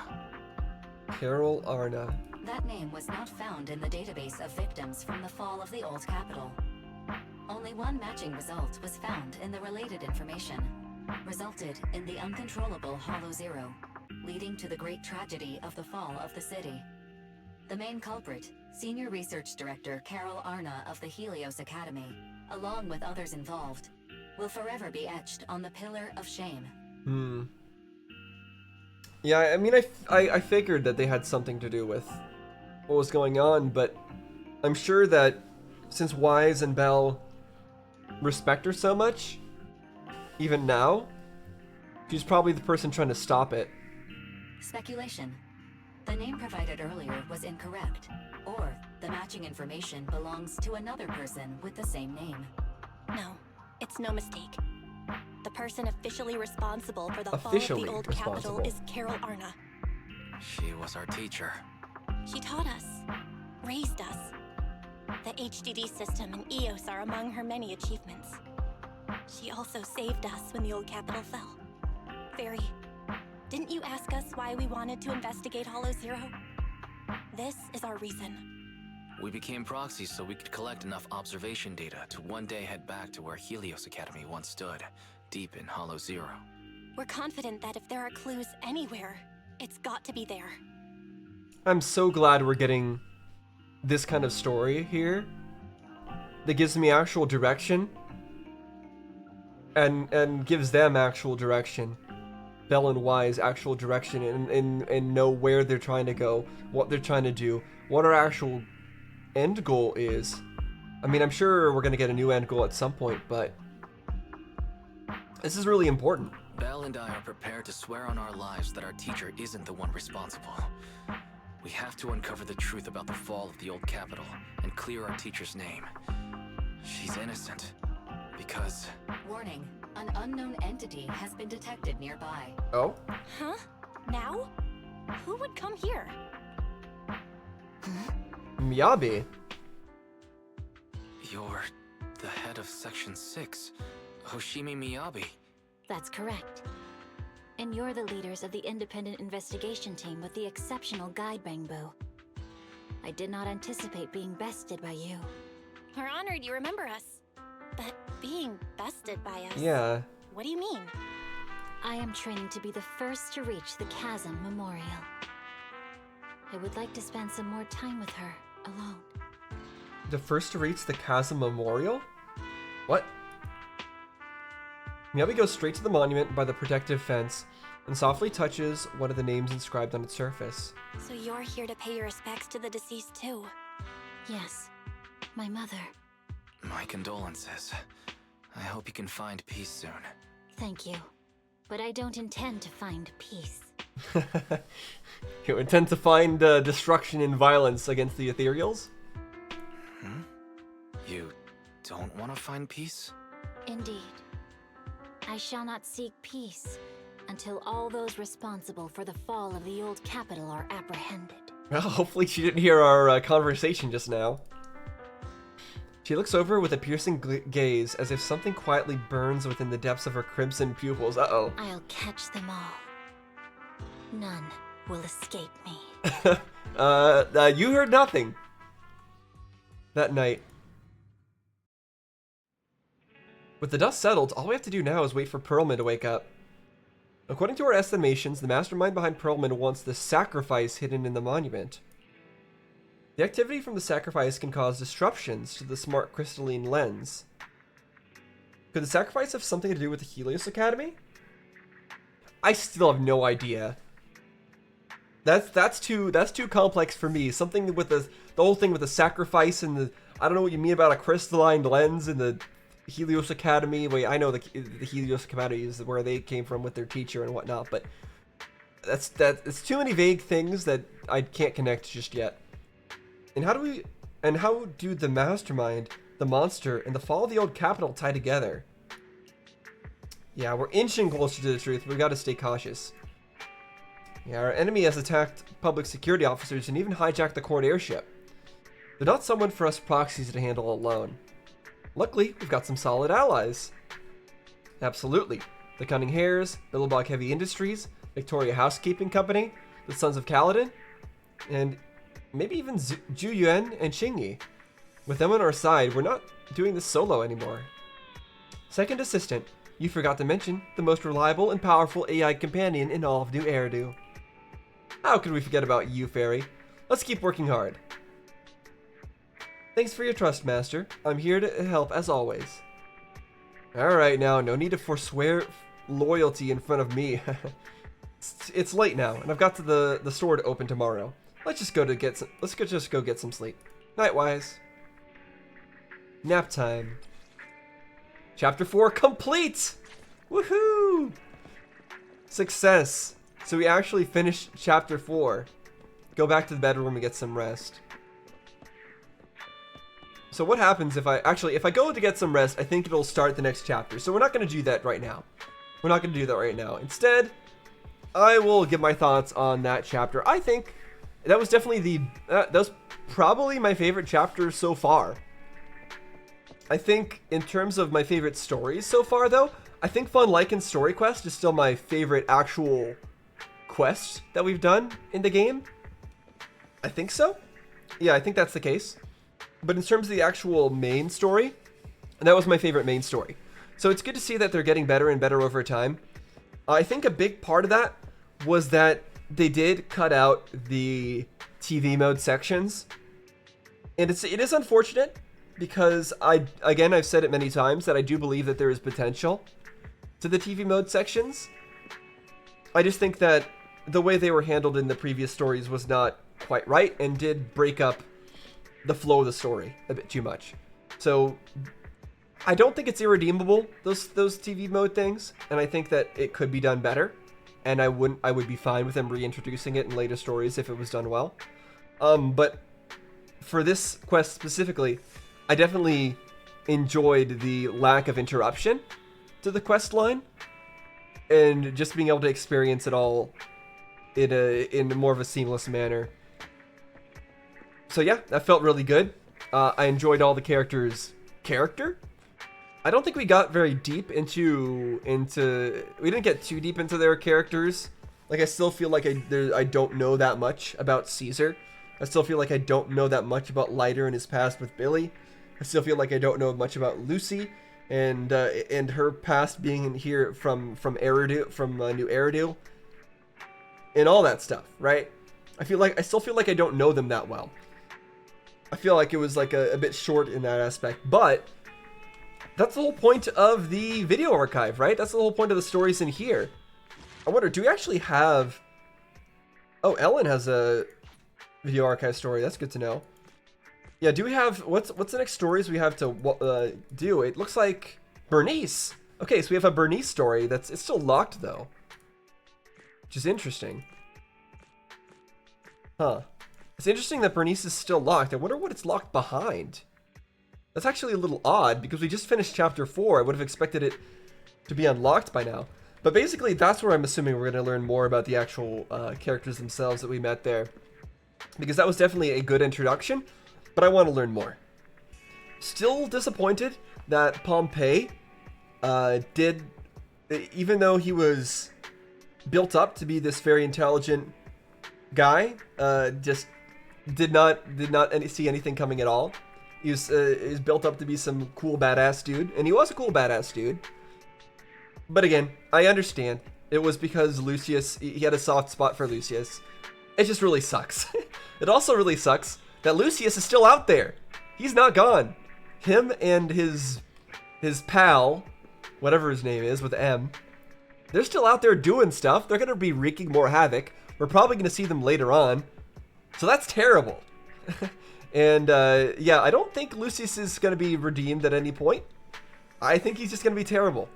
Carol Arna. That name was not found in the database of victims from the fall of the old capital. Only one matching result was found in the related information, resulted in the uncontrollable Hollow Zero, leading to the great tragedy of the fall of the city. The main culprit, Senior Research Director Carol Arna of the Helios Academy, along with others involved, will forever be etched on the Pillar of Shame. Yeah, I mean, I figured that they had something to do with what was going on, but I'm sure that since Wise and Belle respect her so much, even now, she's probably the person trying to stop it. Speculation. The name provided earlier was incorrect, or the matching information belongs to another person with the same name. No, it's no mistake. The person officially responsible for the fall of the old capital is Carol Arna. She was our teacher. She taught us, raised us. The HDD system and EOS are among her many achievements. She also saved us when the old capital fell. Fairy, didn't you ask us why we wanted to investigate Hollow Zero? This is our reason. We became proxies so we could collect enough observation data to one day head back to where Helios Academy once stood, deep in Hollow Zero. We're confident that if there are clues anywhere, it's got to be there. I'm so glad we're getting this kind of story here that gives me actual direction and gives them actual direction. Belle and Wise actual direction and know where they're trying to go, what they're trying to do, what our actual end goal is. I mean, I'm sure we're going to get a new end goal at some point, but this is really important. Belle and I are prepared to swear on our lives that our teacher isn't the one responsible. We have to uncover the truth about the fall of the old capital and clear our teacher's name. She's innocent. Because... Warning, an unknown entity has been detected nearby. Oh? Huh? Now? Who would come here? Miyabi. You're the head of Section 6, Hoshimi Miyabi. That's correct. And you're the leaders of the independent investigation team with the exceptional guide Bangbu. I did not anticipate being bested by you. We're honored you remember us. But being bested by us... Yeah. What do you mean? I am training to be the first to reach the Chasm Memorial. I would like to spend some more time with her, alone. The first to reach the chasm memorial? What? Miyabi goes straight to the monument by the protective fence and softly touches one of the names inscribed on its surface. So you're here to pay your respects to the deceased too? Yes, my mother. My condolences. I hope you can find peace soon. Thank you. But I don't intend to find peace. You intend to find destruction and violence against the ethereals? Hmm? You don't want to find peace? Indeed. I shall not seek peace until all those responsible for the fall of the old capital are apprehended. Well, hopefully she didn't hear our conversation just now. She looks over with a piercing gaze as if something quietly burns within the depths of her crimson pupils. Uh-oh. I'll catch them all. None will escape me. You heard nothing. That night. With the dust settled, all we have to do now is wait for Pearlman to wake up. According to our estimations, the mastermind behind Pearlman wants the sacrifice hidden in the monument. The activity from the sacrifice can cause disruptions to the smart crystalline lens. Could the sacrifice have something to do with the Helios Academy? I still have no idea. That's too complex for me. Something with the whole thing with the sacrifice and the, I don't know what you mean about a crystalline lens and the Helios Academy. Wait, I know the Helios Academy is where they came from with their teacher and whatnot, but it's too many vague things that I can't connect just yet. And how do the mastermind, the monster, and the fall of the old capital tie together? Yeah, we're inching closer to the truth. We've got to stay cautious. Yeah, our enemy has attacked public security officers and even hijacked the court airship. They're not someone for us proxies to handle alone. Luckily, we've got some solid allies. Absolutely. The Cunning Hares, Billabong Heavy Industries, Victoria Housekeeping Company, the Sons of Kaladin, and maybe even Zhu Yuan and Xingyi. With them on our side, we're not doing this solo anymore. Second assistant, you forgot to mention the most reliable and powerful AI companion in all of New Eridu. How could we forget about you, Fairy? Let's keep working hard. Thanks for your trust, Master. I'm here to help as always. Alright now, no need to forswear loyalty in front of me. It's late now, and I've got the store to open tomorrow. Let's just go get some sleep. Nightwise. Nap time. Chapter 4 complete! Woohoo! Success. So we actually finished chapter 4. Go back to the bedroom and get some rest. So what happens if I go to get some rest, I think it'll start the next chapter. So we're not going to do that right now. We're not going to do that right now. Instead, I will give my thoughts on that chapter. I think that was definitely that was probably my favorite chapter so far. I think in terms of my favorite stories so far, though, I think Fun Lycan's Story Quest is still my favorite actual quest that we've done in the game. I think so. Yeah, I think that's the case. But in terms of the actual main story, that was my favorite main story. So it's good to see that they're getting better and better over time. I think a big part of that was that they did cut out the TV mode sections. And it is unfortunate because I've said it many times that I do believe that there is potential to the TV mode sections. I just think that the way they were handled in the previous stories was not quite right and did break up the flow of the story a bit too much. So I don't think it's irredeemable, those TV mode things, and I think that it could be done better, and I would be fine with them reintroducing it in later stories if it was done well. But for this quest specifically, I definitely enjoyed the lack of interruption to the quest line and just being able to experience it all in more of a seamless manner. So yeah, that felt really good. I enjoyed all the characters' character. I don't think we got very deep into we didn't get too deep into their characters. Like I still feel like I don't know that much about Caesar. I still feel like I don't know that much about Lighter and his past with Billy. I still feel like I don't know much about Lucy and her past being in here from Eridu, from New Eridu, and all that stuff, right? I still feel like I don't know them that well. I feel like it was like a bit short in that aspect, but that's the whole point of the video archive, right? That's the whole point of the stories in here. I wonder, do we actually have... Oh, Ellen has a video archive story. That's good to know. Yeah, do we have... What's the next stories we have to do? It looks like Bernice. Okay, so we have a Bernice story. It's still locked, though. Which is interesting. Huh. It's interesting that Bernice is still locked. I wonder what it's locked behind. That's actually a little odd, because we just finished Chapter 4. I would have expected it to be unlocked by now. But basically, that's where I'm assuming we're going to learn more about the actual characters themselves that we met there. Because that was definitely a good introduction, but I want to learn more. Still disappointed that Pompey did, even though he was built up to be this very intelligent guy, just did not see anything coming at all. He was built up to be some cool badass dude, and he was a cool badass dude. But again, I understand. It was because Lucius, he had a soft spot for Lucius. It just really sucks. It also really sucks that Lucius is still out there. He's not gone. Him and his pal, whatever his name is with M, they're still out there doing stuff. They're going to be wreaking more havoc. We're probably going to see them later on. So that's terrible. And yeah, I don't think Lucius is going to be redeemed at any point. I think he's just going to be terrible.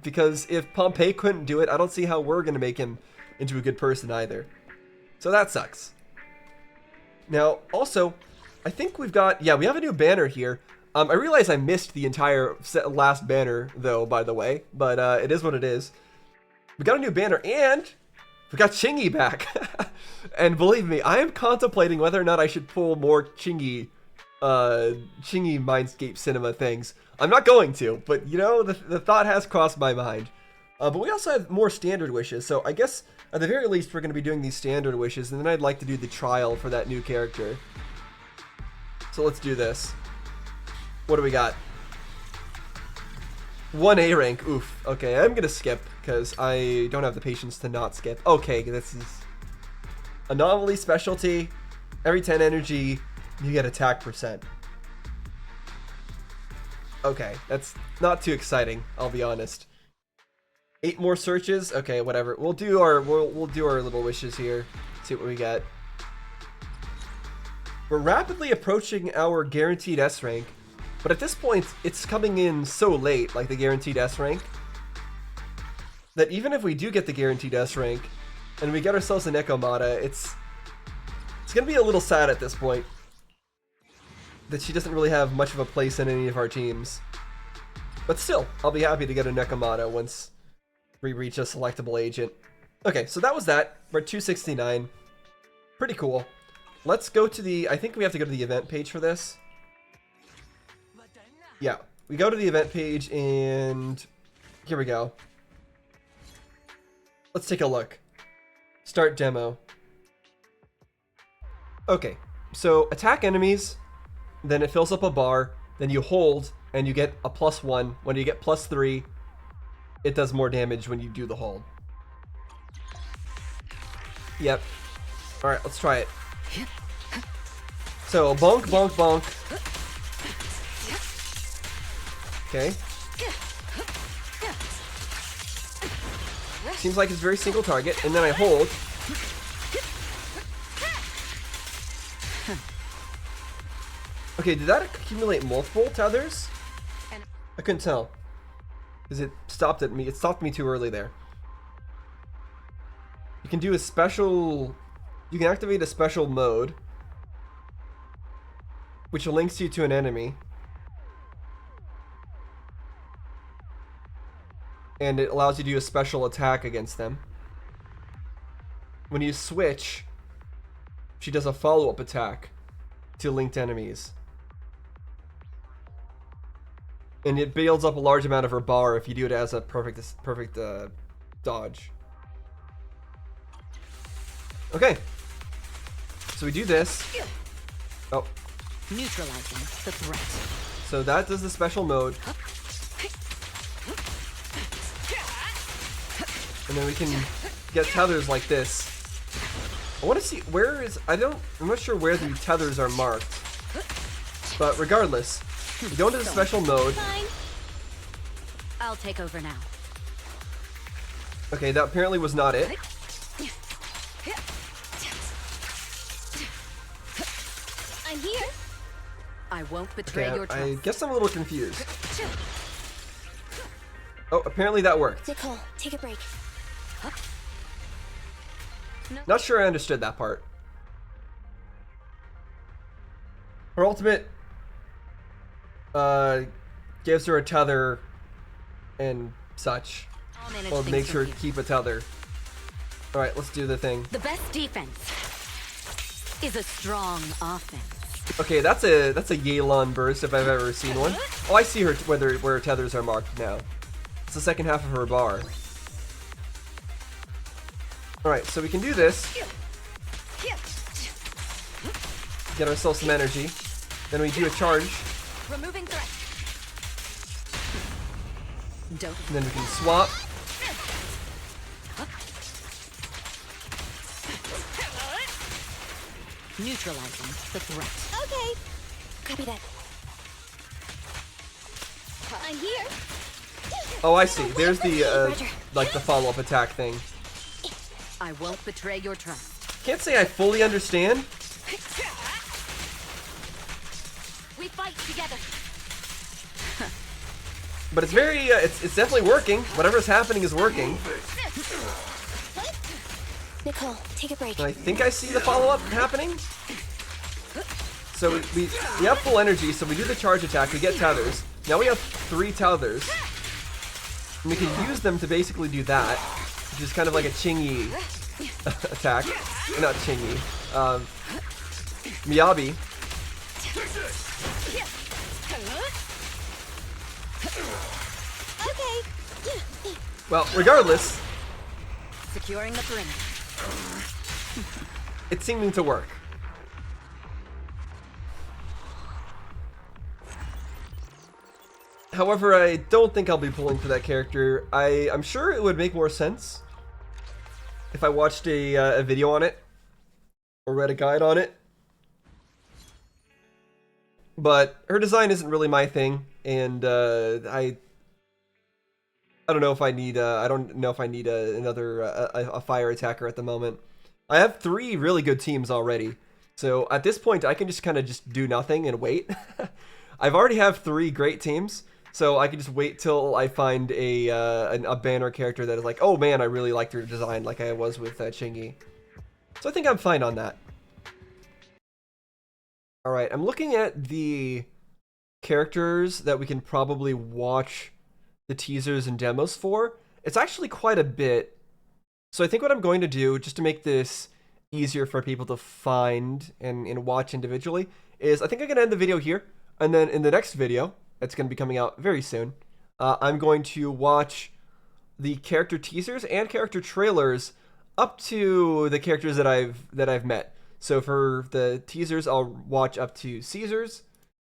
Because if Pompey couldn't do it, I don't see how we're going to make him into a good person either. So that sucks. Now, also, I think we've got... Yeah, we have a new banner here. I realize I missed the entire last banner, though, by the way. But it is what it is. We got a new banner, and we got Chingy back. And believe me, I am contemplating whether or not I should pull more Chingy Mindscape Cinema things. I'm not going to, but you know, the thought has crossed my mind. But we also have more standard wishes, so I guess at the very least we're going to be doing these standard wishes, and then I'd like to do the trial for that new character. So let's do this. What do we got? 1A rank, oof. Okay, I'm going to skip, because I don't have the patience to not skip. Okay, this is anomaly specialty. Every 10 energy, you get attack %. Okay, that's not too exciting, I'll be honest. 8 more searches? Okay, whatever. We'll do our little wishes here. See what we get. We're rapidly approaching our guaranteed S rank, but at this point, it's coming in so late, like the guaranteed S rank, that even if we do get the guaranteed S rank, and we get ourselves a Nekomata, it's gonna be a little sad at this point that she doesn't really have much of a place in any of our teams. But still, I'll be happy to get a Nekomata once we reach a selectable agent. Okay, so that was that. We're at 269. Pretty cool. Let's go to the... I think we have to go to the event page for this. Yeah, we go to the event page and... Here we go. Let's take a look. Start demo. Okay, so attack enemies... Then it fills up a bar, then you hold, and you get a +1. When you get +3, it does more damage when you do the hold. Yep. Alright, let's try it. So, bonk, bonk, bonk. Okay. Seems like it's very single target, and then I hold. Okay, did that accumulate multiple tethers? I couldn't tell. Because it stopped at me. It stopped me too early there. You can do a special... You can activate a special mode, which links you to an enemy. And it allows you to do a special attack against them. When you switch, she does a follow-up attack to linked enemies. And it builds up a large amount of her bar if you do it as a perfect dodge. Okay. So we do this. Oh. Neutralizing the threat. So that does the special mode. And then we can get tethers like this. I want to see where is I'm not sure where the tethers are marked. But regardless, you go into the special mode. Fine. I'll take over now. Okay, that apparently was not it. I'm here. I won't betray Okay, your trust. I guess I'm a little confused. Oh, apparently that worked. Nicole, take a break. Not sure I understood that part. Her ultimate gives her a tether and such. Or makes her keep a tether. Alright, let's do the thing. The best defense is a strong offense. Okay, that's a Yelan burst if I've ever seen one. Oh, I see her where her tethers are marked now. It's the second half of her bar. Alright, so we can do this. Get ourselves some energy. Then we do a charge. Removing threat. Don't. And then we can swap. Neutralizing the threat. Okay. Copy that. I'm here. Oh, I see. There's the like the follow-up attack thing. I won't betray your trust. Can't say I fully understand. We fight together. But it's very, it's definitely working. Whatever's happening is working. Nicole, take a break. And I think I see the follow-up happening. So we have full energy, so we do the charge attack, we get tethers. Now we have 3 tethers. And we can use them to basically do that, which is kind of like a Chingy attack. Not Chingy. Miyabi. Okay. Well, regardless, Securing the perimeter. it's seeming to work. However, I don't think I'll be pulling for that character. I'm sure it would make more sense if I watched a video on it or read a guide on it. But her design isn't really my thing, and I don't know if I need another a fire attacker at the moment. I have 3 really good teams already, so at this point I can just kind of just do nothing and wait. I've already have 3 great teams, so I can just wait till I find a banner character that is like, oh man, I really liked her design, like I was with Chingy. So I think I'm fine on that. All right, I'm looking at the characters that we can probably watch the teasers and demos for. It's actually quite a bit. So I think what I'm going to do, just to make this easier for people to find and watch individually, is I think I'm going to end the video here. And then in the next video, that's going to be coming out very soon, I'm going to watch the character teasers and character trailers up to the characters that I've met. So for the teasers, I'll watch up to Caesar's,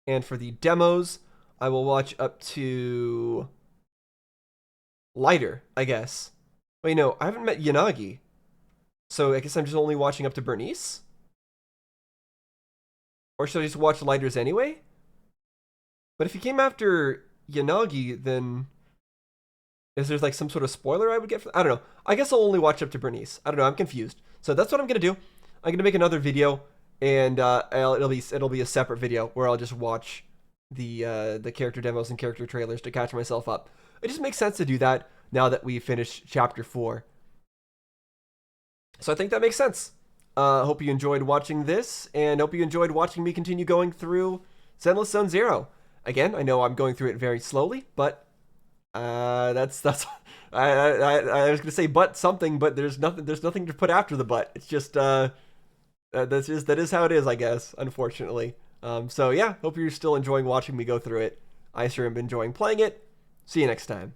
and for the demos, I will watch up to Lighter, I guess. Wait, no, I haven't met Yanagi. So I guess I'm just only watching up to Bernice? Or should I just watch Lighter's anyway? But if he came after Yanagi, then is there like some sort of spoiler I would get? I don't know. I guess I'll only watch up to Bernice. I don't know. I'm confused. So that's what I'm gonna do. I'm gonna make another video, and it'll be a separate video where I'll just watch the character demos and character trailers to catch myself up. It just makes sense to do that now that we finished Chapter 4. So I think that makes sense. Hope you enjoyed watching this, and hope you enjoyed watching me continue going through Zenless Zone Zero. Again, I know I'm going through it very slowly, but that's I was gonna say but something, but there's nothing to put after the but. It's just that is how it is, I guess, unfortunately. So yeah, hope you're still enjoying watching me go through it. I sure am enjoying playing it. See you next time.